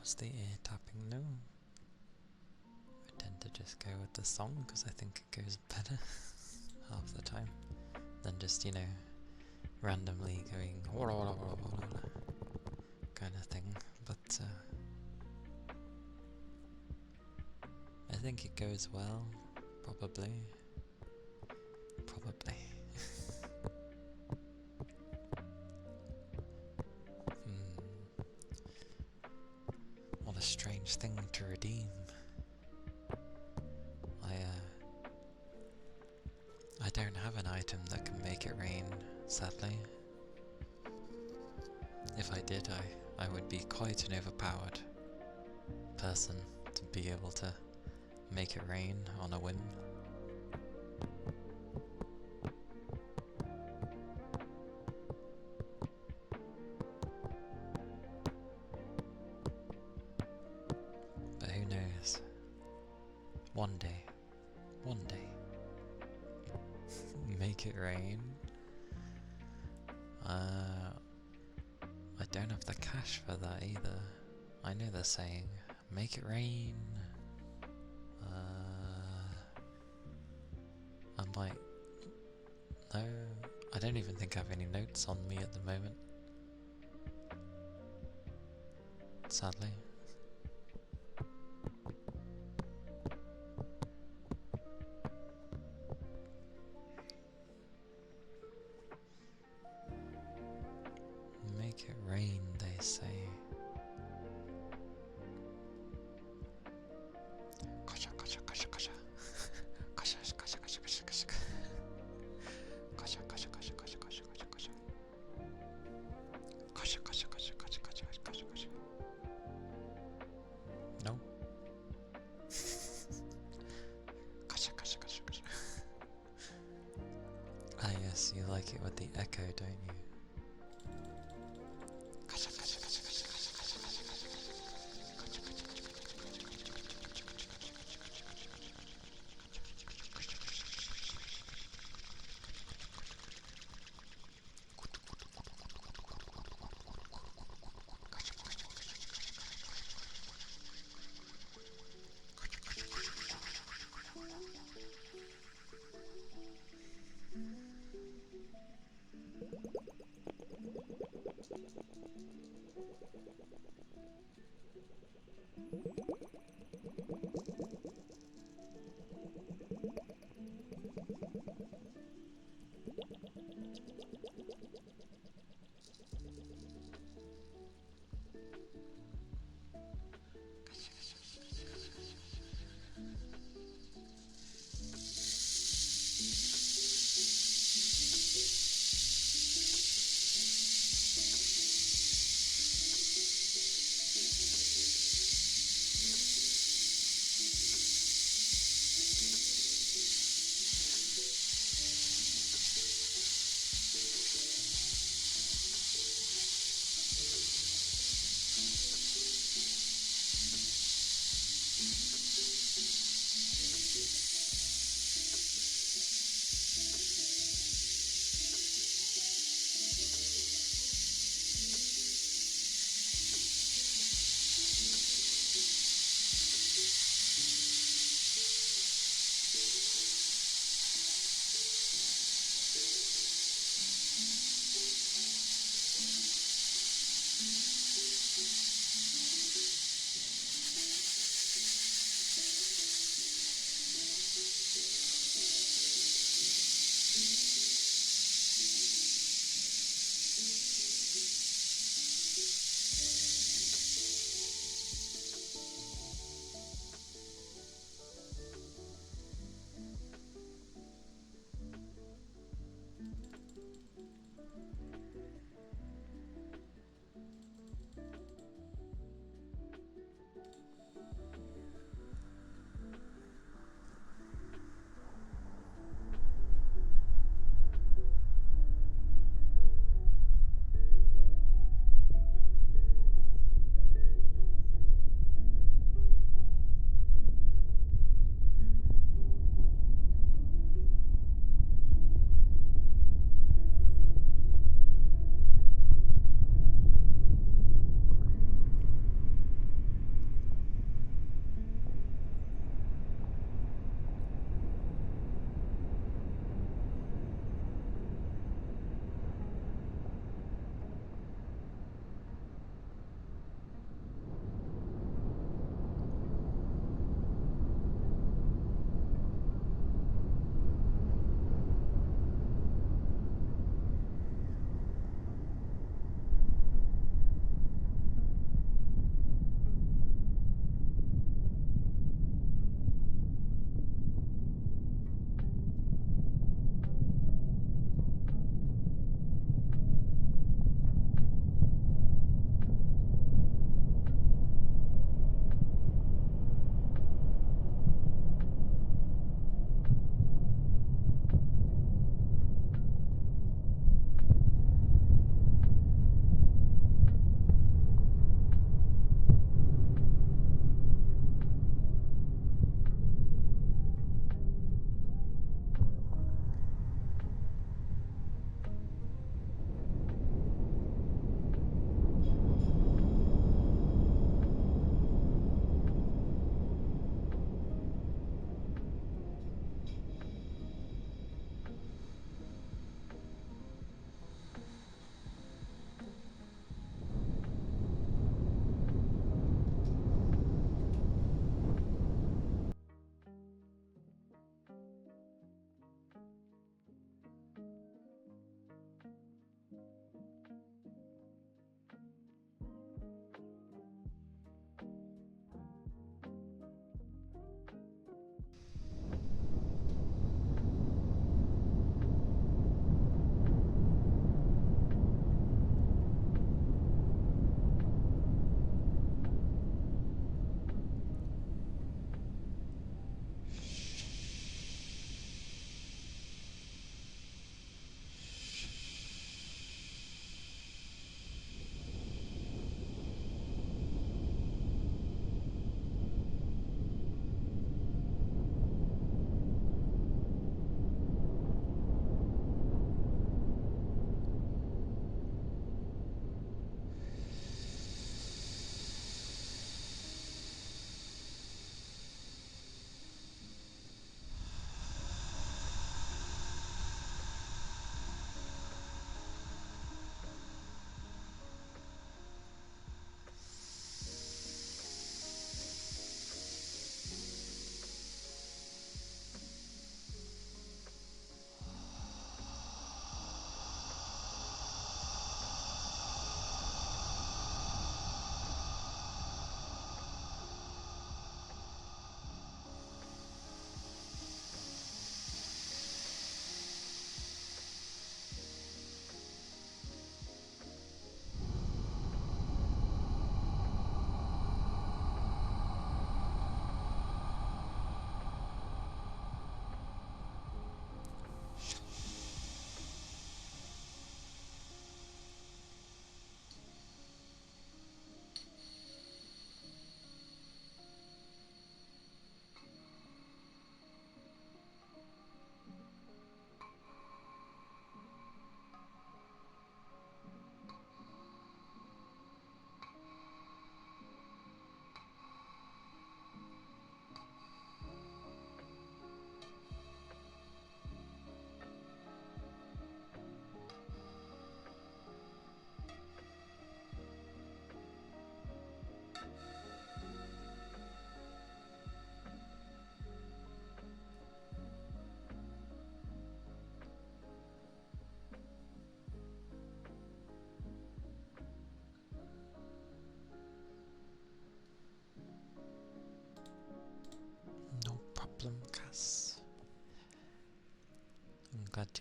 Was the ear tapping? No. I tend to just go with the song because I think it goes better half the time than just, randomly going kind of thing. But I think it goes well, probably. What a strange thing to redeem. I don't have an item that can make it rain, sadly. If I did, I would be quite an overpowered person to be able to make it rain on a whim. But who knows? One day. Make it rain? I don't have the cash for that either. I know the saying, make it rain. I'm like, no, I don't even think I have any notes on me at the moment. Sadly. Make it rain, they say. No. Ah yes, you like it with the echo, don't you?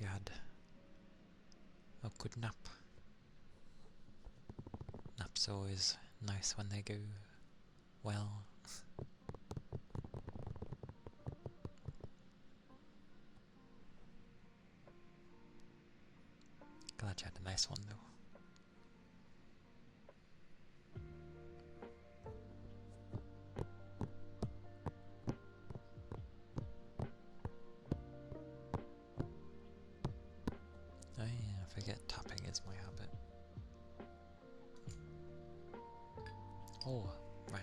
you had a good nap. Naps are always nice when they go well. Glad you had a nice one though. Oh yeah, I forget tapping is my habit. Oh, right.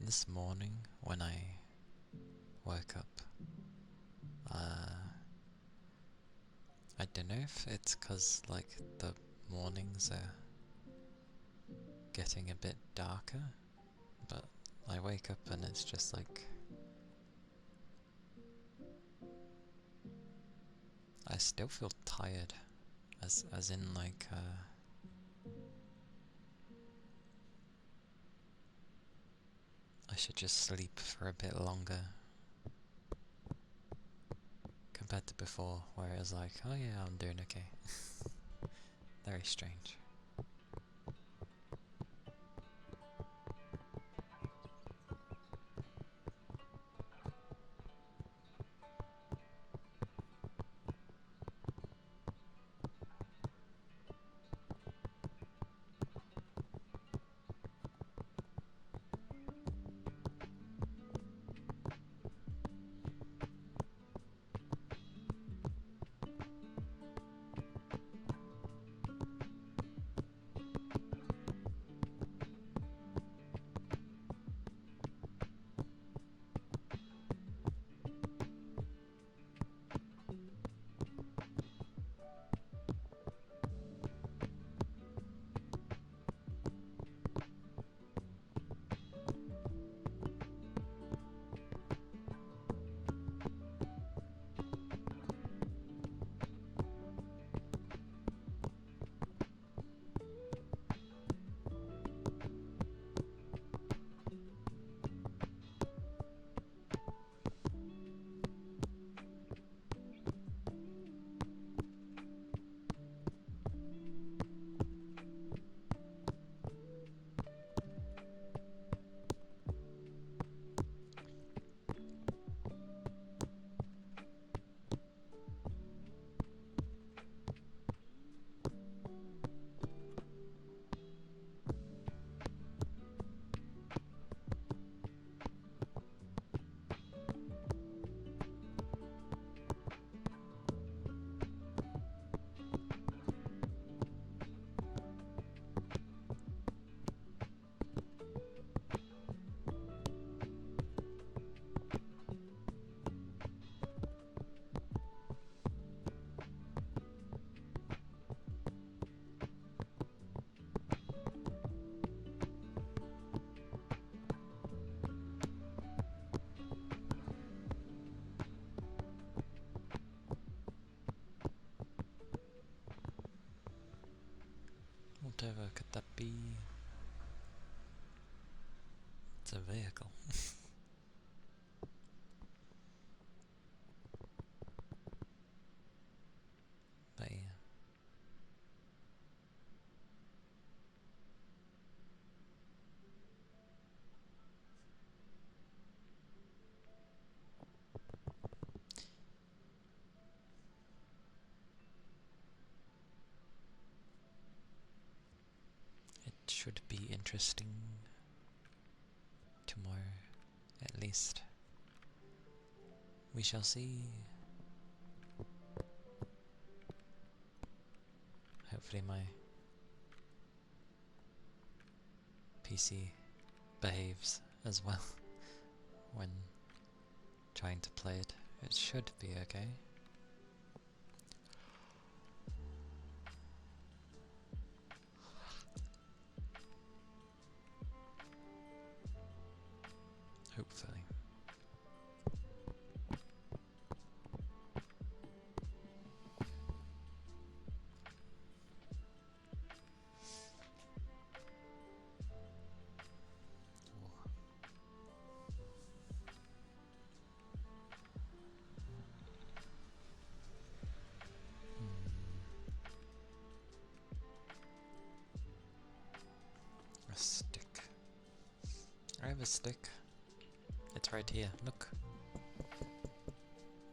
this morning when I woke up, I don't know if it's 'cause like the mornings are getting a bit darker, but I wake up and it's just like I still feel tired, as in like I should just sleep for a bit longer compared to before, where it was like, oh yeah, I'm doing okay. Very strange. Whatever could that be? It's a vehicle. But yeah. It should be interesting tomorrow, at least. We shall see. Hopefully my PC behaves as well when trying to play it. It should be okay. Hopefully. A stick. I have a stick. It's right here, look.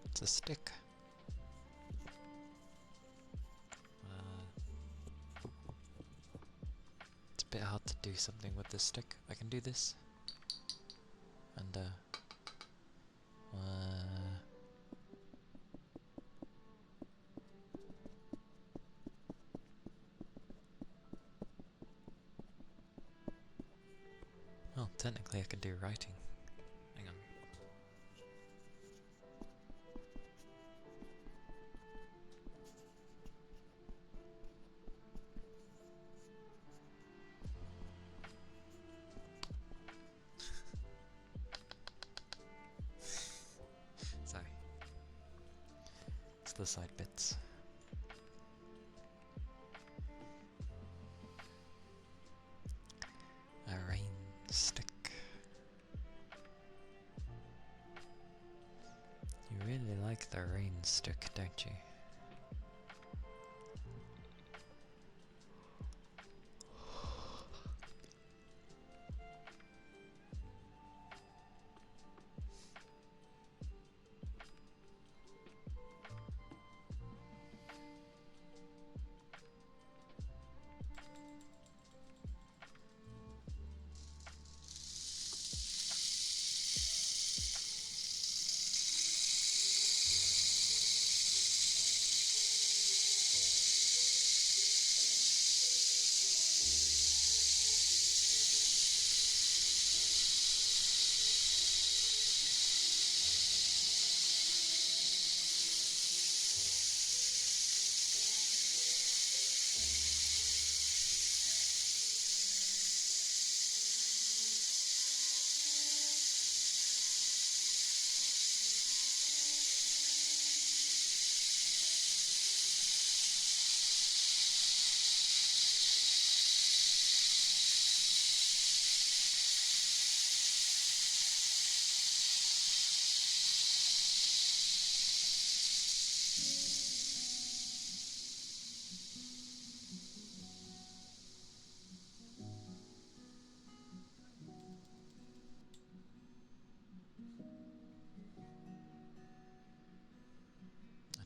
It's a stick. It's a bit hard to do something with this stick. I can do this. And oh, technically I could do writing. Hang on. Sorry. It's the side bits. A rain stick. You really like the rain stick, don't you?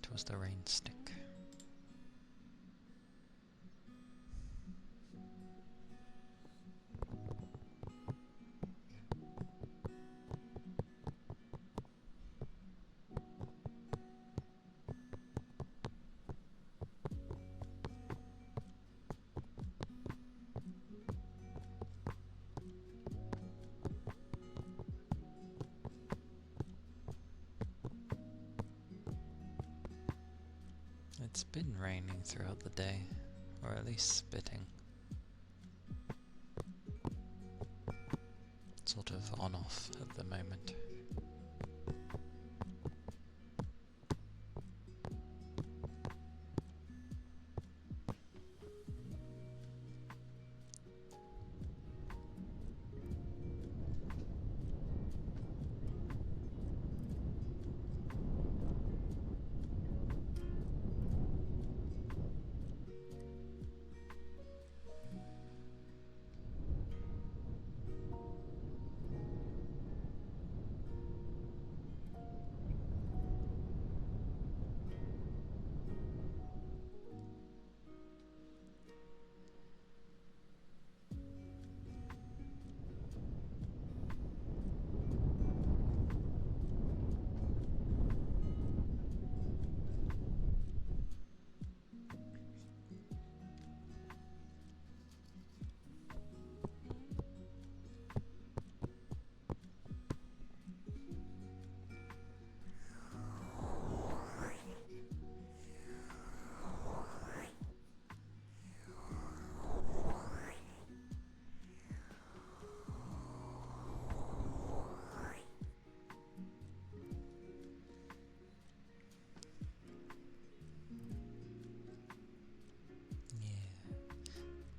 That was the rain stick. It's been raining throughout the day, or at least spitting. Sort of on-off at the moment.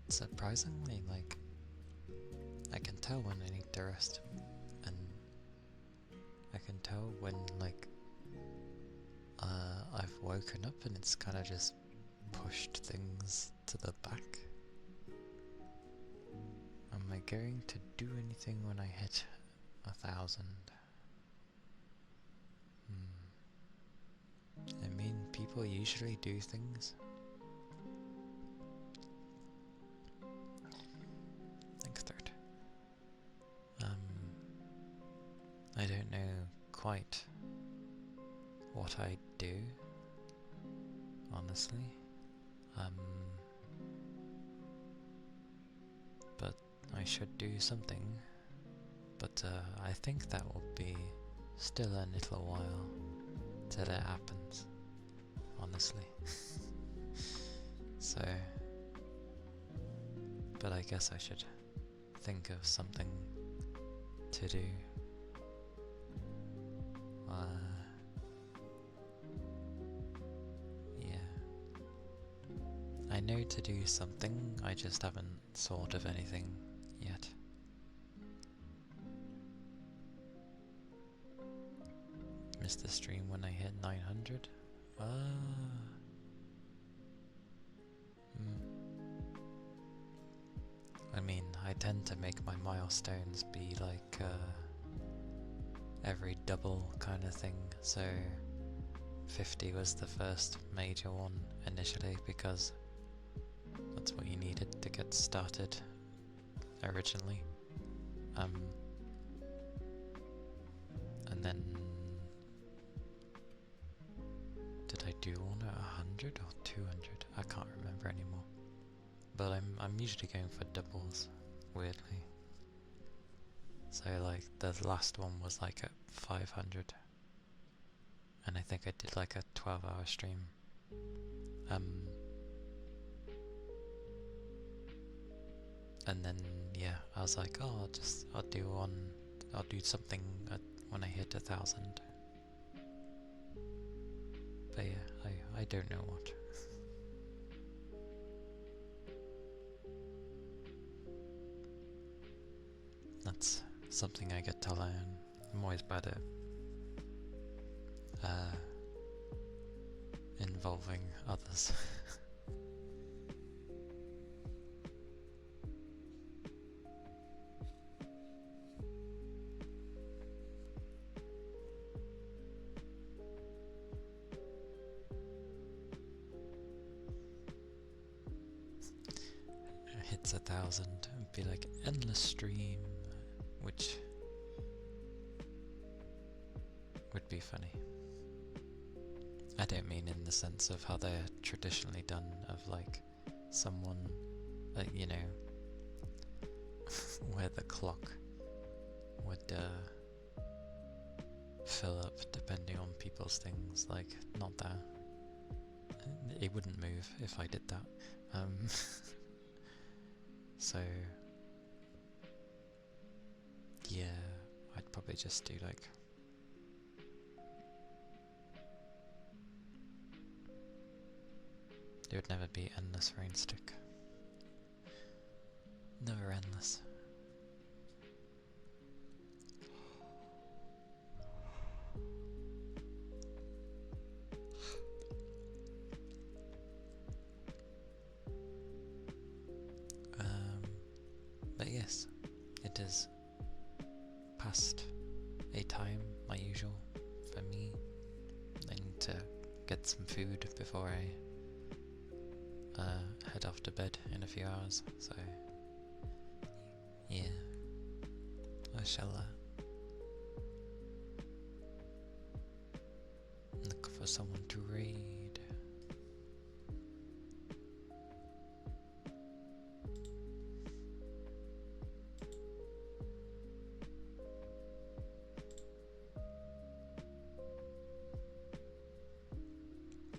Surprisingly, like, I can tell when I need to rest, and I can tell when, like, I've woken up and it's kind of just pushed things to the back. Am I going to do anything when I hit 1,000? I mean, people usually do things. Thanks, third. I don't know quite what I do, honestly. But I should do something, But I think that will be still a little while till it happens, honestly. So, but I guess I should think of something to do. Yeah. I know to do something, I just haven't thought of anything yet. Missed the stream when I hit 900? I mean, I tend to make my milestones be like every double kind of thing, so 50 was the first major one initially because that's what you needed to get started originally. And then did I do one at 100 or 200? I can't remember anymore. But I'm usually going for doubles, weirdly. So like the last one was like at 500. And I think I did like a 12-hour stream. And then yeah, I was like, oh, I'll do something when I hit 1,000. But yeah, I don't know what. That's something I get to learn. I'm always bad at involving others. Hits 1,000 and be like endless stream, which would be funny. I don't mean in the sense of how they're traditionally done, of like someone, you know, where the clock would fill up depending on people's things, like not that. It wouldn't move if I did that. So yeah, I'd probably just do like it would never be endless rain stick. Never endless. But yes, it is past a time, my usual, for me. I need to get some food before I head off to bed in a few hours, so yeah, I shall look for someone to raid.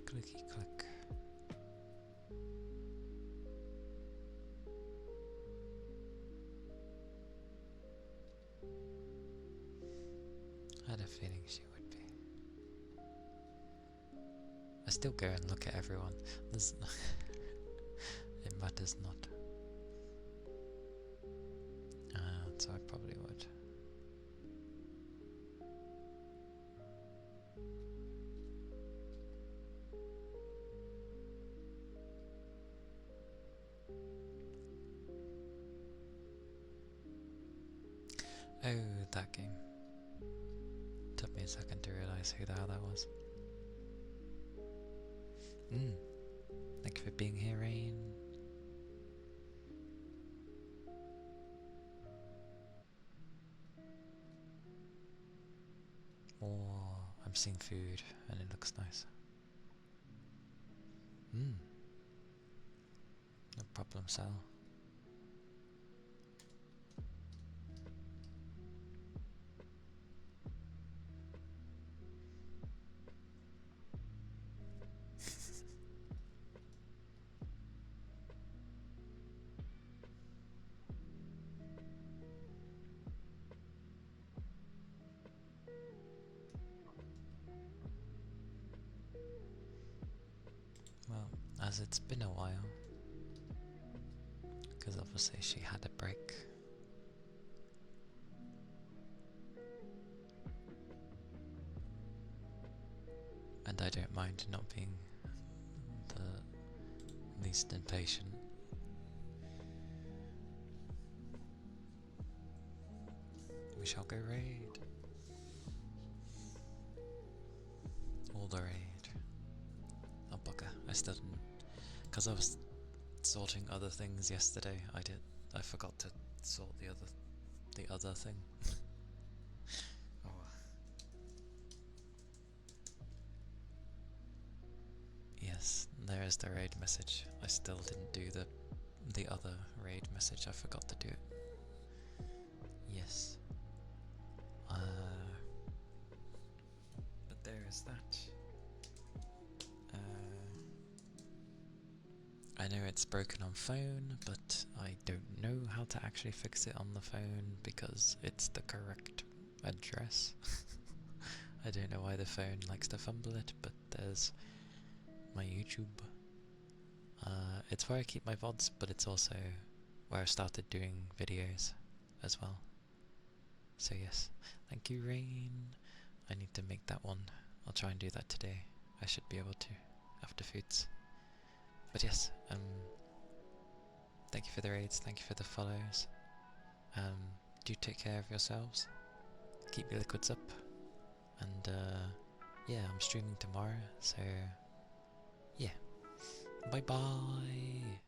Clicky click. I had a feeling she would be. I still go and look at everyone. It matters not. So I probably would. Oh, that game. Took me a second to realise who the hell that was. Thank you for being here, Rain. Oh, I'm seeing food and it looks nice. No problem, Sal. as it's been a while, because obviously she had a break. And I don't mind not being the least impatient. We shall go raid. All the raid. Oh bugger, I still didn't, because I was sorting other things yesterday. I forgot to sort the other thing. Oh. Yes, there is the raid message. I still didn't do the other raid message. I forgot to do it. Yes. But there is that. I know it's broken on phone, but I don't know how to actually fix it on the phone because it's the correct address. I don't know why the phone likes to fumble it, but there's my YouTube. It's where I keep my VODs, but it's also where I started doing videos as well. So yes, thank you Rain. I need to make that one. I'll try and do that today. I should be able to after foods. But yes, thank you for the raids, thank you for the follows. Do take care of yourselves. Keep your liquids up. And yeah, I'm streaming tomorrow, so yeah. Bye bye.